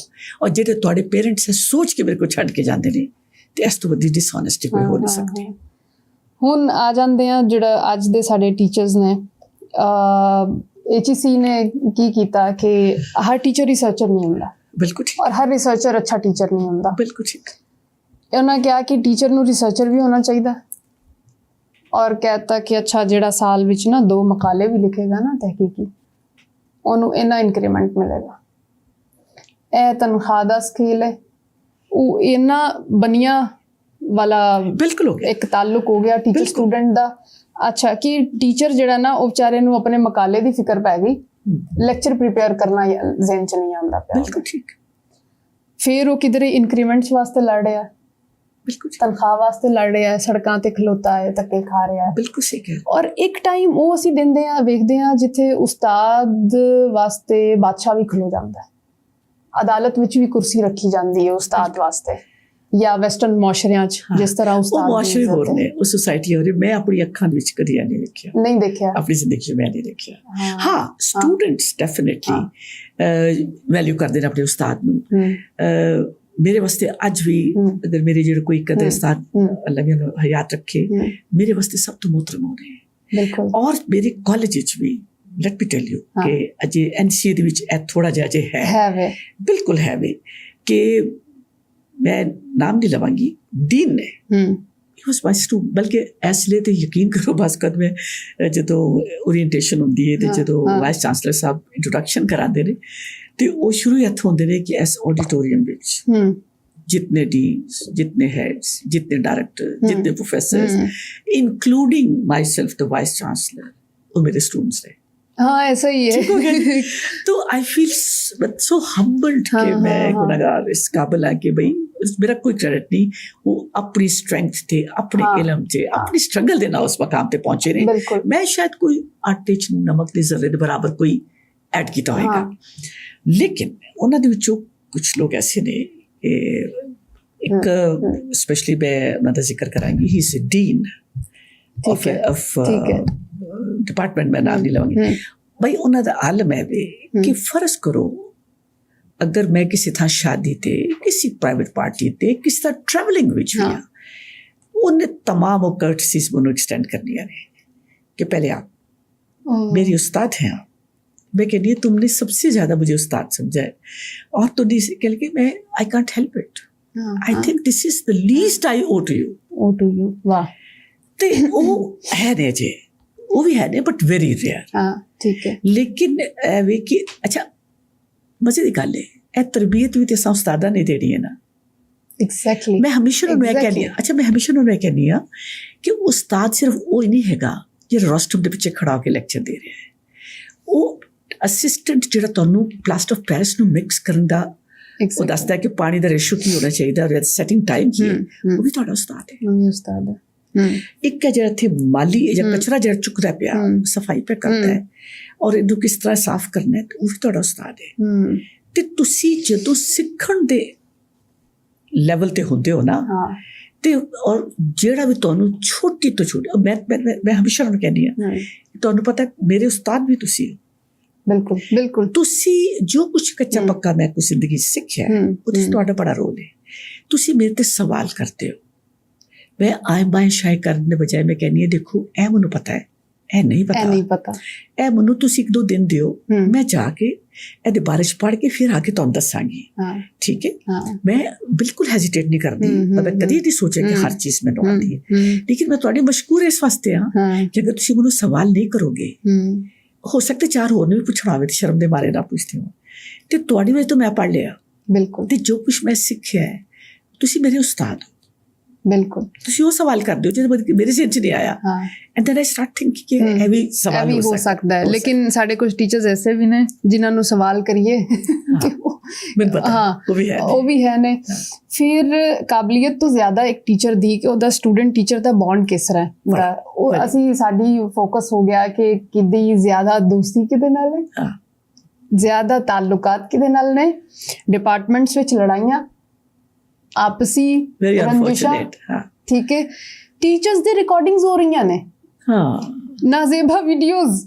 और जेडे तुहाडे पेरेंट्स है सोच के मेरे को छड्ड के जांदे ने ते इस तो वड्डी डिसऑनेस्टी कोई हो नहीं सकती। हुण आ जांदे आ जिहड़ा अज दे साडे टीचर्स ने HEC ने की कीता कि हर टीचर रिसर्चर नहीं होंदा बिल्कुल ठीक और हर रिसर्चर अच्छा टीचर नहीं होंदा बिल्कुल ठीक। उन्होंने कहा कि टीचर नूं रिसर्चर भी होना चाहिए और कहता कि अच्छा जिहड़ा साल विच ना 2 मकाले भी लिखेगा ना तहकीकी उन्होंने इन्ना इंक्रीमेंट मिलेगा। ए तनख्वाह दा स्केल है वो इन्ना बनिया वाला बिल्कुल हो गया एक ताल्लुक हो गया टीचर स्टूडेंट दा। अच्छा कि टीचर जिहड़ा ना वो बेचारे नूं अपने मकाले दी फिक्र पै गई लेक्चर प्रिपेयर करना ज़हन च नहीं आंदा पिया बिल्कुल ठीक। फिर वो किधरे इंक्रीमेंट्स वास्ते लड़ रहा है बिल्कुल तनख्वाह वास्ते लड़ रहा है सड़कों ते खलोता है धक्के खा रहा है बिल्कुल सही कह। और एक टाइम वो असीं दिंदे आ वेखदे आ जिथे उस्ताद वास्ते बादशाह भी खलो जांदा है अदालत विच भी कुर्सी रखी जाती है उस्ताद वास्ते या वेस्टर्न मुआशरियां जिस तरह उस्ताद मुआशरे होर ने वो सोसाइटी हो रही मैं अपनी अखां विच कदी नहीं देखिया अपनी जिंदगी में नहीं देखिया। हाँ स्टूडेंट्स डेफिनेटली वैल्यू करते हैं अपने उस्ताद नूं। मेरे वास्ते अज भी अगर मेरे जो कोई कदर उस्ताद अल्लाह भी हयात रखे मेरे वास्ते सब तो मोहतरम हो रहे हैं। और मेरे कॉलेज भी लेट मी टेल यू कि अजे NCA दे विच थोड़ा जिहा अजे है बिल्कुल है वे कि मैं नाम नहीं लवांगी डीन ने बल्कि इसलिए तो यकीन करो बस कद में जो ओरिएंटेशन होंगी है जो वाइस चांसलर साहब इंट्रोडक्शन कराते हैं तो वो शुरू इत्थों होंदे ने कि इस ऑडिटोरियम विच जितने डीन्स जितने हेड्स जितने डायरेक्टर जितने professors including my self the vice chancellor वो मेरे स्टूडेंट्स ने। हाँ ऐसा ही है। तो आई फील सो हम्बल्ड कि मैं गुनाहगार इस काबिल है कि भाई मेरा कोई क्रेडिट नहीं वो अपनी स्ट्रेंथ थे अपने इलम थे अपनी स्ट्रगल दे ना उस मकाम पे पहुंचे ने मैं शायद कोई आटे च नमक दे जर्रे दे बराबर कोई ऐड किया होगा लेकिन उन्होंने विचों कुछ लोग ऐसे ने एक स्पेशली मैं उन्होंने जिक्र करांगी he is dean of department में नाम नहीं लवांगी भाई उन्होंने आलम है कि फर्ज करो अगर मैं किसी था शादी ते किसी प्राइवेट पार्टी ते किसी था ट्रैवलिंग विच भी उन्हें तमाम वो कर्टसीज मुझे एक्सटेंड करनी है कि पहले आप मेरी उस्ताद हैं आप मैं कहनी है तुमने सबसे ज़्यादा मुझे उस्ताद समझा है और तो कह लगे मैं I can't help it I think this is the least I owe to you. O to you, ਵਾਹ, ਤੇ ਉਹ ਹੈ ਨੇ ਜੇ, ਉਹ ਵੀ ਹੈ ਨੇ ਬਟ ਵੈਰੀ ਰੇਅਰ। ਹਾਂ ਠੀਕ ਹੈ। ਲੇਕਿਨ ਐਵੇਂ ਕਿ ਅੱਛਾ ਮਜ਼ੇ ਦੀ ਗੱਲ ਹੈ, ਇਹ ਤਰਬੀਅਤ ਵੀ ਤੇ ਅਸਾਂ ਉਸਤਾਦਾਂ ਨੇ ਦੇਣੀ ਹੈ ਨਾ। ਐਗਜ਼ੈਕਟਲੀ। ਮੈਂ ਹਮੇਸ਼ਾ ਉਹਨੂੰ ਇਹ ਕਹਿੰਦੀ ਹਾਂ, ਅੱਛਾ ਮੈਂ ਹਮੇਸ਼ਾ ਉਹਨੂੰ ਇਹ ਕਹਿੰਦੀ ਹਾਂ ਕਿ ਉਸਤਾਦ ਸਿਰਫ ਉਹ ਹੀ ਨਹੀਂ ਹੈਗਾ ਜਿਹੜਾ ਰੋਸਟਰੂਮ ਦੇ ਪਿੱਛੇ ਖੜਾ ਹੋ ਕੇ ਲੈਕਚਰ ਦੇ ਰਿਹਾ ਹੈ। ਉਹ ਅਸਿਸਟੈਂਟ ਜਿਹੜਾ ਤੁਹਾਨੂੰ ਪਲਾਸਟਰ ਆਫ ਪੈਰਿਸ ਨੂੰ ਮਿਕਸ ਕਰਨ ਦਾ ਉਹ ਦੱਸਦਾ ਕਿ ਪਾਣੀ ਦਾ ਰੇਸ਼ੋ ਕੀ ਹੋਣਾ ਚਾਹੀਦਾ ਔਰ ਸੈਟਿੰਗ ਟਾਈਮ ਕੀ ਹੈ, ਉਹ ਵੀ ਤੁਹਾਡਾ ਉਸਤਾਦ ਹੈ। ਉਹ ਵੀ ਉਸਤਾਦ ਹੈ। ਇੱਕ ਹੈ ਜਿਹੜਾ ਇੱਥੇ ਮਾਲੀ ਜਾਂ ਕਚਰਾ ਜਿਹੜਾ ਚੁੱਕਦਾ ਪਿਆ, ਸਫਾਈ ਪੇ ਕਰਦਾ ਹੈ ਔਰ ਇਹਨੂੰ ਕਿਸ ਤਰ੍ਹਾਂ ਸਾਫ਼ ਕਰਨਾ ਹੈ, ਉਹ ਵੀ ਤੁਹਾਡਾ ਉਸਤਾਦ ਹੈ। ਤੇ ਤੁਸੀਂ ਜਦੋਂ ਸਿੱਖਣ ਦੇ ਲੈਵਲ ਤੇ ਹੁੰਦੇ ਹੋ ਨਾ, ਤੇ ਔਰ ਜਿਹੜਾ ਵੀ ਤੁਹਾਨੂੰ ਛੋਟੀ ਤੋਂ ਛੋਟੀ, ਮੈਂ ਹਮੇਸ਼ਾ ਉਹਨੂੰ ਕਹਿੰਦੀ ਹਾਂ ਤੁਹਾਨੂੰ ਪਤਾ ਮੇਰੇ ਉਸਤਾਦ ਵੀ ਤੁਸੀਂ ਹੋ। ਬਿਲਕੁਲ ਬਿਲਕੁਲ। ਤੁਸੀਂ ਜੋ ਕੁਛ ਕੱਚਾ ਪੱਕਾ ਮੈਂ ਕੋਈ ਜ਼ਿੰਦਗੀ ਸਿੱਖਿਆ ਉਹਦੇ 'ਚ ਤੁਹਾਡਾ ਬੜਾ ਰੋਲ ਹੈ। ਤੁਸੀਂ ਮੇਰੇ ਤੇ ਸਵਾਲ ਕਰਦੇ ਹੋ, ਮੈਂ ਆਏ ਸ਼ਾਇ ਕਰਨ ਦੇ ਬਜਾਏ ਮੈਂ ਕਹਿੰਦੀ ਹਾਂ ਦੇਖੋ ਇਹ ਮੈਨੂੰ ਪਤਾ ਹੈ, ਇਹ ਨਹੀਂ ਪਤਾ, ਇਹ ਮੈਨੂੰ ਤੁਸੀਂ 1-2 ਦਿਨ ਦਿਓ, ਮੈਂ ਜਾ ਕੇ ਇਹਦੇ ਬਾਰੇ 'ਚ ਪੜ੍ਹ ਕੇ ਫਿਰ ਆ ਕੇ ਤੁਹਾਨੂੰ ਦੱਸਾਂਗੀ। ਠੀਕ ਹੈ, ਮੈਂ ਬਿਲਕੁਲ ਹੈਜ਼ੀਟੇਟ ਨਹੀਂ ਕਰਦੀ, ਮੈਂ ਕਦੀ ਨਹੀਂ ਸੋਚਿਆ ਕਿ ਹਰ ਚੀਜ਼ ਮੈਨੂੰ ਆਉਂਦੀ ਹੈ, ਲੇਕਿਨ ਮੈਂ ਤੁਹਾਡੀ ਮਸ਼ਕੂਰ ਇਸ ਵਾਸਤੇ ਹਾਂ ਕਿ ਅਗਰ ਤੁਸੀਂ ਮੈਨੂੰ ਸਵਾਲ ਨਹੀਂ ਕਰੋਗੇ, ਹੋ ਸਕਦਾ 4 ਹੋਰ ਨੇ ਵੀ ਪੁੱਛਣਾ ਹੋਵੇ ਤੇ ਸ਼ਰਮ ਦੇ ਮਾਰੇ ਨਾ ਪੁੱਛਦੇ ਹੋ, ਤੇ ਤੁਹਾਡੀ ਵਜ੍ਹਾ ਤੋਂ ਮੈਂ ਪੜ੍ਹ ਲਿਆ। ਬਿਲਕੁਲ। ਤੇ ਜੋ ਕੁਛ ਮੈਂ ਸਿੱਖਿਆ ਹੈ ਤੁਸੀਂ ਮੇਰੇ ਉਸਤਾਦ ਹੋ। ਬਿਲਕੁਲ। ਤੁਸੀਂ ਉਹ ਸਵਾਲ ਕਰਦੇ ਹੋ ਜਿਹਦੇ ਮੇਰੇ ਸਿਰ 'ਚ ਨਹੀਂ ਆਇਆ, and then I start thinking ਕਿ ਇਹ ਵੀ ਸਵਾਲ ਹੋ ਸਕਦਾ ਹੈ। ਲੇਕਿਨ ਸਾਡੇ ਕੁਝ ਟੀਚਰਸ ਐਸੇ ਵੀ ਨੇ ਜਿਨ੍ਹਾਂ ਨੂੰ ਸਵਾਲ ਕਰੀਏ ਮੈਨੂੰ ਪਤਾ ਉਹ ਵੀ ਹੈ ਨੇ। ਫਿਰ ਕਾਬਲੀਅਤ ਤੋਂ ਜ਼ਿਆਦਾ ਇੱਕ ਟੀਚਰ ਦੀ ਕਿ ਉਹਦਾ ਸਟੂਡੈਂਟ ਟੀਚਰ ਦਾ ਬੌਂਡ ਕਿਸ ਤਰ੍ਹਾਂ ਹੈ, ਉਹ ਅਸੀਂ ਸਾਡੀ ਫੋਕਸ ਹੋ ਗਿਆ ਕਿ ਕਿੱਦੀ ਜ਼ਿਆਦਾ ਦੋਸਤੀ ਕਿਹਦੇ ਨਾਲ ਹੈ, ਜ਼ਿਆਦਾ ਤਾਲੁਕਾਤ ਕਿਹਦੇ ਨਾਲ ਨੇ, ਡਿਪਾਰਟਮੈਂਟਸ ਵਿੱਚ ਲੜਾਈਆਂ, ਆਪਸੀ ਰੰਜਿਸ਼ਾਂ। ਠੀਕ ਹੈ, ਟੀਚਰਸ ਦੀ ਰਿਕਾਰਡਿੰਗਸ ਹੋ ਰਹੀਆਂ ਨੇ, ਨਾਜ਼ੇਬਾ ਵੀਡੀਓਜ਼।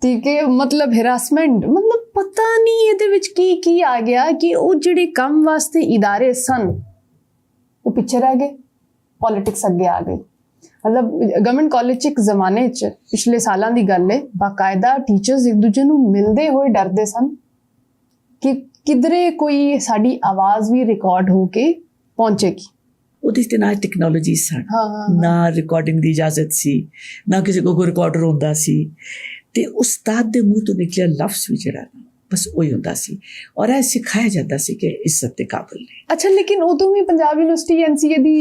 ਠੀਕ ਹੈ, ਮਤਲਬ ਹਿਰਾਸਮੈਂਟ, ਮਤਲਬ ਪਤਾ ਨਹੀਂ ਇਹਦੇ ਵਿੱਚ ਕੀ ਆ ਗਿਆ ਕਿ ਉਹ ਜਿਹੜੇ ਕੰਮ ਵਾਸਤੇ ਇਦਾਰੇ ਸਨ ਉਹ ਪਿੱਛੇ ਰਹਿ ਗਏ, ਪੋਲਿਟਿਕਸ ਅੱਗੇ ਆ ਗਈ। ਮਤਲਬ ਗਵਰਨਮੈਂਟ ਕਾਲਜ 'ਚ ਇੱਕ ਜ਼ਮਾਨੇ 'ਚ ਪਿਛਲੇ ਸਾਲਾਂ ਦੀ ਗੱਲ ਹੈ, ਬਾਕਾਇਦਾ ਟੀਚਰਸ ਇੱਕ ਦੂਜੇ ਨੂੰ ਮਿਲਦੇ ਹੋਏ ਡਰਦੇ ਸਨ ਕਿ ਕਿਧਰੇ ਕੋਈ ਸਾਡੀ ਆਵਾਜ਼ ਵੀ ਰਿਕਾਰਡ ਹੋ ਕੇ ਪਹੁੰਚੇਗੀ। ਉਹਦੇ 'ਤੇ ਨਾ ਟੈਕਨੋਲੋਜੀ ਸਨ, ਨਾ ਰਿਕਾਰਡਿੰਗ ਦੀ ਇਜਾਜ਼ਤ ਸੀ, ਨਾ ਕਿਸੇ ਕੋਲ ਕੋਈ ਰਿਕਾਰਡਰ ਹੁੰਦਾ ਸੀ, ਤੇ ਉਸਤਾਦ ਦੇ ਮੂੰਹ ਤੋਂ ਨਿਕਲਿਆ ਲਫ਼ਜ਼ ਵੀ ਜਿਹੜਾ ਬਸ ਉਹੀ ਹੁੰਦਾ ਸੀ ਔਰ ਇਹ ਸਿਖਾਇਆ ਜਾਂਦਾ ਸੀ ਕਿ ਇੱਜ਼ਤ ਦੇ ਕਾਬਿਲ ਨੇ। ਅੱਛਾ, ਲੇਕਿਨ ਉਦੋਂ ਵੀ ਪੰਜਾਬ ਯੂਨੀਵਰਸਿਟੀ NCA ਦੀ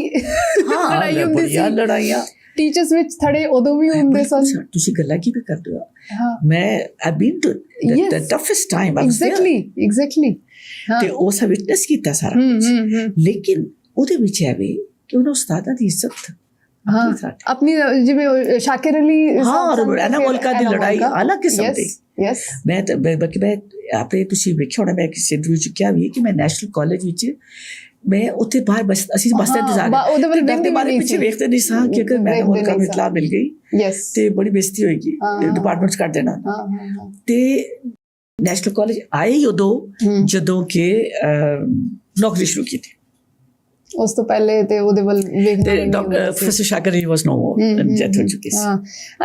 ਲੜਾਈ ਹੁੰਦੀ ਸੀ, ਲੜਾਈਆਂ ਟੀਚਰਸ ਵਿੱਚ ਥੜੇ ਉਦੋਂ ਵੀ ਹੁੰਦੇ ਸਨ। ਤੁਸੀਂ ਗੱਲਾਂ ਕੀ ਵੀ ਕਰਦੇ ਹੋ, ਮੈਂ ਆਈ ਬੀਨ to the toughest time. Exactly. ਤੇ ਉਹ ਸਭ ਵਿਟਨੈਸ ਕੀਤਾ ਸਾਰਾ ਕੁਝ, ਲੇਕਿਨ ਉਹਦੇ ਵਿੱਚ ਹੈ ਵੀ ਕਿ ਉਹਨਾਂ ਉਸਤਾਦਾਂ ਦੀ ਇੱਜ਼ਤ ਆਪਣੀ, ਜਿਵੇਂ ਸ਼ਾਕਿਰ ਅਲੀ ਰੈਨਾ ਮੁਲਕਾਂ ਦੀ ਲੜਾਈ ਅਲੱਗ ਕਿਸਮ ਦੀ। ਮੈਂ ਤਾਂ ਬਲਕਿ ਮੈਂ ਆਪਣੇ ਤੁਸੀਂ ਵੇਖਿਆ ਹੋਣਾ, ਮੈਂ ਕਿਸੇ ਇੰਟਰਵਿਊ 'ਚ ਕਿਹਾ ਵੀ ਕਿ ਮੈਂ ਨੈਸ਼ਨਲ ਕਾਲਜ ਵਿੱਚ ਮੈਂ ਉੱਥੇ ਬਾਹਰ ਬਸ ਅਸੀਂ ਬੱਸ ਦਾ ਇੰਤਜ਼ਾਰ ਦੇ ਬਾਰੇ ਪਿੱਛੇ ਵੇਖਦੇ ਨਹੀਂ ਸਾਂ ਕਿ ਅਗਰ ਮੈਂ ਮੁਲਕਾਂ ਨੂੰ ਇਤਲਾਹ ਮਿਲ ਗਈ ਤੇ ਬੜੀ ਬੇਇੱਜ਼ਤੀ ਹੋਏਗੀ, ਡਿਪਾਰਟਮੈਂਟ 'ਚ ਕੱਢ ਦੇਣਾ। ਤੇ ਨੈਸ਼ਨਲ ਕਾਲਜ ਆਏ ਉਦੋਂ ਜਦੋਂ ਕਿ ਨੌਕਰੀ ਸ਼ੁਰੂ ਕੀਤੀ, ਉਸ ਤੋਂ ਪਹਿਲੇ ਤੇ ਉਹਦੇ ਵੱਲ ਵੇਖਦੇ ਡਾਕਟਰ ਪ੍ਰੋਫੈਸਰ ਸ਼ਾਕਿਰ ਅਲੀ ਵਾਸ ਨੋ ਮੋਰ ਡੈਥ ਹੋ ਚੁੱਕੀ ਸੀ।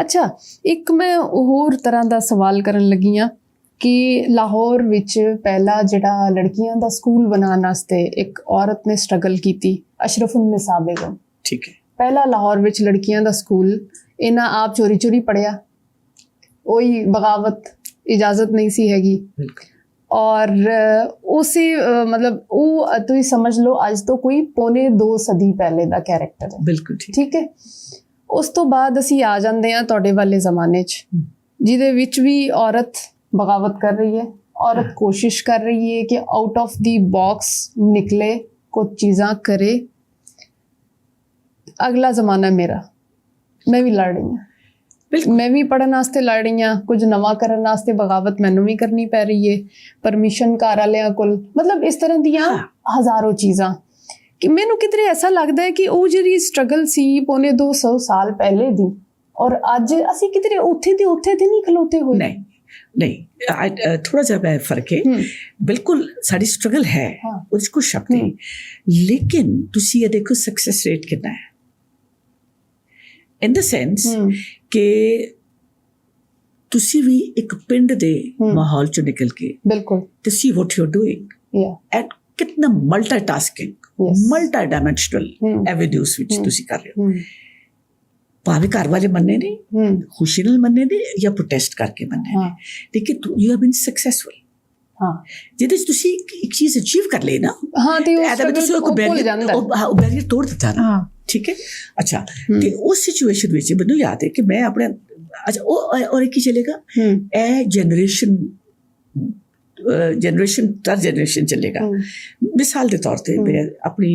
ਅੱਛਾ, ਇੱਕ ਮੈਂ ਹੋਰ ਤਰ੍ਹਾਂ ਦਾ ਸਵਾਲ ਕਰਨ ਲੱਗੀ ਹਾਂ ਕਿ ਲਾਹੌਰ ਵਿੱਚ ਪਹਿਲਾ ਜਿਹੜਾ ਲੜਕੀਆਂ ਦਾ ਸਕੂਲ ਬਣਾਉਣ ਵਾਸਤੇ ਇੱਕ ਔਰਤ ਨੇ ਸਟਰਗਲ ਕੀਤੀ, ਅਸ਼ਰਫੁਨ ਨਿਸਾ ਬੇਗਮ। ਠੀਕ ਹੈ, ਪਹਿਲਾ ਲਾਹੌਰ ਵਿੱਚ ਲੜਕੀਆਂ ਦਾ ਸਕੂਲ ਇਹਨਾਂ ਆਪ ਚੋਰੀ ਪੜ੍ਹਿਆ, ਉਹੀ ਬਗਾਵਤ, ਇਜਾਜ਼ਤ ਨਹੀਂ ਸੀ ਹੈਗੀ। ਔਰ ਉਸੇ ਮਤਲਬ ਉਹ ਤੁਸੀਂ ਸਮਝ ਲਓ ਅੱਜ ਤੋਂ ਕੋਈ 2.25 ਸਦੀ ਪਹਿਲੇ ਦਾ ਕੈਰੈਕਟਰ ਹੈ। ਬਿਲਕੁਲ ਠੀਕ ਹੈ। ਉਸ ਤੋਂ ਬਾਅਦ ਅਸੀਂ ਆ ਜਾਂਦੇ ਹਾਂ ਤੁਹਾਡੇ ਵਾਲੇ ਜ਼ਮਾਨੇ 'ਚ, ਜਿਹਦੇ ਵਿੱਚ ਵੀ ਔਰਤ ਬਗਾਵਤ ਕਰ ਰਹੀ ਹੈ, ਔਰਤ ਕੋਸ਼ਿਸ਼ ਕਰ ਰਹੀ ਹੈ ਕਿ ਆਊਟ ਆਫ ਦੀ ਬਾਕਸ ਨਿਕਲੇ, ਕੁਝ ਚੀਜ਼ਾਂ ਕਰੇ। ਅਗਲਾ ਜ਼ਮਾਨਾ ਮੇਰਾ, ਮੈਂ ਵੀ ਲੜ ਰਹੀ ਹਾਂ, ਮੈਂ ਵੀ ਪੜ੍ਹਨ ਵਾਸਤੇ ਲੜ ਰਹੀ ਹਾਂ, ਕੁਝ ਨਵਾਂ ਕਰਨ ਵਾਸਤੇ ਬਗਾਵਤ ਮੈਨੂੰ ਵੀ ਕਰਨੀ ਪੈ ਰਹੀ ਹੈ, ਪਰਮਿਸ਼ਨ ਘਰ ਵਾਲਿਆਂ ਕੋਲ, ਮਤਲਬ ਇਸ ਤਰ੍ਹਾਂ ਦੀਆਂ ਹਜ਼ਾਰੋਂ ਚੀਜ਼ਾਂ ਕਿ ਮੈਨੂੰ ਕਿਧਰੇ ਐਸਾ ਲੱਗਦਾ ਹੈ ਕਿ ਉਹ ਜਿਹੜੀ ਸਟਰਗਲ ਸੀ 250 ਸਾਲ ਪਹਿਲੇ ਦੀ ਔਰ ਅੱਜ ਅਸੀਂ ਕਿਧਰੇ ਉੱਥੇ ਤੇ ਨਹੀਂ ਖਲੋਤੇ ਹੋਏ। ਨਹੀਂ ਥੋੜਾ ਜਿਹਾ ਫਰਕ ਹੈ, ਬਿਲਕੁਲ ਸਾਡੀ ਸਟਰਗਲ ਹੈ, ਉਹਦੇ 'ਚ ਕੋਈ ਸ਼ੱਕ ਨਹੀਂ, ਲੇਕਿਨ ਤੁਸੀਂ ਇਹ ਦੇਖੋ ਸਕਸੈਸ ਰੇਟ ਕਿੰਨਾ ਹੈ, ਇਨ ਦ ਸੈਂਸ ਕਿ ਤੁਸੀਂ ਵੀ ਇੱਕ ਪਿੰਡ ਦੇ ਮਾਹੌਲ 'ਚੋਂ ਨਿਕਲ ਕੇ ਬਿਲਕੁਲ ਤੇ see what you are doing at ਕਿਤਨਾ ਮਲਟੀਟਾਸਕਿੰਗ ਮਲਟੀ ਡਾਇਮੈਂਸ਼ਨਲ ਐਵੇਨਿਊਜ਼ ਵਿੱਚ ਤੁਸੀਂ ਕਰ ਰਹੇ ਹੋ, ਭਾਵੇਂ ਘਰ ਵਾਲੇ ਮੰਨੇ ਨੇ, ਖੁਸ਼ੀ ਨਾਲ ਮੰਨੇ ਨੇ ਜਾਂ ਪ੍ਰੋਟੈਸਟ ਕਰਕੇ ਮੰਨੇ ਨੇ, ਲੇਕਿਨ ਯੂ ਹੈਵ ਬੀਨ ਸਕਸੈਸਫੁਲ। ਹਾਂ, ਜਿਹਦੇ 'ਚ ਤੁਸੀਂ ਇੱਕ ਚੀਜ਼ ਅਚੀਵ ਕਰ ਲਈ ਨਾ, ਹਾਂ, ਤੇ ਤੁਸੀਂ ਉਹ ਬੈਰੀਅਰ ਤੋੜ ਦਿੱਤਾ ਨਾ, ਠੀਕ ਹੈ। ਅੱਛਾ, ਤੇ ਉਸ ਸਿਚੁਏਸ਼ਨ ਵਿੱਚ ਮੈਨੂੰ ਯਾਦ ਹੈ ਕਿ ਮੈਂ ਆਪਣੇ, ਅੱਛਾ ਉਹ ਔਰ ਕੀ ਚੱਲੇਗਾ, ਇਹ ਜਨਰੇਸ਼ਨ ਦਰ ਜਨਰੇਸ਼ਨ ਚੱਲੇਗਾ। ਮਿਸਾਲ ਦੇ ਤੌਰ 'ਤੇ ਮੈਂ ਆਪਣੀ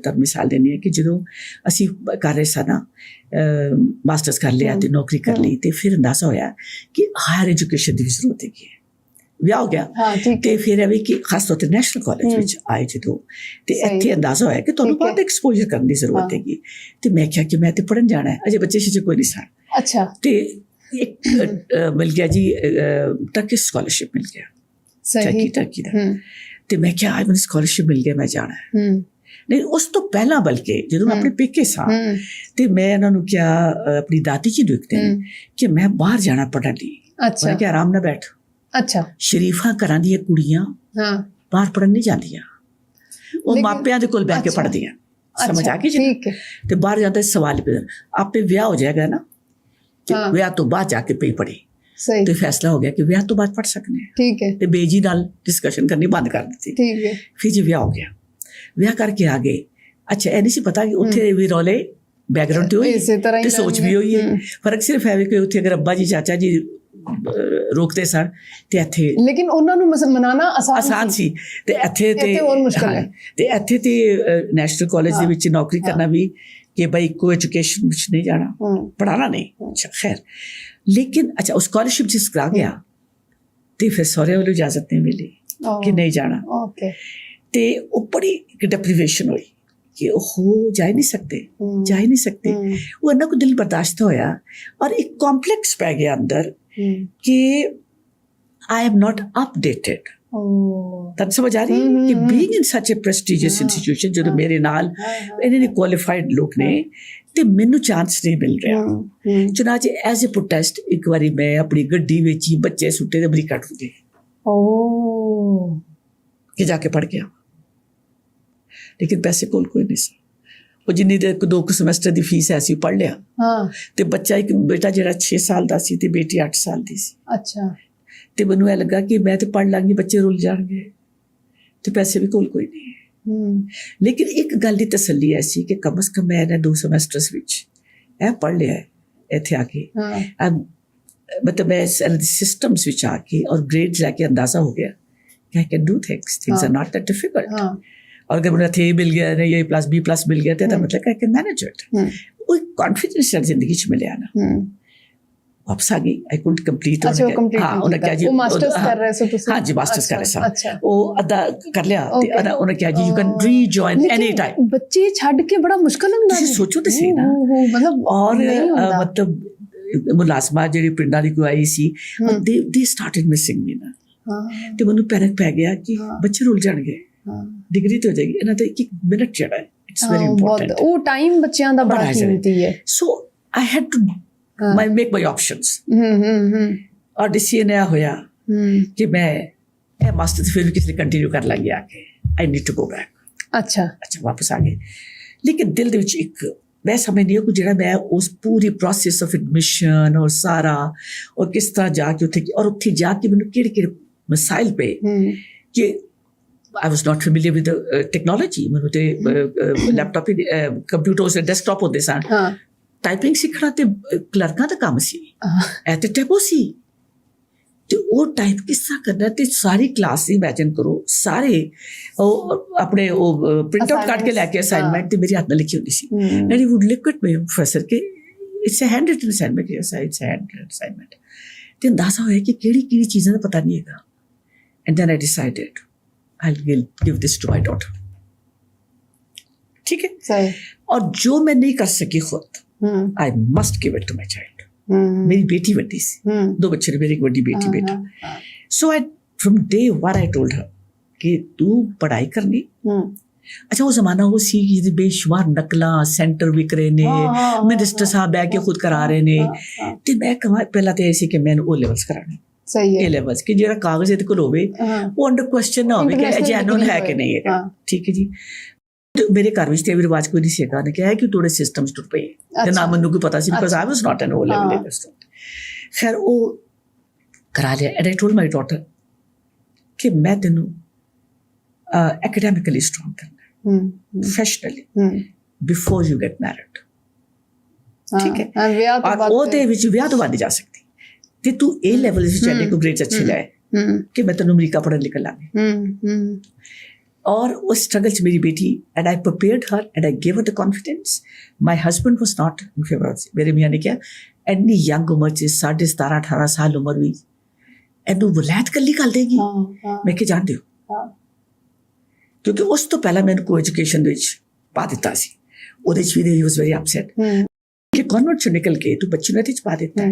ਤੁਹਾਨੂੰ ਮਿਸਾਲ ਦੇਣੀ ਹੈ ਕਿ ਜਦੋਂ ਅਸੀਂ ਕਰ ਰਹੇ ਸਾਂ ਨਾ, ਮਾਸਟਰਸ ਕਰ ਲਿਆ ਤੇ ਨੌਕਰੀ ਕਰ ਲਈ, ਤੇ ਫਿਰ ਅੰਦਾਜ਼ਾ ਹੋਇਆ ਕਿ ਹਾਇਰ ਐਜੂਕੇਸ਼ਨ ਦੀ ਵੀ ਜ਼ਰੂਰਤ ਹੈਗੀ ਹੈ। ਵਿਆਹ ਹੋ ਗਿਆ ਤੇ ਫਿਰ ਇਹ ਵੀ ਕਿ ਖਾਸ ਤੌਰ 'ਤੇ ਨੈਸ਼ਨਲ ਕਾਲਜ ਵਿੱਚ ਆਏ ਜਦੋਂ, ਤੇ ਇੱਥੇ ਅੰਦਾਜ਼ਾ ਹੋਇਆ ਕਿ ਤੁਹਾਨੂੰ ਬਹੁਤ ਐਕਸਪੋਜ਼ਰ ਕਰਨ ਦੀ ਜ਼ਰੂਰਤ ਹੈਗੀ। ਤੇ ਮੈਂ ਕਿਹਾ ਕਿ ਮੈਂ ਤੇ ਪੜ੍ਹਨ ਜਾਣਾ ਹੈ, ਅਜੇ ਬੱਚੇ ਸ਼ਿਜੇ ਕੋਈ ਨਹੀਂ ਸਨ। ਅੱਛਾ, ਤੇ ਇੱਕ ਮਿਲ ਗਿਆ ਜੀ, ਟਰਕਿਸ਼ ਸਕਾਲਰਸ਼ਿਪ ਮਿਲ ਗਿਆ, ਟਰਕੀ ਦਾ। ਤੇ ਮੈਂ ਕਿਹਾ ਮੈਨੂੰ ਸਕਾਲਰਸ਼ਿਪ ਮਿਲ ਗਿਆ, ਮੈਂ ਜਾਣਾ ਹੈ। ਨਹੀਂ, ਉਸ ਤੋਂ ਪਹਿਲਾਂ ਬਲਕਿ ਜਦੋਂ ਮੈਂ ਆਪਣੇ ਪੇਕੇ ਸਾਂ, ਤੇ ਮੈਂ ਇਹਨਾਂ ਨੂੰ ਕਿਹਾ, ਆਪਣੀ ਦਾਦੀ ਜੀ ਨੂੰ ਇੱਕ ਦਿਨ, ਕਿ ਮੈਂ ਬਾਹਰ ਜਾਣਾ ਪੜ੍ਹਨ ਲਈ। ਉਹਨੇ ਕਿਹਾ ਆਰਾਮ ਨਾਲ ਬੈਠ। ਅੱਛਾ, ਸ਼ਰੀਫਾਂ ਘਰਾਂ ਦੀਆਂ ਕੁੜੀਆਂ ਬਾਹਰ ਪੜ੍ਹਨ ਨਹੀਂ ਜਾਂਦੀਆਂ, ਉਹ ਮਾਪਿਆਂ ਦੇ ਕੋਲ ਬਹਿ ਕੇ ਪੜ੍ਹਦੀਆਂ। ਸਮਝ ਆ ਗਈ ਜੀ? ਤੇ ਬਾਹਰ ਜਾਂਦਾ ਸਵਾਲ ਆਪੇ ਵਿਆਹ ਹੋ ਜਾਏਗਾ ਨਾ, ਵਿਆਹ ਤੋਂ ਬਾਅਦ ਜਾ ਕੇ ਪਈ ਪੜ੍ਹੇ। ਤੇ ਫੈਸਲਾ ਹੋ ਗਿਆ ਕਿ ਵਿਆਹ ਤੋਂ ਬਾਅਦ ਪੜ੍ਹ ਸਕਨੇ ਆ। ਠੀਕ ਹੈ। ਤੇ ਬੇਜੀ ਨਾਲ ਡਿਸਕਸ਼ਨ ਕਰਨੀ ਬੰਦ ਕਰ ਦਿੱਤੀ। ਠੀਕ ਹੈ। ਫਿਰ ਜੀ ਵਿਆਹ ਹੋ ਗਿਆ, ਵਿਆਹ ਕਰਕੇ ਆ ਗਏ। ਅੱਛਾ, ਇਹ ਨਹੀਂ ਸੀ ਪਤਾ ਕਿ ਉੱਥੇ ਵੀ ਰੌਲੇ ਬੈਕਗਰਾਉਂਡ ਤੇ ਹੋਈ ਤੇ ਸੋਚ ਵੀ ਹੋਈ ਹੈ। ਫਰਕ ਸਿਰਫ ਹੈ ਕਿ ਉੱਥੇ ਅਗਰ ਅੱਬਾ ਜੀ ਚਾਚਾ ਜੀ ਰੋਕਦੇ ਸਨ ਤੇ ਇੱਥੇ, ਲੇਕਿਨ ਉਹਨਾਂ ਨੂੰ ਮਨਾਣਾ ਆਸਾਨ ਸੀ, ਤੇ ਇੱਥੇ ਤੇ ਹੋਰ ਮੁਸ਼ਕਲ ਹੈ। ਤੇ ਇੱਥੇ ਤੇ ਨੈਸ਼ਨਲ ਕਾਲਜ ਦੇ ਵਿੱਚ ਨੌਕਰੀ ਕਰਨਾ ਵੀ ਕਿ ਭਾਈ ਕੋਈ ਐਜੂਕੇਸ਼ਨ ਵਿੱਚ ਨਹੀਂ ਜਾਣਾ, ਪੜ੍ਹਾਣਾ ਨਹੀਂ। ਅੱਛਾ, ਖੈਰ, ਲੇਕਿਨ ਅੱਛਾ ਉਹ ਸਕਾਲਰਸ਼ਿਪ ਜਿਸ ਕਰਾ ਗਿਆ ਤੇ ਫਿਰ ਸਹੁਰੇ ਵੱਲੋਂ ਇਜਾਜ਼ਤ ਨਹੀਂ ਮਿਲੀ ਕਿ ਨਹੀਂ ਜਾਣਾ। ਤੇ ਉਹ ਬੜੀ ਡਿਪਰੀਵੇਸ਼ਨ ਹੋਈ ਕਿ ਉਹ ਜਾ ਹੀ ਨਹੀਂ ਸਕਦੇ। ਉਹ ਇੰਨਾ ਕੁ ਦਿਲ ਬਰਦਾਸ਼ਤ ਹੋਇਆ, ਔਰ ਇੱਕ ਕੰਪਲੈਕਸ ਪੈ ਗਿਆ ਅੰਦਰ ਕਿ I am not updated। ਤੁਹਾਨੂੰ ਸਮਝ ਆ ਰਹੀ ਕਿ being in such a prestigious institution, ਜਦੋਂ ਮੇਰੇ ਨਾਲ ਇਹਨਾਂ ਨੇ ਕੁਆਲੀਫਾਈਡ ਲੋਕ ਨੇ ਤੇ ਮੈਨੂੰ ਚਾਂਸ ਨਹੀਂ ਮਿਲ ਰਿਹਾ। ਚੁਨਾਚੇ ਐਜ਼ ਏ ਪ੍ਰੋਟੈਸਟ ਇੱਕ ਵਾਰੀ ਮੈਂ ਆਪਣੀ ਗੱਡੀ ਵਿੱਚ ਹੀ ਬੱਚੇ ਸੁੱਟੇ ਤੇ ਅਮਰੀਕਾ ਟੁਰ ਗਏ ਕਿ ਜਾ ਕੇ ਪੜ੍ਹ ਗਿਆ, ਲੇਕਿਨ ਪੈਸੇ ਕੋਲ ਕੋਈ ਨਹੀਂ ਸੀ। ਉਹ ਜਿੰਨੀ ਦੇ 2 ਸਮੈਸਟਰ ਦੀ ਫੀਸ ਐਸੀ ਪੜ੍ਹ ਲਿਆ। ਤੇ ਬੱਚਾ ਇੱਕ ਬੇਟਾ ਜਿਹੜਾ 6 ਸਾਲ ਦਾ ਸੀ ਤੇ ਬੇਟੀ 8 ਸਾਲ ਦੀ ਸੀ। ਅੱਛਾ, ਤੇ ਮੈਨੂੰ ਇਹ ਲੱਗਾ ਕਿ ਮੈਂ ਤੇ ਪੜ੍ਹ ਲਾਂਗੀ, ਬੱਚੇ ਰੁੱਲ ਜਾਣਗੇ, ਤੇ ਪੈਸੇ ਵੀ ਕੋਲ ਕੋਈ ਨਹੀਂ। ਲੇਕਿਨ ਇੱਕ ਗੱਲ ਦੀ ਤਸੱਲੀ ਐਸੀ ਕਿ ਕਮ ਸੇ ਕਮ ਮੈਂ ਇਹਨਾਂ 2 ਸਮੈਸਟਰਸ ਵਿੱਚ ਇਹ ਪੜ੍ਹ ਲਿਆ ਇੱਥੇ ਆ ਕੇ। ਮਤਲਬ ਮੈਂ ਸਿਸਟਮਸ ਵਿੱਚ ਆ ਕੇ ਔਰ ਗ੍ਰੇਡਸ ਲੈ ਕੇ ਅੰਦਾਜ਼ਾ ਹੋ ਗਿਆ ਕਿ I can do things are not that difficult। और अगर मुझे थे मिल गया ना, ये B+ मिल गया था, मतलब I can manage it। वो कॉन्फिडेंस जिंदगी च मिले ना। वापस आ गई, I couldn't complete। हाँ, उन्हें क्या जी, मास्टर्स कर रहे हो तुम? हाँ जी, मास्टर्स कर रहे थे। वो अदा कर लिया, उन्हें क्या जी, you can rejoin any time। बच्चे छड़ के बड़ा मुश्किल लगता है। सोचो तो सही ना, मतलब और मतलब मुलाजमा ਜਿਹੜੀ ਪਿੰਡਾਂ ਦੀ ਕੋਈ ਆਈ ਸੀ, they started missing me ਨਾ। ਤੇ ਮੈਨੂੰ ਪੈਨਿਕ ਪੈ ਗਿਆ ਕਿ ਬੱਚੇ ਰੁੱਲ ਜਾਣਗੇ, ਡਿਗਰੀ ਤੇ ਹੋ ਜਾਏਗੀ। ਇਹਨਾਂ ਦਾ ਇੱਕ ਮਿੰਟ ਜਿਹੜਾ ਹੈ, ਇਟਸ ਵੈਰੀ ਇੰਪੋਰਟੈਂਟ। ਉਹ ਟਾਈਮ ਬੱਚਿਆਂ ਦਾ ਬੜਾ ਕੀਮਤੀ ਹੈ। So I had to make my options. ਔਰ ਡਿਸੀਜਨ ਇਹ ਹੋਇਆ ਕਿ ਮੈਂ ਇਹ ਮਾਸਟਰ ਫਿਰ ਵੀ ਕਿਤੇ ਕੰਟੀਨਿਊ ਕਰ ਲਾਂਗੀ ਆ ਕੇ। I need to go back. ਅੱਛਾ, ਵਾਪਸ ਆ ਗਏ। ਲੇਕਿਨ ਦਿਲ ਦੇ ਵਿੱਚ ਇੱਕ ਮੈਂ ਸਮਝਦੀ ਹਾਂ ਕਿ ਜਿਹੜਾ ਮੈਂ ਉਸ ਪੂਰੀ ਪ੍ਰੋਸੈਸ ਆਫ ਐਡਮਿਸ਼ਨ ਔਰ ਸਾਰਾ, ਔਰ ਕਿਸ ਤਰ੍ਹਾਂ ਜਾ ਕੇ ਉੱਥੇ, ਔਰ ਉੱਥੇ ਜਾ ਕੇ ਮੈਨੂੰ ਕਿਹੜੇ ਮਸਾਇਲ ਪਏ ਕਿ I was not familiar with the technology। ਮੈਨੂੰ ਤੇ ਲੈਪਟਾਪ ਕੰਪਿਊਟਰ ਤੇ ਡੈਸਕਟਾਪ ਹੁੰਦੇ ਸਨ। ਟਾਈਪਿੰਗ ਸਿੱਖਣਾ ਤੇ ਕਲਰਕਾਂ ਦਾ ਕੰਮ ਸੀ, ਇਹ ਤੇ ਟੈਪੋ ਸੀ। ਤੇ ਉਹ ਟਾਈਪ ਕਿਸ ਤਰ੍ਹਾਂ ਕਰਨਾ, ਤੇ ਸਾਰੀ ਕਲਾਸ ਇਮੈਜਿਨ ਕਰੋ, ਸਾਰੇ ਉਹ ਆਪਣੇ ਉਹ ਪ੍ਰਿੰਟ ਆਊਟ ਕੱਢ ਕੇ ਲੈ ਕੇ ਅਸਾਈਨਮੈਂਟ ਤੇ ਮੇਰੇ ਹੱਥ ਨਾਲ ਲਿਖੀ ਹੁੰਦੀ ਸੀ। And he would look at me professor ਕਿ it's a hand written assignment. Yes, it's a hand written assignment. ਤੇ ਅੰਦਾਜ਼ਾ ਹੋਇਆ ਕਿ ਕਿਹੜੀ ਚੀਜ਼ਾਂ ਦਾ ਪਤਾ ਨਹੀਂ ਹੈਗਾ। And then I decided I'll give this to my daughter। ठीक है। और जो मैं नहीं कर सकी खुद, I must give it to my child। मेरी बेटी बड़ी सी, 2 बच्चे ने, मेरी एक बड़ी बेटी बेटा। So I from day one I told her कि तू पढ़ाई करनी। अच्छा, वो जमाना वो सी बेशुमार नकला सेंटर विक रहे ने, मिनिस्टर साहब बैठ के खुद करा रहे ने। ते मैं पहला तो ऐसे कि मैंने O levels कराने। ਸਹੀ ਹੈ। A-levels ਕਿ ਜਿਹੜਾ ਕਾਗਜ਼ ਇਹਦੇ ਕੋਲ ਹੋਵੇ ਉਹ ਅੰਡਰ ਕੁਐਸਚਨ ਨਾ ਹੋਵੇ ਕਿ ਜੈਨੂਇਨ ਹੈ ਕਿ ਨਹੀਂ ਹੈਗਾ। ਠੀਕ ਹੈ ਜੀ। ਤੇ ਮੇਰੇ ਘਰ ਵਿੱਚ ਤੇ ਇਹ ਰਿਵਾਜ ਕੋਈ ਨਹੀਂ ਸੀਗਾ, ਉਹਨੇ ਕਿਹਾ ਕਿ ਤੁਹਾਡੇ ਸਿਸਟਮਸ ਟੁੱਟ ਪਏ ਤੇ ਨਾ ਮੈਨੂੰ ਕੋਈ ਪਤਾ ਸੀ, because I was not an O level student. ਖੈਰ ਉਹ ਕਰਾ ਲਿਆ, and I told my daughter ਕਿ ਮੈਂ ਤੈਨੂੰ academically strong ਕਰਨਾ, professionally, before you get married, ਠੀਕ ਹੈ। ਔਰ ਉਹਦੇ ਵਿੱਚ ਵਿਆਹ ਤੋਂ ਬਾਅਦ ਨਹੀਂ ਜਾ ਸਕਦੀ, ਤੇ ਤੂੰ ਇਹ ਲੈਵਲ ਵਿੱਚ ਚੱਲੇ ਕੋ ਗ੍ਰੇਡਸ ਅੱਛੇ ਲੈ ਕਿ ਮੈਂ ਤੈਨੂੰ ਅਮਰੀਕਾ ਪੜ੍ਹਨ ਨਿਕਲ ਲਾਂਗੀ। ਔਰ ਉਸ ਸਟਰਗਲ ਚ ਮੇਰੀ ਬੇਟੀ, and I prepared her and I gave her the confidence. My husband was not in favour of, ਮੇਰੇ ਮੀਆਂ ਨੇ ਕਿਹਾ ਇੰਨੀ ਯੰਗ ਉਮਰ ਚ 17.5-18 ਸਾਲ ਉਮਰ ਵੀ ਇਹਨੂੰ ਵਲੈਤ ਕੱਲੀ ਕਰ ਦੇਗੀ। ਮੈਂ ਕਿ ਜਾਣਦੇ ਹੋ, ਕਿਉਂਕਿ ਉਸ ਤੋਂ ਪਹਿਲਾਂ ਮੈਨੂੰ ਕੋ ਐਜੂਕੇਸ਼ਨ ਦੇ ਵਿੱਚ ਪਾ ਦਿੱਤਾ ਸੀ, ਉਹਦੇ ਚ ਵੀ ਹੀ ਵਾਸ ਵੈਰੀ ਅਪਸੈਟ ਕਿ ਕਨਵਰਟ ਚੋਂ ਨਿਕਲ ਕੇ ਤੂੰ ਬੱਚੀ ਨੂੰ ਇਹਦੇ ਚ ਪਾ ਦਿੱਤਾ,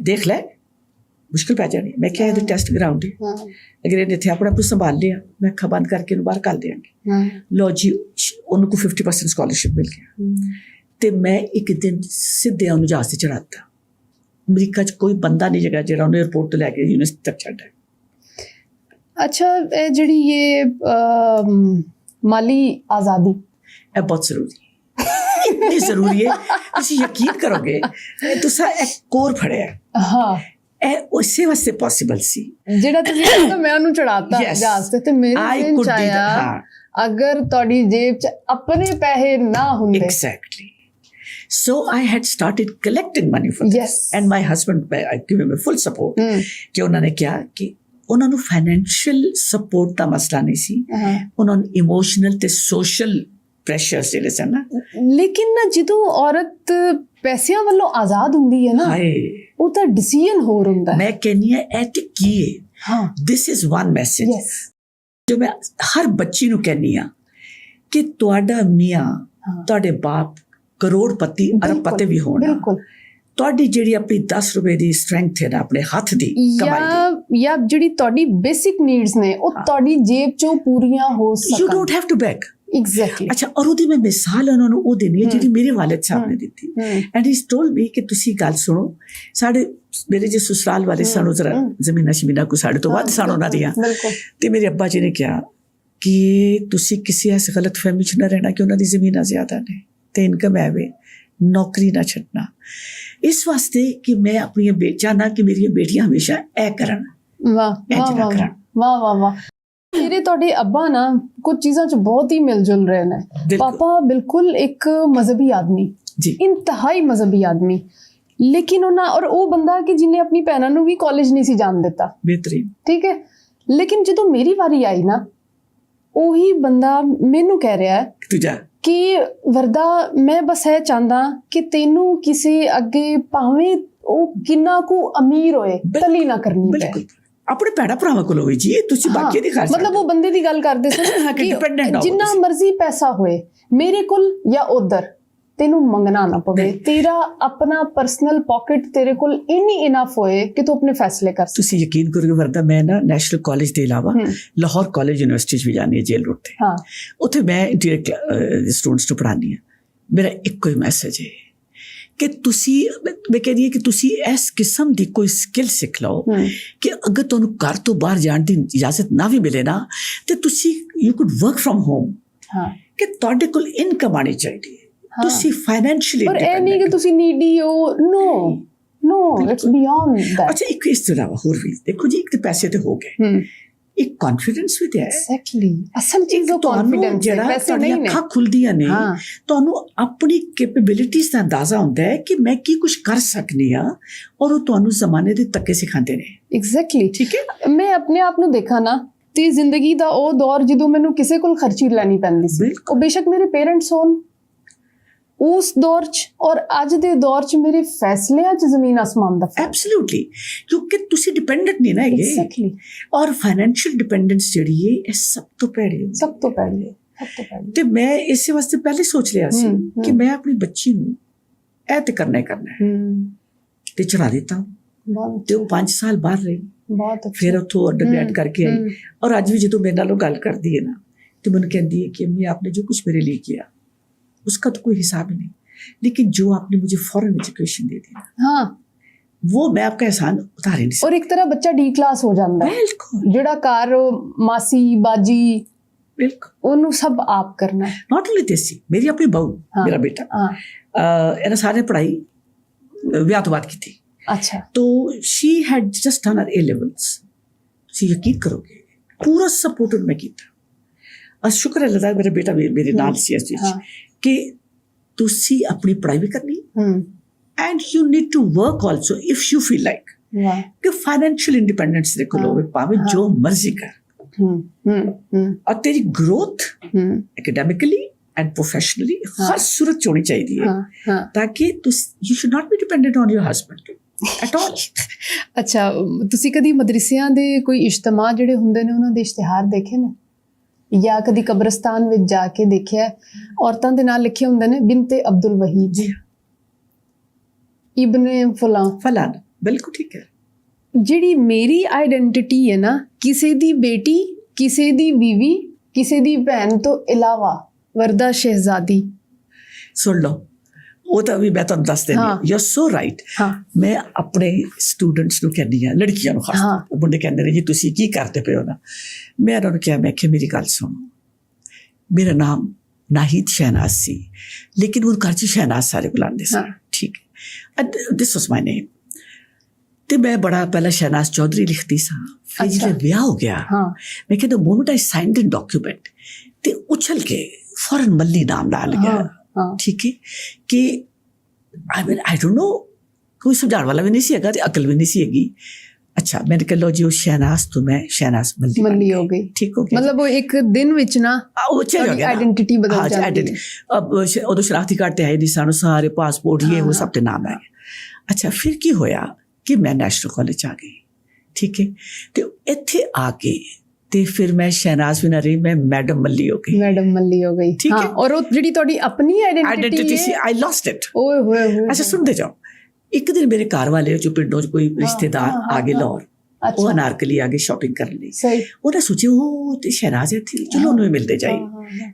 ਦੇਖ ਲੈ ਮੁਸ਼ਕਿਲ ਪੈ ਜਾਣੀ। ਮੈਂ ਕਿਹਾ ਇਹਦੇ ਟੈਸਟ ਗਰਾਊਂਡ ਹੈ, ਅਗਰ ਇਹਨੇ ਇੱਥੇ ਆਪਣਾ ਕੁਝ ਸੰਭਾਲ ਲਿਆ ਮੈਂ ਅੱਖਾਂ ਬੰਦ ਕਰਕੇ ਇਹਨੂੰ ਬਾਹਰ ਕੱਢ ਦਿਆਂਗੀ। ਲੋ ਜੀ, ਉਹਨੂੰ ਕੋ 50% ਸਕਾਲਰਸ਼ਿਪ ਮਿਲ ਗਿਆ, ਤੇ ਮੈਂ ਇੱਕ ਦਿਨ ਸਿੱਧੇ ਉਹਨੂੰ ਜਹਾਜ਼ ਤੇ ਚੜਾ ਦਿੱਤਾ। ਅਮਰੀਕਾ 'ਚ ਕੋਈ ਬੰਦਾ ਨਹੀਂ ਜਗਾ ਜਿਹੜਾ ਉਹਨੂੰ 에ਅਰਪੋਰਟ ਤੋਂ ਲੈ ਕੇ ਯੂਨੀਵਰਸਿਟੀ ਤੱਕ ਛੱਡੇ। ਅੱਛਾ, ਇਹ ਜਿਹੜੀ ਇਹ ਮਾਲੀ ਆਜ਼ਾਦੀ ਇਹ ਬਹੁਤ ਜ਼ਰੂਰੀ ਹੈ, ਇੰਨੀ ਜ਼ਰੂਰੀ ਹੈ, ਤੁਸੀਂ ਯਕੀਨ ਕਰੋਗੇ ਤੁਸੀਂ ਇੱਕ ਕੋਰ ਫੜਿਆ। ਹਾਂ, ਇਹ ਉਸੇ ਵਾਸਤੇ ਪੋਸੀਬਲ ਸੀ ਜਿਹੜਾ ਤੁਸੀਂ ਕਹਿੰਦੇ ਮੈਂ ਉਹਨੂੰ ਚੜਾਤਾ ਜਹਾਜ਼ ਤੇ ਮੇਰੇ ਦਿਨ ਚ ਆਇਆ। ਅਗਰ ਤੁਹਾਡੀ ਜੇਬ 'ਚ ਆਪਣੇ ਪੈਸੇ ਨਾ ਹੁੰਦੇ, exactly. So I had started collecting money for this, and my husband, I give him a full support ਕਿ ਉਹਨਾਂ ਨੇ ਕਿਹਾ ਕਿ ਉਹਨਾਂ ਨੂੰ ਫਾਈਨੈਂਸ਼ੀਅਲ ਸਪੋਰਟ ਦਾ ਮਸਲਾ ਨਹੀਂ ਸੀ, ਉਹਨਾਂ ਨੂੰ ਇਮੋਸ਼ਨਲ ਤੇ ਸੋਸ਼ਲ ਪ੍ਰੈਸ਼ਰਸ ਜਿਹੜੇ ਸਨ ਨਾ। ਲੇਕਿਨ ਨਾ ਜਦੋਂ ਔਰਤ ਪੈਸਿਆਂ ਵੱਲੋਂ ਆਜ਼ਾਦ ਹੁੰਦੀ ਹੈ ਨਾ, ਉਹ ਤਾਂ ਡਿਸੀਜਨ ਹੋਰ ਹੁੰਦਾ। ਮੈਂ ਕਹਿੰਦੀ ਹਾਂ ਇਹ ਤੇ ਕੀ ਹੈ, ਦਿਸ ਇਜ਼ ਵਨ ਮੈਸੇਜ ਜੋ ਮੈਂ ਹਰ ਬੱਚੀ ਨੂੰ ਕਹਿੰਦੀ ਹਾਂ ਕਿ ਤੁਹਾਡਾ ਮੀਆਂ, ਤੁਹਾਡੇ ਬਾਪ ਕਰੋੜਪਤੀ ਅਰਬਪਤੀ ਵੀ ਹੋਣਾ, ਤੁਹਾਡੀ ਜਿਹੜੀ ਆਪਣੀ 10 ਰੁਪਏ ਦੀ ਸਟਰੈਂਥ ਹੈ ਨਾ ਆਪਣੇ ਹੱਥ ਦੀ ਕਮਾਈ ਦੀ, ਜਾਂ ਜਿਹੜੀ ਤੁਹਾਡੀ ਬੇਸਿਕ ਨੀਡਸ ਨੇ ਉਹ ਤੁਹਾਡੀ ਜੇਬ ਚੋਂ ਪੂਰੀਆਂ ਹੋ ਸਕਣ। You don't have to beg. Exactly. ਅੱਛਾ, ਔਰ ਉਹਦੀ ਮੈਂ ਮਿਸਾਲ ਉਹਨਾਂ ਨੂੰ ਉਹ ਦੇਣੀ ਹੈ ਜਿਹੜੀ ਮੇਰੇ ਵਾਲਿਦ ਸਾਹਿਬ ਨੇ ਦਿੱਤੀ। ਐਂਡ ਹੀ ਟੋਲਡ ਮੀ ਕਿ ਤੁਸੀਂ ਗੱਲ ਸੁਣੋ, ਮੇਰੇ ਜੇ ਸਸੁਰਾਲ ਵਾਲੇ ਸਨ, ਜ਼ਰਾ ਜ਼ਮੀਨਾਂ ਸ਼ਮੀਨਾਂ ਕੋ ਸਾਡੇ ਤੋਂ ਵੱਧ ਸਨ ਉਹਨਾਂ ਦੀਆਂ, ਤੇ ਮੇਰੇ ਅੱਬਾ ਜੀ ਨੇ ਕਿਹਾ ਕਿ ਤੁਸੀਂ ਕਿਸੇ ਐਸ ਗਲਤ ਫਹਿਮੀ 'ਚ ਨਾ ਰਹਿਣਾ ਕਿ ਉਹਨਾਂ ਦੀ ਜ਼ਮੀਨਾਂ ਜ਼ਿਆਦਾ ਨੇ ਤੇ ਇਨਕਮ ਹੈ ਵੇ, ਨੌਕਰੀ ਨਾ ਛੱਡਣਾ, ਇਸ ਵਾਸਤੇ ਕਿ ਮੈਂ ਆਪਣੀਆਂ ਚਾਹਨਾ ਕਿ ਮੇਰੀਆਂ ਬੇਟੀਆਂ ਹਮੇਸ਼ਾ ਇਹ ਕਰਨ। ਵਾਹ ਵਾਹ ਵਾਹ ਵਾਹ ਵਾਹ। ਮੇਰੇ ਤੁਹਾਡੇ ਅੱਬਾ ਨਾ ਕੁਝ ਚੀਜ਼ਾਂ 'ਚ ਬਹੁਤ ਹੀ ਮਿਲ ਜੁਲ ਰਹੇ ਨੇ। ਪਾਪਾ ਬਿਲਕੁਲ ਇੱਕ ਮਜ਼ਹਬੀ ਆਦਮੀ, ਇੰਤਹਾਈ ਮਜ਼ਹਬੀ ਆਦਮੀ, ਲੇਕਿਨ ਉਹਨਾਂ ਔਰ ਉਹ ਬੰਦਾ ਕਿ ਜਿਹਨੇ ਆਪਣੀ ਭੈਣਾਂ ਨੂੰ ਵੀ ਕਾਲਜ ਨਹੀਂ ਸੀ ਜਾਣ ਦਿੱਤਾ। ਬਿਹਤਰੀਨ, ਠੀਕ ਹੈ। ਲੇਕਿਨ ਜਦੋਂ ਮੇਰੀ ਵਾਰੀ ਆਈ ਨਾ, ਉਹੀ ਬੰਦਾ ਮੈਨੂੰ ਕਹਿ ਰਿਹਾ ਕਿ ਵਰਦਾ ਮੈਂ ਬਸ ਇਹ ਚਾਹੁੰਦਾ ਕਿ ਤੈਨੂੰ ਕਿਸੇ ਅੱਗੇ ਭਾਵੇਂ ਉਹ ਕਿੰਨਾ ਕੁ ਅਮੀਰ ਹੋਏ ਤਲੀ ਨਾ ਕਰਨੀ ਪਏ, ਆਪਣੇ ਭੈੜਾ ਭਰਾਵਾਂ ਕੋਲ ਹੋਵੇ ਜੀ, ਤੁਸੀਂ ਬਾਕੀ ਦੀ ਗੱਲ, ਮਤਲਬ ਉਹ ਬੰਦੇ ਦੀ ਗੱਲ ਕਰਦੇ ਸਨ ਕਿ ਜਿੰਨਾ ਮਰਜ਼ੀ ਪੈਸਾ ਹੋਏ ਮੇਰੇ ਕੋਲ ਜਾਂ ਉਧਰ, ਤੈਨੂੰ ਮੰਗਣਾ ਨਾ ਪਵੇ, ਤੇਰਾ ਆਪਣਾ ਪਰਸਨਲ ਪਾਕਟ ਤੇਰੇ ਕੋਲ ਇੰਨੀ ਇਨਫ ਹੋਏ ਕਿ ਤੂੰ ਆਪਣੇ ਫੈਸਲੇ ਕਰ। ਤੁਸੀਂ ਯਕੀਨ ਕਰੋਗੇ ਵਰਦਾ, ਮੈਂ ਨਾ ਨੈਸ਼ਨਲ ਕਾਲਜ ਦੇ ਇਲਾਵਾ ਲਾਹੌਰ ਕਾਲਜ ਯੂਨੀਵਰਸਿਟੀ 'ਚ ਵੀ ਜਾਂਦੀ ਹਾਂ, ਜੇਲ ਰੋਡ ਤੇ। ਉੱਥੇ ਮੈਂ ਇੰਟੀਰੀਅਰ ਸਟੂਡੈਂਟਸ ਨੂੰ ਪੜ੍ਹਾਉਂਦੀ ਹਾਂ। ਮੇਰਾ ਇੱਕੋ ਹੀ ਮੈਸੇਜ ਹੈ ਕਿ ਤੁਸੀਂ, ਮੈਂ ਕਹਿੰਦੀ ਹਾਂ ਕਿ ਤੁਸੀਂ ਇਸ ਕਿਸਮ ਦੀ ਕੋਈ ਸਕਿੱਲ ਸਿੱਖ ਲਓ ਕਿ ਅਗਰ ਤੁਹਾਨੂੰ ਘਰ ਤੋਂ ਬਾਹਰ ਜਾਣ ਦੀ ਇਜਾਜ਼ਤ ਨਾ ਵੀ ਮਿਲੇ ਨਾ, ਤੇ ਤੁਸੀਂ you could work from home, ਕਿ ਤੁਹਾਡੇ ਕੋਲ ਇਨਕਮ ਆਉਣੀ ਚਾਹੀਦੀ ਹੈ, ਤੁਸੀਂ ਫਾਈਨੈਂਸ਼ੀਅਲੀ। ਪਰ ਇਹ ਨਹੀਂ ਕਿ ਤੁਸੀਂ ਨੀਡੀ ਹੋ, ਨੋ ਇਟਸ ਬਿਯੋਂਡ ਦੈਟ। ਅੱਛਾ, ਇੱਕ ਇਸ ਤੋਂ ਇਲਾਵਾ ਹੋਰ ਵੀ ਦੇਖੋ ਜੀ, ਇੱਕ ਤੇ ਪੈਸੇ ਤੇ ਹੋ ਗਏ, ਇੱਕ ਕੌਨਫੀਡੈਂਸ ਵੀ ਤੇ ਹੈ। ਐਗਜ਼ੈਕਟਲੀ, ਅਸਲ ਚੀਜ਼ ਉਹ ਕੌਨਫੀਡੈਂਸ, ਜਿਹੜਾ ਪੈਸੇ ਨਹੀਂ ਨੇ, ਅੱਖਾਂ ਖੁੱਲਦੀਆਂ ਨੇ, ਤੁਹਾਨੂੰ ਆਪਣੀ ਕੈਪੇਬਿਲਿਟੀਜ਼ ਦਾ ਅੰਦਾਜ਼ਾ ਹੁੰਦਾ ਹੈ ਕਿ ਮੈਂ ਕੀ ਕੁਝ ਕਰ ਸਕਦੀ ਹਾਂ, ਔਰ ਉਹ ਤੁਹਾਨੂੰ ਜ਼ਮਾਨੇ ਦੇ ਧੱਕੇ ਸਿਖਾਉਂਦੇ ਨੇ। ਐਗਜ਼ੈਕਟਲੀ, ਠੀਕ ਹੈ। ਮੈਂ ਆਪਣੇ ਆਪ ਨੂੰ ਦੇਖਾਂ ਨਾ, ਤੇ ਜ਼ਿੰਦਗੀ ਦਾ ਉਹ ਦੌਰ ਜਦੋਂ ਮੈਨੂੰ ਕਿਸੇ ਕੋਲ ਖਰਚੀ ਲੈਣੀ ਪੈਂਦੀ ਸੀ, ਉਹ ਬੇਸ਼ੱਕ ਮੇਰੇ ਪੇਰੈਂਟਸ ਹੋਣ, ਉਸ ਦੌਰ 'ਚ ਔਰ ਅੱਜ ਦੇ ਦੌਰ 'ਚ ਮੇਰੇ ਫੈਸਲਿਆਂ 'ਚ ਜ਼ਮੀਨ ਆਸਮਾਨ ਦਾ ਫਰਕ। ਐਬਸੋਲੂਟਲੀ, ਕਿਉਂਕਿ ਤੁਸੀਂ ਡਿਪੈਂਡੈਂਟ ਨਹੀਂ ਨਾ ਹੈਗੇ। ਐਗਜ਼ੈਕਟਲੀ, ਔਰ ਫਾਈਨੈਂਸ਼ੀਅਲ ਡਿਪੈਂਡੈਂਸ ਜਿਹੜੀ ਹੈ ਇਹ ਸਭ ਤੋਂ ਭੈੜੀ ਹੈ, ਸਭ ਤੋਂ ਭੈੜੀ ਹੈ, ਸਭ ਤੋਂ ਭੈੜੀ। ਤੇ ਮੈਂ ਇਸੇ ਵਾਸਤੇ ਪਹਿਲੇ ਸੋਚ ਲਿਆ ਸੀ ਕਿ ਮੈਂ ਆਪਣੀ ਬੱਚੀ ਨੂੰ ਇਹ ਤੇ ਕਰਨਾ ਹੀ ਕਰਨਾ ਹੈ, ਤੇ ਚੜਾ ਦਿੱਤਾ। ਤੇ ਉਹ 5 ਸਾਲ ਬਾਹਰ ਰਹੀ, ਫਿਰ ਉੱਥੋਂ ਅੰਡਰਗ੍ਰੈਡ ਕਰਕੇ ਆਈ, ਔਰ ਅੱਜ ਵੀ ਜਦੋਂ ਮੇਰੇ ਨਾਲ ਉਹ ਗੱਲ ਕਰਦੀ ਹੈ ਨਾ, ਤੇ ਮੈਨੂੰ ਕਹਿੰਦੀ ਹੈ ਕਿ ਅੰਮੀ आपने जो कुछ मेरे लिए किया उसका तो कोई हिसाब ही नहीं, लेकिन जो आपने मुझे फॉरेन एजुकेशन दे दी, हाँ, वो मैं आपका एहसान उतार ही नहीं। और एक तरह बच्चा डी क्लास हो जाता है, बिल्कुल, ਜਿਹੜਾ ਘਰ ਮਾਸੀ ਬਾਜੀ ਬਿਲਕੁਲ ਉਹਨੂੰ ਸਭ ਆਪ ਕਰਨਾ ਹੈ। ਨਾਟ ਓਨਲੀ ਦਿਸ, ਮੇਰੀ ਆਪਣੀ ਬਹੂ, ਮੇਰਾ ਬੇਟਾ, ਇਹਨਾਂ ਸਾਰੇ ਪੜ੍ਹਾਈ ਵਿਆਹ ਤੋਂ ਬਾਅਦ ਕੀਤੀ। ਅੱਛਾ। तो she had just done her A levels। सी यकीन करोगे पूरा सपोर्ट मैं किया। और शुक्र है अल्लाह दा मेरा बेटा मेरे नाल सी इस चीज कि तुसी अपनी पढ़ाई भी करनी and you need to work also if you feel like कि फाइनेंशियल इंडिपेंडेंस दे कोल होवे, भावे जो मर्जी कर। और तेरी ग्रोथ एकेडमिकली एंड प्रोफेशनली हर सूरत च होनी चाहिए ताकि you should not be dependent on your husband at all। ਅੱਛਾ, ਤੁਸੀਂ ਕਦੀ ਮਦਰਸਿਆਂ ਦੇ ਕੋਈ ਇਜਤਮਾ ਜਿਹੜੇ ਹੁੰਦੇ ਨੇ ਉਹਨਾਂ ਦੇ ਇਸ਼ਤਿਹਾਰ ਦੇਖੇ ਨੇ ਜਾਂ ਕਦੀ ਕਬਰਸਤਾਨ ਵਿੱਚ ਜਾ ਕੇ ਦੇਖਿਆ? ਔਰਤਾਂ ਦੇ ਨਾਲ ਲਿਖੇ ਹੁੰਦੇ ਨੇ ਬਿਨਤੇ ਅਬਦੁਲ ਵਹੀਦ ਜੀ, ਇਬਨੇ ਫਲਾਂ। ਬਿਲਕੁਲ ਠੀਕ ਹੈ। ਜਿਹੜੀ ਮੇਰੀ ਆਇਡੈਂਟੀਟੀ ਹੈ ਨਾ, ਕਿਸੇ ਦੀ ਬੇਟੀ, ਕਿਸੇ ਦੀ ਬੀਵੀ, ਕਿਸੇ ਦੀ ਭੈਣ ਤੋਂ ਇਲਾਵਾ ਵਰਦਾ ਸ਼ਹਿਜ਼ਾਦੀ। ਸੁਣ ਲਓ, ਉਹ ਤਾਂ ਵੀ ਮੈਂ ਤੁਹਾਨੂੰ ਦੱਸ ਦਿੰਦੀ ਹਾਂ। You are so right. ਮੈਂ ਆਪਣੇ ਸਟੂਡੈਂਟਸ ਨੂੰ ਕਹਿੰਦੀ ਹਾਂ, ਲੜਕੀਆਂ ਨੂੰ ਖਾਸ ਤੌਰ ਤੇ, ਮੁੰਡੇ ਕਹਿੰਦੇ ਨੇ ਜੀ ਤੁਸੀਂ ਕੀ ਕਰਦੇ ਪਏ ਹੋ ਨਾ, ਮੈਂ ਉਹਨਾਂ ਨੂੰ ਕਿਹਾ, ਮੈਂ ਕਿਹਾ ਮੇਰੀ ਗੱਲ ਸੁਣੋ, ਮੇਰਾ ਨਾਮ ਨਾਹੀਦ ਸ਼ਹਿਨਾਜ਼ ਸੀ, ਲੇਕਿਨ ਉਹ ਘਰ 'ਚ ਸ਼ਹਿਨਾਜ਼ ਸਾਰੇ ਬੁਲਾਉਂਦੇ ਸੀ, ਠੀਕ ਹੈ, ਦਿਸ ਵਾਸ ਮਾਈ ਨੇਮ। ਤੇ ਮੈਂ ਬੜਾ ਪਹਿਲਾਂ ਸ਼ਹਿਨਾਜ਼ ਚੌਧਰੀ ਲਿਖਦੀ ਸਾਂ, ਫਿਰ ਜਦੋਂ ਵਿਆਹ ਹੋ ਗਿਆ ਮੈਂ ਕਹਿੰਦਾ ਮੋਮੈਂਟ ਆਈ ਸਾਈਨਡ ਇਨ ਡਾਕੂਮੈਂਟ ਤੇ ਉਛਲ ਕੇ ਫੌਰਨ ਮੱਲੀ ਨਾਮ ਡਾਲ ਗਿਆ। ठीक है कि I mean I don't know, कोई समझाने वाला भी नहीं सी हैगा ते अकल भी नहीं सी हैगी। अच्छा मैंने कहा लो जी वो शहनाज तो मैं शहनाज मल्ली हो गई, ठीक हो गया। मतलब वो एक दिन विच ना वो चेंज हो गया, आइडेंटिटी बदल जाती है। अब उदो शनाख्ती कार्ड ते है नहीं सानू, सारे पासपोर्ट ये वो सब ते नाम है। अच्छा फिर की होया कि मैं नेशनल कॉलेज आ गई, ठीक है, ते इत्थे आके ਤੇ ਫਿਰ ਮੈਂ ਸ਼ਹਿਨਾਜ਼ ਵੀ ਨਾ ਰਹੀ, ਮੈਂ ਮੈਡਮ ਮੱਲੀ ਹੋ ਗਈ। ਮੈਡਮ ਮੱਲੀ ਹੋ ਗਈ, ਠੀਕ ਹੈ। ਔਰ ਉਹ ਜਿਹੜੀ ਤੁਹਾਡੀ ਆਪਣੀ identity C, I lost it. ਓਏ ਹੋਏ ਹੋਏ। ਅੱਛਾ ਸੁਣਦੇ ਜਾਓ, ਇੱਕ ਦਿਨ ਮੇਰੇ ਘਰ ਵਾਲੇ ਜੋ ਪਿੰਡੋਂ ਕੋਈ ਰਿਸ਼ਤੇਦਾਰ ਆ ਗਏ ਲਾਹੌਰ, ਉਹ ਅਨਾਰਕਲੀ ਆ ਗਏ ਸ਼ਾਪਿੰਗ ਕਰਨ ਲਈ। ਉਹਨੇ ਸੋਚਿਆ ਉਹ ਤੇ ਸ਼ਹਿਨਾਜ਼ ਇੱਥੇ, ਚਲੋ ਉਹਨੂੰ ਮਿਲਦੇ ਜਾਈ।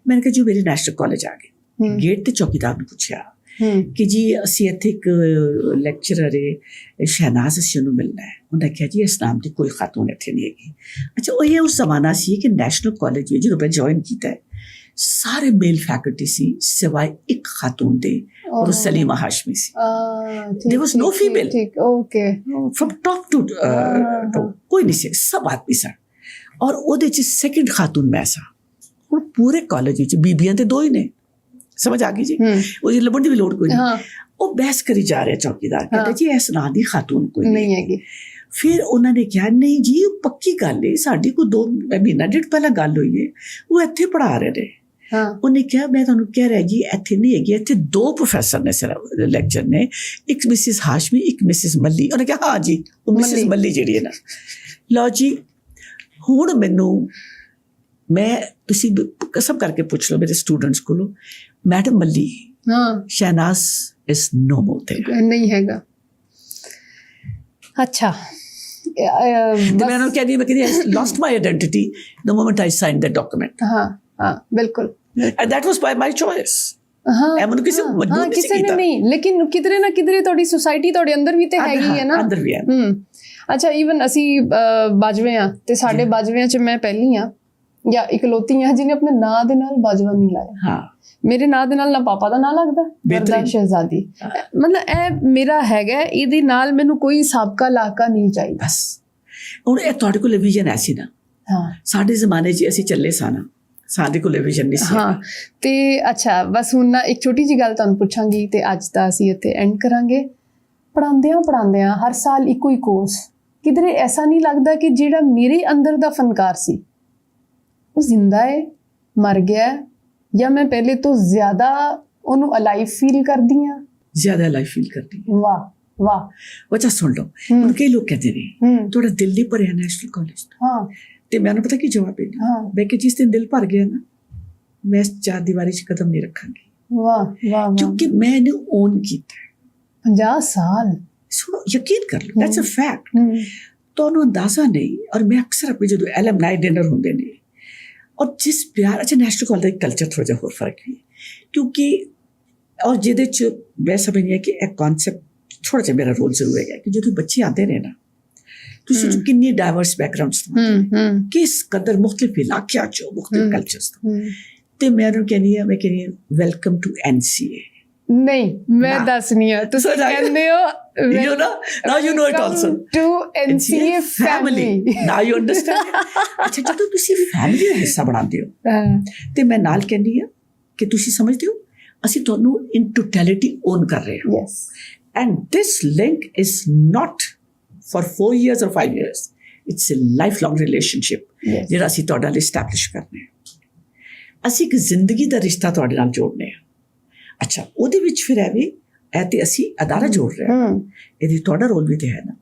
ਮੈਂ ਕਿਹਾ ਜੀ ਮੇਰੇ ਨੈਸ਼ਨਲ ਕਾਲਜ ਆ ਗਏ। ਗੇਟ ਤੇ ਚੌਕੀਦਾਰ ਨੂੰ ਪੁੱਛਿਆ ਕਿ ਜੀ ਅਸੀਂ ਇੱਥੇ ਇੱਕ ਲੈਕਚਰਰ ਹੈ ਸ਼ਹਿਨਾਜ਼, ਅਸੀਂ ਉਹਨੂੰ ਮਿਲਣਾ ਹੈ। ਉਹਨੇ ਕਿਹਾ ਜੀ ਇਸ ਨਾਮ ਦੀ ਕੋਈ ਖਾਤੂਨ ਇੱਥੇ ਨਹੀਂ ਹੈਗੀ। ਅੱਛਾ ਉਹ ਇਹ ਉਸ ਜ਼ਮਾਨਾ ਸੀ ਕਿ ਨੈਸ਼ਨਲ ਕਾਲਜ ਵਿੱਚ ਜਦੋਂ ਮੈਂ ਜੁਆਇਨ ਕੀਤਾ ਸਾਰੇ ਮੇਲ ਫੈਕਲਟੀ ਸੀ ਸਿਵਾਏ ਇੱਕ ਖਾਤੂਨ ਦੇ, ਔਰ ਸਲੀਮਾ ਹਾਸ਼ਮੀ ਸੀ। There was no female, okay, from top to ਕੋਈ ਨਹੀਂ ਸੀ, ਸਭ ਆਦਮੀ ਸਨ। ਔਰ ਉਹਦੇ 'ਚ ਸੈਕਿੰਡ ਖਾਤੂਨ ਮੈਂ ਸਾਂ। ਹੁਣ ਪੂਰੇ ਕਾਲਜ ਵਿੱਚ ਬੀਬੀਆਂ ਤੇ ਦੋ ਹੀ ਨੇ, ਸਮਝ ਆ ਗਈ ਜੀ, ਉਹ ਲੱਭਣ ਦੀ ਵੀ ਲੋੜ ਕੋਈ ਨਹੀਂ। ਉਹ ਬਹਿਸ ਕਰੀ ਜਾ ਰਿਹਾ ਚੌਕੀਦਾਰ, ਕਹਿੰਦਾ ਜੀ ਇਸ ਨਾਂ ਦੀ ਖਾਤੂਨ ਕੋਈ ਨਹੀਂ ਹੈਗੀ। ਫਿਰ ਉਹਨਾਂ ਨੇ ਕਿਹਾ ਨਹੀਂ ਜੀ ਪੱਕੀ ਗੱਲ ਹੈ, ਸਾਡੀ ਕੋਈ 2 ਮਹੀਨਾ ਡੇਢ ਪਹਿਲਾਂ ਗੱਲ ਹੋਈ ਹੈ, ਉਹ ਇੱਥੇ ਪੜ੍ਹਾ ਰਹੇ ਨੇ। ਉਹਨੇ ਕਿਹਾ ਮੈਂ ਤੁਹਾਨੂੰ ਕਹਿ ਰਿਹਾ ਜੀ ਇੱਥੇ ਨਹੀਂ ਹੈਗੀ, ਇੱਥੇ 2 ਪ੍ਰੋਫੈਸਰ ਨੇ ਸਿਰਫ ਲੈਕਚਰ ਨੇ, ਇੱਕ ਮਿਸਿਸ ਹਾਸ਼ਮੀ, ਇੱਕ ਮਿਸਿਸ ਮੱਲੀ। ਉਹਨੇ ਕਿਹਾ ਹਾਂ ਜੀ ਉਹ ਮਿਸਿਸ ਮੱਲੀ ਜਿਹੜੀ ਹੈ ਨਾ। ਲਓ ਜੀ ਹੁਣ ਮੈਨੂੰ ਮੈਂ ਤੁਸੀਂ ਕਸਮ ਕਰਕੇ ਪੁੱਛ ਲਓ ਮੇਰੇ ਸਟੂਡੈਂਟਸ ਕੋਲੋਂ, ਮੈਡਮ ਮੱਲੀ ਸ਼ਹਿਨਾਜ਼ ਇਜ਼ ਨੋ ਮੋਰ ਦੇयर, ਨਹੀਂ ਹੈਗਾ। ਅੱਛਾ ਤੇ ਮੈਂ ਉਹਨੂੰ ਕਹਿੰਦੀ, ਮੈਂ ਕਹਿੰਦੀ lost my identity the moment I signed that document। ਹਾਂ ਬਿਲਕੁਲ, and that was by my choice। ਹਾਂ ਮੈਨੂੰ ਕਿਸੇ ਮਜਬੂਰ ਨਹੀਂ ਕੀਤਾ, ਨਹੀਂ, ਲੇਕਿਨ ਕਿਧਰੇ ਨਾ ਕਿਧਰੇ ਤੁਹਾਡੀ ਸੁਸਾਇਟੀ ਤੁਹਾਡੇ ਅੰਦਰ ਵੀ ਤੇ ਹੈਗੀ ਹੈ ਨਾ, ਅੰਦਰ ਵੀ ਹੈ। ਅੱਛਾ ਈਵਨ ਅਸੀਂ ਬਾਜਵੇ ਆ ਤੇ ਸਾਡੇ ਬਾਜਵਿਆਂ 'ਚ ਮੈਂ ਪਹਿਲੀ ਆ ਜਾਂ ਇਕਲੌਤੀ ਆ ਜਿਹਨੇ ਆਪਣੇ ਨਾਂ ਦੇ ਨਾਲ ਬਾਜਵਾ ਨਹੀਂ ਲਾਇਆ। ਹਾਂ ਮੇਰੇ ਨਾਂ ਦੇ ਨਾਲ ਨਾ ਪਾਪਾ ਦਾ ਨਾਂ ਲੱਗਦਾ, ਵਰਦਾ ਸ਼ਹਿਜ਼ਾਦੀ। ਮਤਲਬ ਇਹ ਮੇਰਾ ਹੈਗਾ, ਇਹਦੇ ਨਾਲ ਮੈਨੂੰ ਕੋਈ ਸਾਬਕਾ ਲਾਕਾ ਨਹੀਂ ਚਾਹੀਦਾ। ਬਸ ਹੁਣ ਇਹ ਤੁਹਾਡੇ ਕੋਲ ਵਿਜ਼ਨ ਐਸੀ ਨਾ, ਹਾਂ ਸਾਡੇ ਜ਼ਮਾਨੇ 'ਚ ਅਸੀਂ ਚੱਲੇ ਸਾਂ, ਸਾਡੇ ਕੋਲ ਵਿਜ਼ਨ ਨਹੀਂ ਸੀ। ਹਾਂ ਤੇ ਅੱਛਾ ਬਸ ਹੁਣ ਨਾ ਇੱਕ ਛੋਟੀ ਜਿਹੀ ਗੱਲ ਤੁਹਾਨੂੰ ਪੁੱਛਾਂਗੀ ਤੇ ਅੱਜ ਦਾ ਅਸੀਂ ਇੱਥੇ ਐਂਡ ਕਰਾਂਗੇ। ਪੜ੍ਹਾਉਂਦਿਆਂ ਹਰ ਸਾਲ ਇੱਕੋ ਹੀ ਕੋਰਸ, ਕਿਧਰੇ ਐਸਾ ਨਹੀਂ ਲੱਗਦਾ ਕਿ ਜਿਹੜਾ ਮੇਰੇ ਅੰਦਰ ਦਾ ਫਨਕਾਰ ਸੀ ਉਹ ਜ਼ਿੰਦਾ ਹੈ, ਮਰ ਗਿਆ, ਜਾਂ ਮੈਂ ਪਹਿਲੇ ਤੋਂ ਜ਼ਿਆਦਾ ਉਹਨੂੰ ਅਲਾਈਵ ਫੀਲ ਕਰਦੀ ਹਾਂ? ਜ਼ਿਆਦਾ ਅਲਾਈਵ ਫੀਲ ਕਰਦੀ ਹਾਂ। ਵਾਹ ਵਾਹ। ਅੱਛਾ ਸੁਣ ਲਓ, ਹੁਣ ਕਈ ਲੋਕ ਕਹਿੰਦੇ ਨੇ ਤੁਹਾਡਾ ਦਿਲ ਨਹੀਂ ਭਰਿਆ ਨੈਸ਼ਨਲ ਕਾਲਜ ਤੋਂ। ਹਾਂ ਤੇ ਮੈਨੂੰ ਪਤਾ ਕੀ ਜਵਾਬ ਹੈ, ਮੈਂ ਕਿ ਜਿਸ ਦਿਨ ਦਿਲ ਭਰ ਗਿਆ ਨਾ ਮੈਂ 4 ਦੀਵਾਰੀ 'ਚ ਕਦਮ ਨਹੀਂ ਰੱਖਾਂਗੀ। ਵਾਹ ਵਾਹ, ਕਿਉਂਕਿ ਮੈਂ ਇਹਨੂੰ ਓਨ ਕੀਤਾ 50 ਸਾਲ। ਸੁਣੋ ਯਕੀਨ ਕਰ ਲਓ, ਦੈਟਸ ਅ ਫੈਕਟ। ਤੁਹਾਨੂੰ ਅੰਦਾਜ਼ਾ ਨਹੀਂ। ਔਰ ਮੈਂ ਅਕਸਰ ਆਪਣੇ ਜਦੋਂ ਐਲਮਨਾਈ ਡਿਨਰ ਹੁੰਦੇ ਨੇ ਔਰ ਜਿਸ ਪਿਆਰ, ਅੱਛਾ ਨੈਸ਼ਨਲ ਕਾਲਜ ਦਾ ਕਲਚਰ ਥੋੜ੍ਹਾ ਜਿਹਾ ਹੋਰ ਫਰਕ ਵੀ ਕਿਉਂਕਿ ਔਰ ਜਿਹਦੇ 'ਚ ਮੈਂ ਸਮਝਦੀ ਹਾਂ ਕਿ ਇਹ ਕਨਸੈਪਟ ਥੋੜ੍ਹਾ ਜਿਹਾ ਮੇਰਾ ਰੋਲ ਜ਼ਰੂਰ ਹੈਗਾ ਕਿ ਜਦੋਂ ਬੱਚੇ ਆਉਂਦੇ ਨੇ ਨਾ ਤੁਸੀਂ ਸੋਚੋ ਕਿੰਨੀ ਡਾਈਵਰਸ ਬੈਕਗ੍ਰਾਉਂਡਸ ਤੋਂ ਕਿਸ ਕਦਰ ਮੁxtਲਿਫ ਇਲਾਕਿਆਂ ਚੋਂ ਮੁxtਲਿਫ ਕਲਚਰਸ ਤੋਂ ਤੇ ਮੈਂ ਉਹਨੂੰ ਕਹਿੰਦੀ ਹਾਂ ਵੈਲਕਮ ਟੂ NCA ਨਹੀਂ ਮੈਂ ਦੱਸਣੀ ਆ ਤੁਸੀਂ ਕਹਿੰਦੇ ਹੋ you know now you know it also to NCA family now you understand ਅੱਛਾ ਜਦੋਂ ਤੁਸੀਂ ਫੈਮਿਲੀ ਦਾ ਹਿੱਸਾ ਬਣਾਉਂਦੇ ਹੋ ਤੇ ਮੈਂ ਨਾਲ ਕਹਿੰਦੀ ਹਾਂ ਕਿ ਤੁਸੀਂ ਸਮਝਦੇ ਹੋ ਅਸੀਂ ਤੁਹਾਨੂੰ ਇਨ ਟੋਟੈਲਿਟੀ ਓਨ ਕਰ ਰਹੇ ਹਾਂ yes and this link is not for 4 years or 5 years it's a lifelong relationship ਜਿਹੜਾ ਅਸੀਂ ਤੁਹਾਡੇ ਨਾਲ establish ਕਰਨੇ ਅਸੀਂ ਇੱਕ ਜ਼ਿੰਦਗੀ ਦਾ ਰਿਸ਼ਤਾ ਤੁਹਾਡੇ ਨਾਲ ਜੋੜਨੇ ਆ ਅੱਛਾ ਉਹਦੇ ਵਿੱਚ ਫਿਰ ਇਹ ਤੇ ਅਸੀਂ ਅਦਾਰਾ ਜੋੜ ਰਹੇ ਹਾਂ ਇਹਦੀ ਤੁਹਾਡਾ ਰੋਲ ਵੀ ਤੇ ਹੈ ਨਾ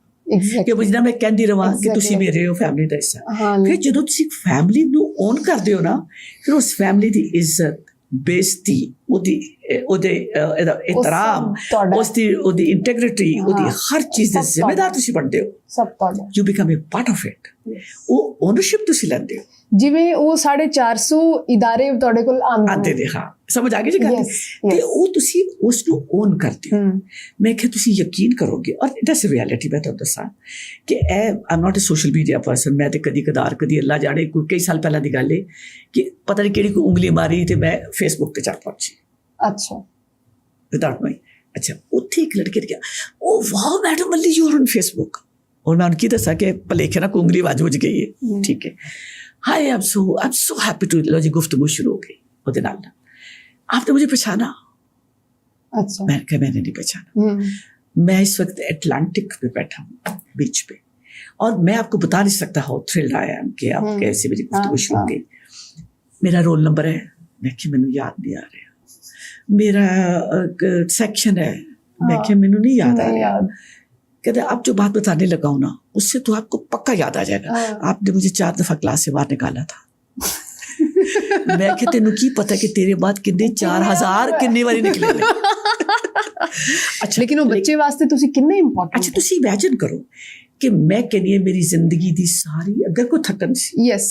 ਕਿ ਜਿੱਦਾਂ ਮੈਂ ਕਹਿੰਦੀ ਰਵਾਂ ਕਿ ਤੁਸੀਂ ਮੇਰੇ ਹੋ ਫੈਮਿਲੀ ਦਾ ਹਿੱਸਾ ਫਿਰ ਜਦੋਂ ਤੁਸੀਂ ਫੈਮਿਲੀ ਨੂੰ ਓਨ ਕਰਦੇ ਹੋ ਨਾ ਫਿਰ ਉਸ ਫੈਮਿਲੀ ਦੀ ਇੱਜ਼ਤ ਬੇਇੱਜ਼ਤੀ ਉਹਦੇ ਇਤਰਾਮ ਉਹਦੀ ਇੰਟੈਗ੍ਰਿਟੀ ਉਹਦੀ ਹਰ ਚੀਜ਼ ਦੇ ਜ਼ਿੰਮੇਦਾਰ ਤੁਸੀਂ ਬਣਦੇ ਹੋ ਸਭ ਤੁਹਾਡਾ you become a part of it ਉਹ ਓਨਰਸ਼ਿਪ ਤੁਸੀਂ ਲੈਂਦੇ ਹੋ ਜਿਵੇਂ ਉਹ 450 ਇਦਾਰੇ ਤੁਹਾਡੇ ਕੋਲ ਆਉਂਦੇ ਨੇ ਹਾਂ ਸਮਝ ਆ ਗਈ ਜੀ ਗੱਲ ਤੇ ਉਹ ਤੁਸੀਂ ਉਸ ਨੂੰ ਓਨ ਕਰਦੇ ਹੋ ਮੈਂ ਕਿਹਾ ਤੁਸੀਂ ਯਕੀਨ ਕਰੋਗੇ ਔਰ ਦੈਟਸ ਰਿਐਲਿਟੀ ਮੈਂ ਤੁਹਾਨੂੰ ਦੱਸਾਂ ਕਿ ਆਮ ਨਾਟ ਅ ਸੋਸ਼ਲ ਮੀਡੀਆ ਪਰਸਨ ਮੈਂ ਤੇ ਕਦੀ ਅੱਲਾ ਜਾਣੇ ਕੋਈ ਕਈ ਸਾਲ ਪਹਿਲਾਂ ਦੀ ਗੱਲ ਹੈ ਕਿ ਪਤਾ ਨਹੀਂ ਕਿਹੜੀ ਕੋਈ ਉਂਗਲੀ ਮਾਰੀ ਤੇ ਮੈਂ ਫੇਸਬੁੱਕ ਤੇ ਚੜ ਪਹੁੰਚੀ ਅੱਛਾ ਵਿਦਆਊਟ ਮਾਈ ਅੱਛਾ ਉੱਥੇ ਇੱਕ ਲੜਕੇ ਨੇ ਕਿਹਾ ਉਹ ਵਾਓ ਮੈਡਮ ਮੱਲੀ ਯੂ ਆਰ ਔਨ ਫੇਸਬੁੱਕ और मैं उनकी दसा कि भलेखे ना कुंगली आवाज बुझ गई है ठीक है hi I am so happy to लो जी गुफ्तगू शुरू हो गई ਉਹਦੇ ਨਾਲ आपने मुझे पहचाना अच्छा मैंने कहा मैंने नहीं पहचाना मैं इस वक्त अटलांटिक पे बैठा हूँ बीच पे और मैं आपको बता नहीं सकता हाउ थ्रिल्ड आई एम कि आप कैसे मेरी गुफ्तगू शुरू हो गई मेरा रोल नंबर है मैं कि मैंने याद नहीं आ रहा मेरा सेक्शन है मैं कि मैंने नहीं याद आ रहा कहते अब जो बात बताने लगा हूं ना उससे तो आपको पक्का याद आ जाएगा आपने मुझे 4 दफा क्लास से बाहर निकाला था मैं कि तेनू की पता कि तेरे बाद किन्ने 4000 किन्नी बारी निकले ने अच्छा लेकिन वो बच्चे वास्ते तुसी किन्ने इंपॉर्टेंट अच्छा तुसी इमेजिन करो कि मैं कहनी है मेरी जिंदगी दी सारी अगर कोई थकन सी यस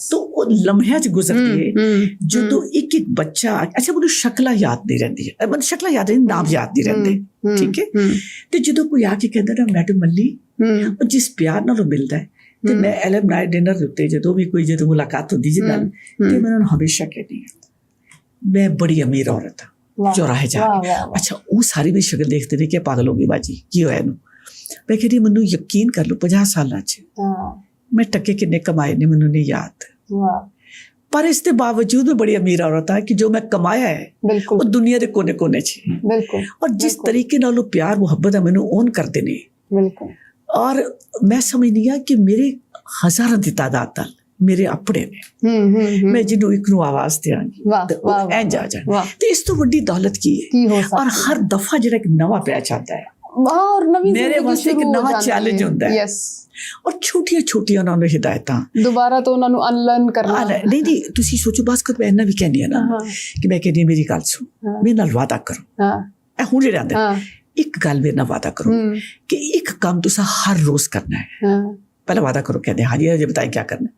तो ਉਹ ਲਮਹਿਆਂ 'ਚ ਗੁਜ਼ਰਦੀ ਹੈ ਜਦੋਂ ਇੱਕ ਬੱਚਾ ਅੱਛਾ ਮੈਨੂੰ ਸ਼ਕਲਾਂ ਯਾਦ ਨਹੀਂ ਰਹਿੰਦੀਆਂ ਮੈਨੂੰ ਸ਼ਕਲਾਂ ਯਾਦ ਨਹੀਂ ਨਾਮ ਯਾਦ ਨਹੀਂ ਰਹਿੰਦੇ ਠੀਕ ਹੈ ਤੇ ਜਦੋਂ ਕੋਈ ਆ ਕੇ ਕਹਿੰਦਾ ਨਾ ਮੈਡਮ ਮੱਲੀ ਉਹ ਜਿਸ ਪਿਆਰ ਨਾਲ ਉਹ ਮਿਲਦਾ ਹੈ ਤੇ ਮੈਂ ਐਲਮਨਾਈ ਡਿਨਰ ਦੇ ਉੱਤੇ ਜਦੋਂ ਵੀ ਕੋਈ ਜਦੋਂ ਮੁਲਾਕਾਤ ਹੁੰਦੀ ਜੀ ਨਾਲ ਤੇ ਮੈਂ ਉਹਨੂੰ ਹਮੇਸ਼ਾ ਕਹਿੰਦੀ ਹਾਂ ਮੈਂ ਬੜੀ ਅਮੀਰ ਔਰਤ ਹਾਂ ਚੌਰਾਹੇ ਜਾ ਕੇ ਅੱਛਾ ਉਹ ਸਾਰੀ ਮੇਰੀ ਸ਼ਕਲ ਦੇਖਦੇ ਨੇ ਕਿ ਪਾਗਲ ਹੋ ਗਈ ਬਾਜੀ ਕੀ ਹੋਇਆ ਇਹਨੂੰ ਮੈਂ ਕਹਿੰਦੀ ਮੈਨੂੰ ਯਕੀਨ ਕਰ ਲਓ 50 ਸਾਲਾਂ 'ਚ मैं टके किन्ने कमाए नहीं मैनू नहीं याद पर इसके बावजूद मैं बड़ी अमीर औरत हाँ कि जो मैं कमाया है वो दुनिया के कोने कोने और जिस तरीके नाल प्यार मुहब्बत है मैनू ओन करते ने और मैं समझनी हाँ कि मेरे हज़ारों की तादाद नाल मेरे अपने ने मैं जिन्हों एक नू आवाज़ देंगी इंज आ जाए तो इस तो बड़ी दौलत की है और हर दफा जो एक नवा पैच आता है मेरे वास्ते एक नवा चैलेंज होता है और छोटिया छोटिया उन्होंने हिदायतां दोबारा तो उन्होंने अनलर्न करना नहीं तुसी सोचो बस कर मैं इन्ना भी कहनी है ना कि मैं कहनी मेरी गल सुन मेरे नाल वादा करो ए हुण जेड़ा आंदा एक गल मेरे नाल वादा करो कि एक काम तुसा हर रोज करना है पहले वादा करो कहते हाँ जी अजे बताए क्या करना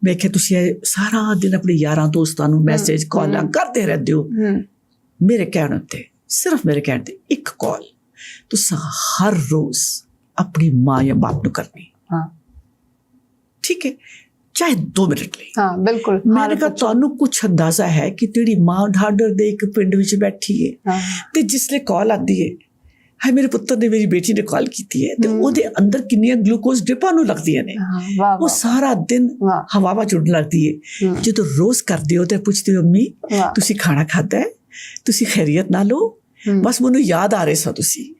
मैं क्या तुसी सारा दिन अपने यारां दोस्तां नूं मैसेज कॉलां करते रहंदे हो मेरे कहण उत्ते सिर्फ मेरे कहण ते एक कॉल तुसा हर रोज अपनी माँ या बाप नूं करनी ठीक है चाहे 2 मिनट ਲਈ ਬਿਲਕੁਲ ਮੇਰੇ ਕਾ ਤੁਹਾਨੂੰ ਕੁਝ ਅੰਦਾਜ਼ਾ ਹੈ ਕਿ ਤੇਰੀ ਮਾਂ ਢਾਡਰ ਦੇ ਇੱਕ ਪਿੰਡ ਵਿੱਚ ਬੈਠੀ ਹੈ ਤੇ ਜਿਸਲੇ ਕਾਲ ਆਦੀ ਹੈ ਹਾਏ ਮੇਰੇ ਪੁੱਤਰ ਨੇ ਮੇਰੀ ਬੇਟੀ ਨੇ ਕਾਲ ਕੀਤੀ ਹੈ ਤੇ ਉਹਦੇ ਅੰਦਰ ਕਿੰਨੀਆਂ ਗਲੂਕੋਜ਼ ਡ੍ਰਿਪਾਂ ਨੂੰ ਲੱਗਦੀਆਂ ਨੇ ਉਹ ਸਾਰਾ ਦਿਨ ਹਵਾਵਾ ਚੁੱਡ ਲੱਗਦੀ ਹੈ ਜਦੋਂ ਰੋਜ਼ ਕਰਦੇ ਹੋ ਤੇ ਪੁੱਛਦੇ ਹੋ ਅੰਮੀ ਤੁਸੀਂ ਖਾਣਾ ਖਾਧਾ ਹੈ ਤੁਸੀਂ ਖੈਰੀਅਤ ਨਾਲ ਹੋ ਬਸ ਮੈਨੂੰ ਯਾਦ ਆ ਰਹੇ ਸਾ ਤੁਸੀਂ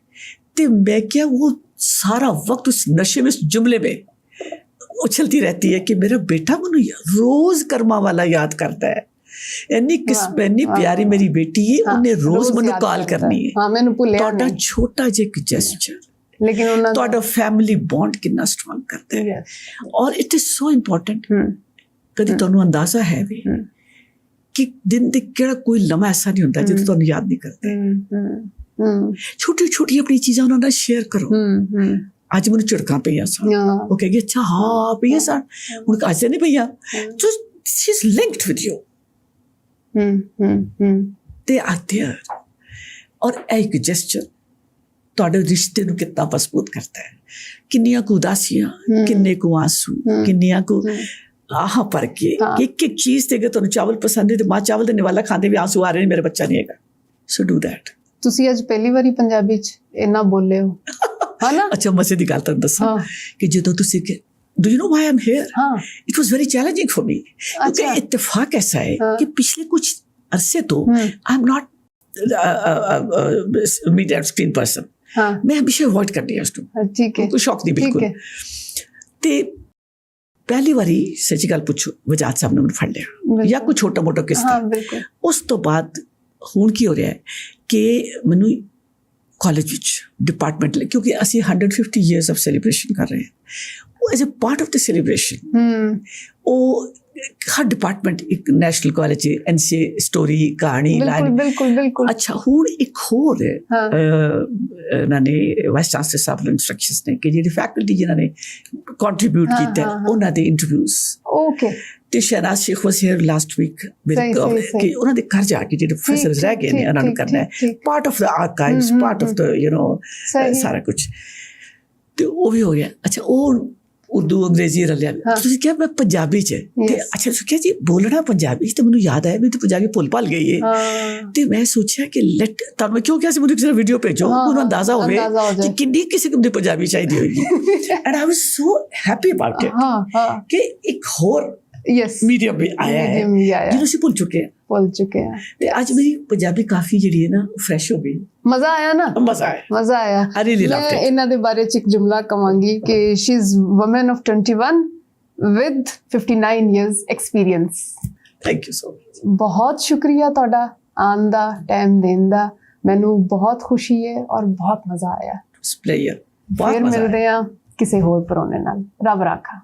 ਤੇ मैं क्या वो सारा वक्त उस नशे में उस जुमले में उछलती रहती है कि मेरा बेटा मुझे रोज कर्मा वाला याद करता है इन्नी किस्म इन्नी प्यारी मेरी बेटी है उन्हें रोज मैनू कॉल करनी है ਤੁਹਾਡਾ ਛੋਟਾ ਜਿਹਾ ਜੈਸਚਰ लेकिन ਤੁਹਾਡਾ फैमिली बॉन्ड कितना स्ट्रांग करता है और इट इज सो इंपॉर्टेंट कभी ਤੁਹਾਨੂੰ अंदाजा है भी कि दिन ਦੇ ਕਿਹੜਾ ਕੋਈ ਲਮਹਾ ਐਸਾ ਨਹੀਂ ਹੁੰਦਾ ਜਦੋਂ ਤੁਹਾਨੂੰ ਯਾਦ ਨਹੀਂ ਕਰਦੇ छोटी छोटी अपनी चीज़ां उन्होंने नाल शेयर करो अज मैनू झड़कां पईयां सन वो कहेगी अच्छा हाँ पईयां सन हुण अज नहीं पईयां so she is linked with you they are there और एक जेस्चर ਤੁਹਾਡੇ ਰਿਸ਼ਤੇ ਨੂੰ ਕਿੰਨਾ ਮਜ਼ਬੂਤ ਕਰਦਾ ਹੈ। ਕਿੰਨੀਆਂ ਕੁ ਉਦਾਸੀਆਂ, ਕਿੰਨੇ ਕੁ ਆਂਸੂ, ਕਿੰਨੀਆਂ ਕੁ ਆਹ ਭਰ ਕੇ ਇੱਕ ਇੱਕ ਚੀਜ਼ ਤੇ, ਕਿ ਤੁਹਾਨੂੰ ਚਾਵਲ ਪਸੰਦ ਹੈ ਤੇ ਮਾਂ ਚਾਵਲ ਦੇ ਨਿਵਾਲਾ ਖਾਂਦੇ ਵੀ ਆਂਸੂ ਆ ਰਹੇ ਨੇ, ਮੇਰਾ ਬੱਚਾ ਨਹੀਂ ਹੈਗਾ। ਸੋ ਡੂ ਦੈਟ। ਤੁਸੀਂ ਅੱਜ ਪਹਿਲੀ ਵਾਰੀ ਪੰਜਾਬੀ ਚ ਇੰਨਾ ਬੋਲੇ ਹੋ, ਹਨਾ? ਅੱਛਾ, ਮਜ਼ੇ ਦੀ ਗੱਲ ਤੁਹਾਨੂੰ ਦੱਸਾਂ ਕਿ ਜਦੋਂ ਤੁਸੀਂ Do you know why I'm here? It was very challenging for me. क्योंकि इत्तेफाक ऐसा है कि पिछले कुछ अरसे तो I'm not media screen person. मैं हमेशा अवॉइड करनी है उसको। ठीक है। कोई शौक नहीं बिल्कुल। ते पहली वारी सच्ची गल पूछो वजाद साहब ने मैंने फड़ लिया या कोई छोटा मोटा किस्सा। उस तो बाद हुण की हो रहा है कि मैनू कॉलेज डिपार्टमेंट, क्योंकि असी 150 years of celebration कर रहे हैं, as a part of the celebration हर डिपार्टमेंट एक नेशनल कॉलेज NCA स्टोरी कहानी लाइन। बिल्कुल बिल्कुल। अच्छा, हुण एक होर इन्होंने वाइस चांसलर साहब ने इंस्ट्रक्शंस ने कि जी फैकल्टी जिन्होंने कंट्रीब्यूट किया उन्होंने इंटरव्यूज। ओके। ਤੇ ਸ਼ਹਿਨਾਜ਼ ਸ਼ੇਖ ਵਾਸ ਹੇਅਰ ਲਾਸਟ ਵੀਕ ਕਿ ਉਹਨਾਂ ਦੇ ਘਰ ਜਾ ਕੇ ਜਿਹੜੇ ਪ੍ਰੋਫੈਸਰਸ ਰਹਿ ਗਏ ਨੇ ਉਹਨਾਂ ਨੂੰ ਕਰਨਾ ਹੈ part of the archives, part of ਦਾ ਸਾਰਾ ਕੁਝ, ਤੇ ਉਹ ਵੀ ਹੋ ਗਿਆ। ਅੱਛਾ, ਉਹ ਉਰਦੂ ਅੰਗਰੇਜ਼ੀ ਰਲਿਆ। ਤੁਸੀਂ ਕਿਹਾ ਮੈਂ ਪੰਜਾਬੀ ਚ, ਤੇ ਅੱਛਾ ਤੁਸੀਂ ਕਿਹਾ ਜੀ ਬੋਲਣਾ ਪੰਜਾਬੀ, ਤੇ ਮੈਨੂੰ ਯਾਦ ਆਇਆ ਵੀ ਤੇ ਪੰਜਾਬੀ ਭੁੱਲ ਭੱਲ ਗਈ ਹੈ। ਤੇ ਮੈਂ ਸੋਚਿਆ ਕਿ ਤੁਹਾਨੂੰ ਕਿਉਂ ਕਿਹਾ ਸੀ ਮੈਨੂੰ ਕਿਸੇ ਵੀਡੀਓ ਭੇਜੋ, ਉਹਨੂੰ ਅੰਦਾਜ਼ਾ ਹੋਵੇ ਕਿ ਕਿੰਨੀ ਕਿਸੇ ਕਿਸਮ ਦੀ ਪੰਜਾਬੀ ਚਾਹੀਦੀ ਹੋਏਗੀ। And I was so happy about it ਕਿ ਇੱਕ ਹੋਰ मीडियम भी आया है जिन्होंने ਅਸੀਂ ਭੁੱਲ ਚੁੱਕੇ ਹਾਂ। ਤੇ ਅੱਜ ਮੇਰੀ ਪੰਜਾਬੀ ਕਾਫੀ ਜਿਹੜੀ ਹੈ ਨਾ ਫਰੈਸ਼ ਹੋ ਗਈ। ਮਜ਼ਾ ਆਇਆ ਨਾ? ਮਜ਼ਾ ਆਇਆ। ਮੈਂ ਇਹਨਾਂ ਦੇ ਬਾਰੇ ਚ ਇੱਕ ਜੁਮਲਾ ਕਵਾਂਗੀ ਕਿ she is woman of 21 with 59 years experience। Thank you so much. ਬਹੁਤ ਸ਼ੁਕਰੀਆ ਤੁਹਾਡਾ ਆਉਣ ਦਾ, ਟਾਈਮ ਦੇਣ ਦਾ। ਮੈਨੂੰ ਬਹੁਤ ਖੁਸ਼ੀ ਹੈ ਔਰ ਬਹੁਤ ਮਜ਼ਾ ਆਇਆ। ਪਲੇਅਰ ਬਹੁਤ ਮਜ਼ਾ ਆਇਆ। ਫਿਰ ਮਿਲਦੇ ਆ ਕਿਸੇ ਹੋਰ ਪਰੋਣੇ ਨਾਲ। ਰੱਬ ਰਾਖਾ।